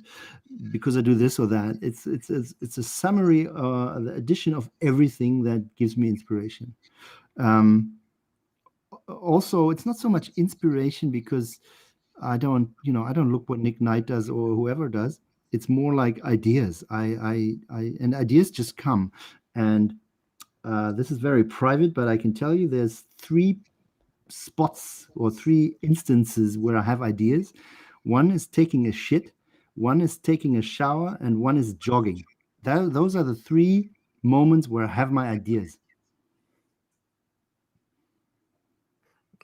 because I do this or that. It's a summary, the addition of everything that gives me inspiration. Also, it's not so much inspiration because I don't look what Nick Knight does or whoever does. It's more like ideas. And ideas just come. And this is very private, but I can tell you there's 3 spots or 3 instances where I have ideas. One is taking a shit, one is taking a shower, and one is jogging. Those are the 3 moments where I have my ideas.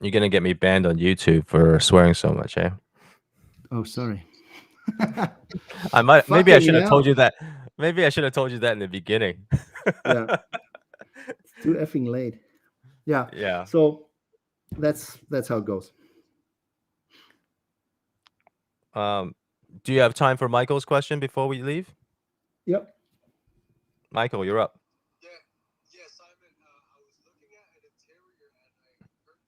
You're gonna get me banned on YouTube for swearing so much, eh? Oh, sorry. Maybe I should have Fucking told hell. you that. Maybe I should have told you that in the beginning. Yeah. It's too effing late. Yeah. Yeah. So that's how it goes. Do you have time for Michael's question before we leave? Yep. Michael, you're up. Yeah, Simon. I was looking at an interior and I heard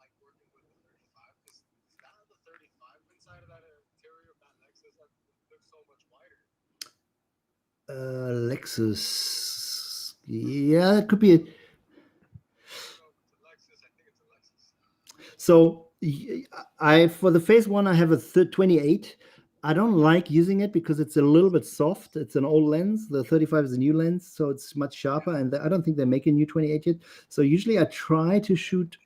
like working with the 35. Is that the 35 inside of that interior of that Lexus that looks so much wider? Lexus. Yeah, it could be. I don't know if it's a Lexus. I think it's a Lexus. So for the phase 1, I have a 28. I don't like using it because it's a little bit soft. It's an old lens. The 35 is a new lens, so it's much sharper. And I don't think they make a new 28 yet. So usually I try to shoot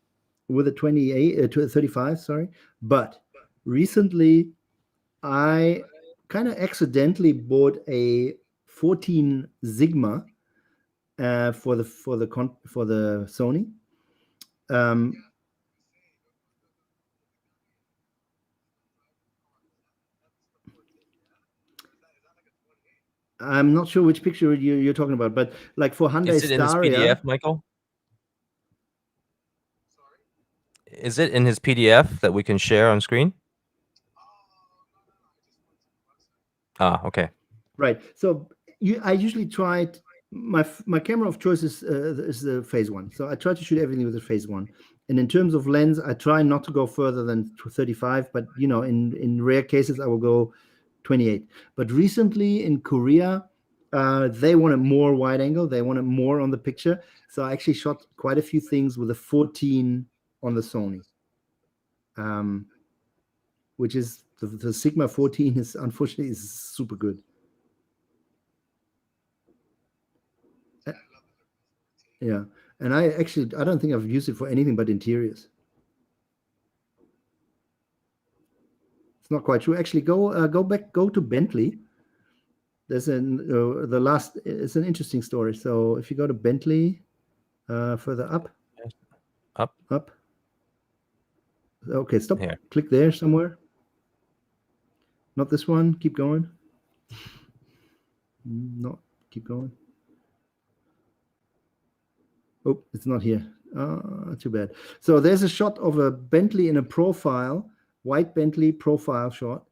with a 35, sorry. But recently I kind of accidentally bought a 14 Sigma for the Sony. I'm not sure which picture you're talking about, but like for Hyundai Is it in his Staria, PDF, Michael? Is it in his PDF that we can share on screen? Ah, okay. right? So I usually try my camera of choice is the phase 1. So I try to shoot everything with the phase 1. And in terms of lens, I try not to go further than 35, but in rare cases I will go 28. But recently in Korea, they wanted more wide angle. They wanted more on the picture. So I actually shot quite a few things with a 14 on the Sony, which is the Sigma 14 is unfortunately is super good. Yeah, and I don't think I've used it for anything but interiors. It's not quite true. Actually, go to Bentley. There's it's an interesting story. So if you go to Bentley, further up, Up up. Okay, stop. here. Click there somewhere. Not this one. Keep going. No, keep going. Oh, it's not here. Too bad. So there's a shot of a Bentley in a profile, white Bentley profile shot.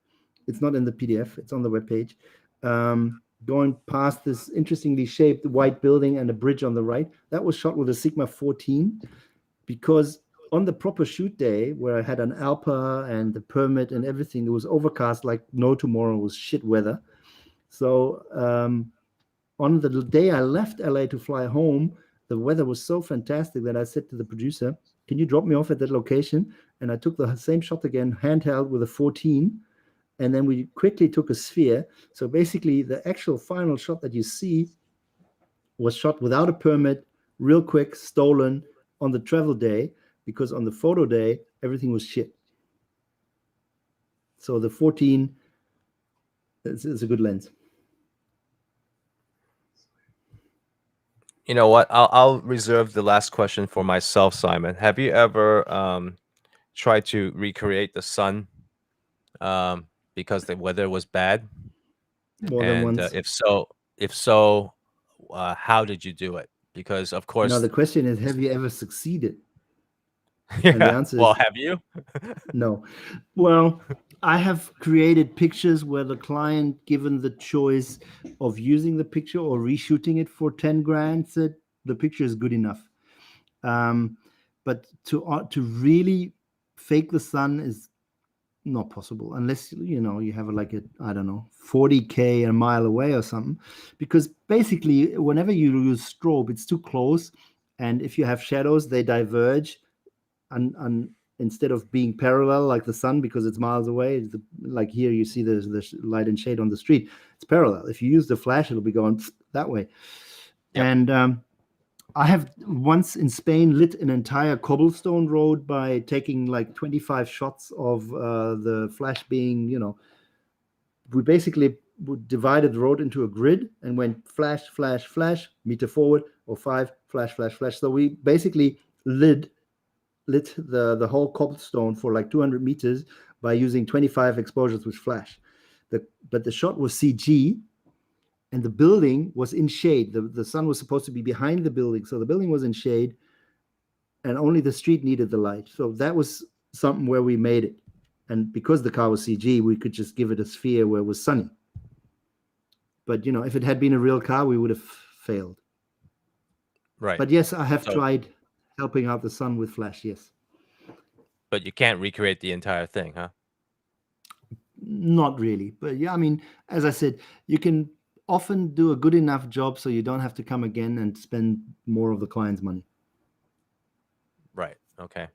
It's not in the PDF. It's on the webpage. Going past this interestingly shaped white building and a bridge on the right. That was shot with a Sigma 14 because on the proper shoot day where I had an Alpa and the permit and everything, it was overcast like no tomorrow. It was shit weather. So on the day I left LA to fly home, the weather was so fantastic that I said to the producer, can you drop me off at that location? And I took the same shot again, handheld with a 14. And then we quickly took a sphere. So basically, the actual final shot that you see was shot without a permit, real quick, stolen on the travel day, because on the photo day, everything was shit. So the 14 is a good lens. You know what? I'll reserve the last question for myself, Simon. Have you ever tried to recreate the sun because the weather was bad? More than And once. if so, how did you do it? Because of Now course, the question is, have you ever succeeded? And the yeah. answer Well, is have you? no. Well, I have created pictures where the client, given the choice of using the picture or reshooting it for 10 grand, said the picture is good enough. But to really fake the sun is not possible unless you have like I don't know, 40K a mile away or something, because basically whenever you use strobe, it's too close, and if you have shadows, they diverge and instead of being parallel like the sun because it's miles away, like here you see the light and shade on the street, it's parallel. If you use the flash, it'll be going that way. Yep. And I have once in Spain lit an entire cobblestone road by taking like 25 shots of the flash being, we basically divided the road into a grid and went flash, flash, flash, meter forward, or 5, flash, flash, flash. So we basically lit the whole cobblestone for like 200 meters by using 25 exposures with flash. But the shot was CG, and the building was in shade. The sun was supposed to be behind the building, so the building was in shade, and only the street needed the light. So that was something where we made it. And because the car was CG, we could just give it a sphere where it was sunny. But if it had been a real car, we would have failed. Right. But yes, I have tried helping out the sun with flash, yes. But you can't recreate the entire thing, huh? Not really. But yeah, I mean, as I said, you can often do a good enough job so you don't have to come again and spend more of the client's money. Right. Okay.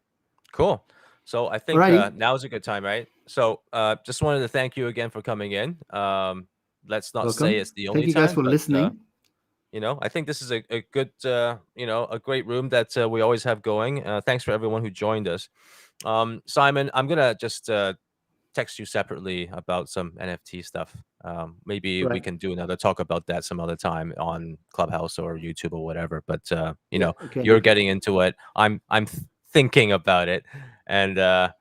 Cool. So I think Alrighty. now is a good time, right? So just wanted to thank you again for coming in. Let's not say Welcome. it's the Thank only you guys time, for but listening. I think this is a good, a great room that we always have going. Thanks for everyone who joined us. Simon, I'm gonna just text you separately about some NFT stuff. Maybe we Right. can do another talk about that some other time on Clubhouse or YouTube or whatever. But Okay. you're getting into it. I'm thinking about it, and I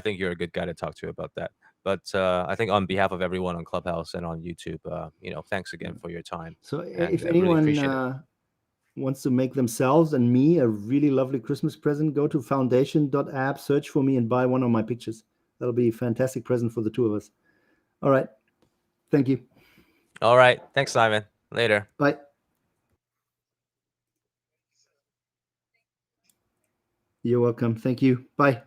think you're a good guy to talk to about that. But I think on behalf of everyone on Clubhouse and on YouTube, thanks again for your time. So And if I really anyone appreciate it. wants to make themselves and me a really lovely Christmas present, go to foundation.app, search for me, and buy one of my pictures. That'll be a fantastic present for the two of us. All right. Thank you. All right. Thanks, Simon. Later. Bye. You're welcome. Thank you. Bye.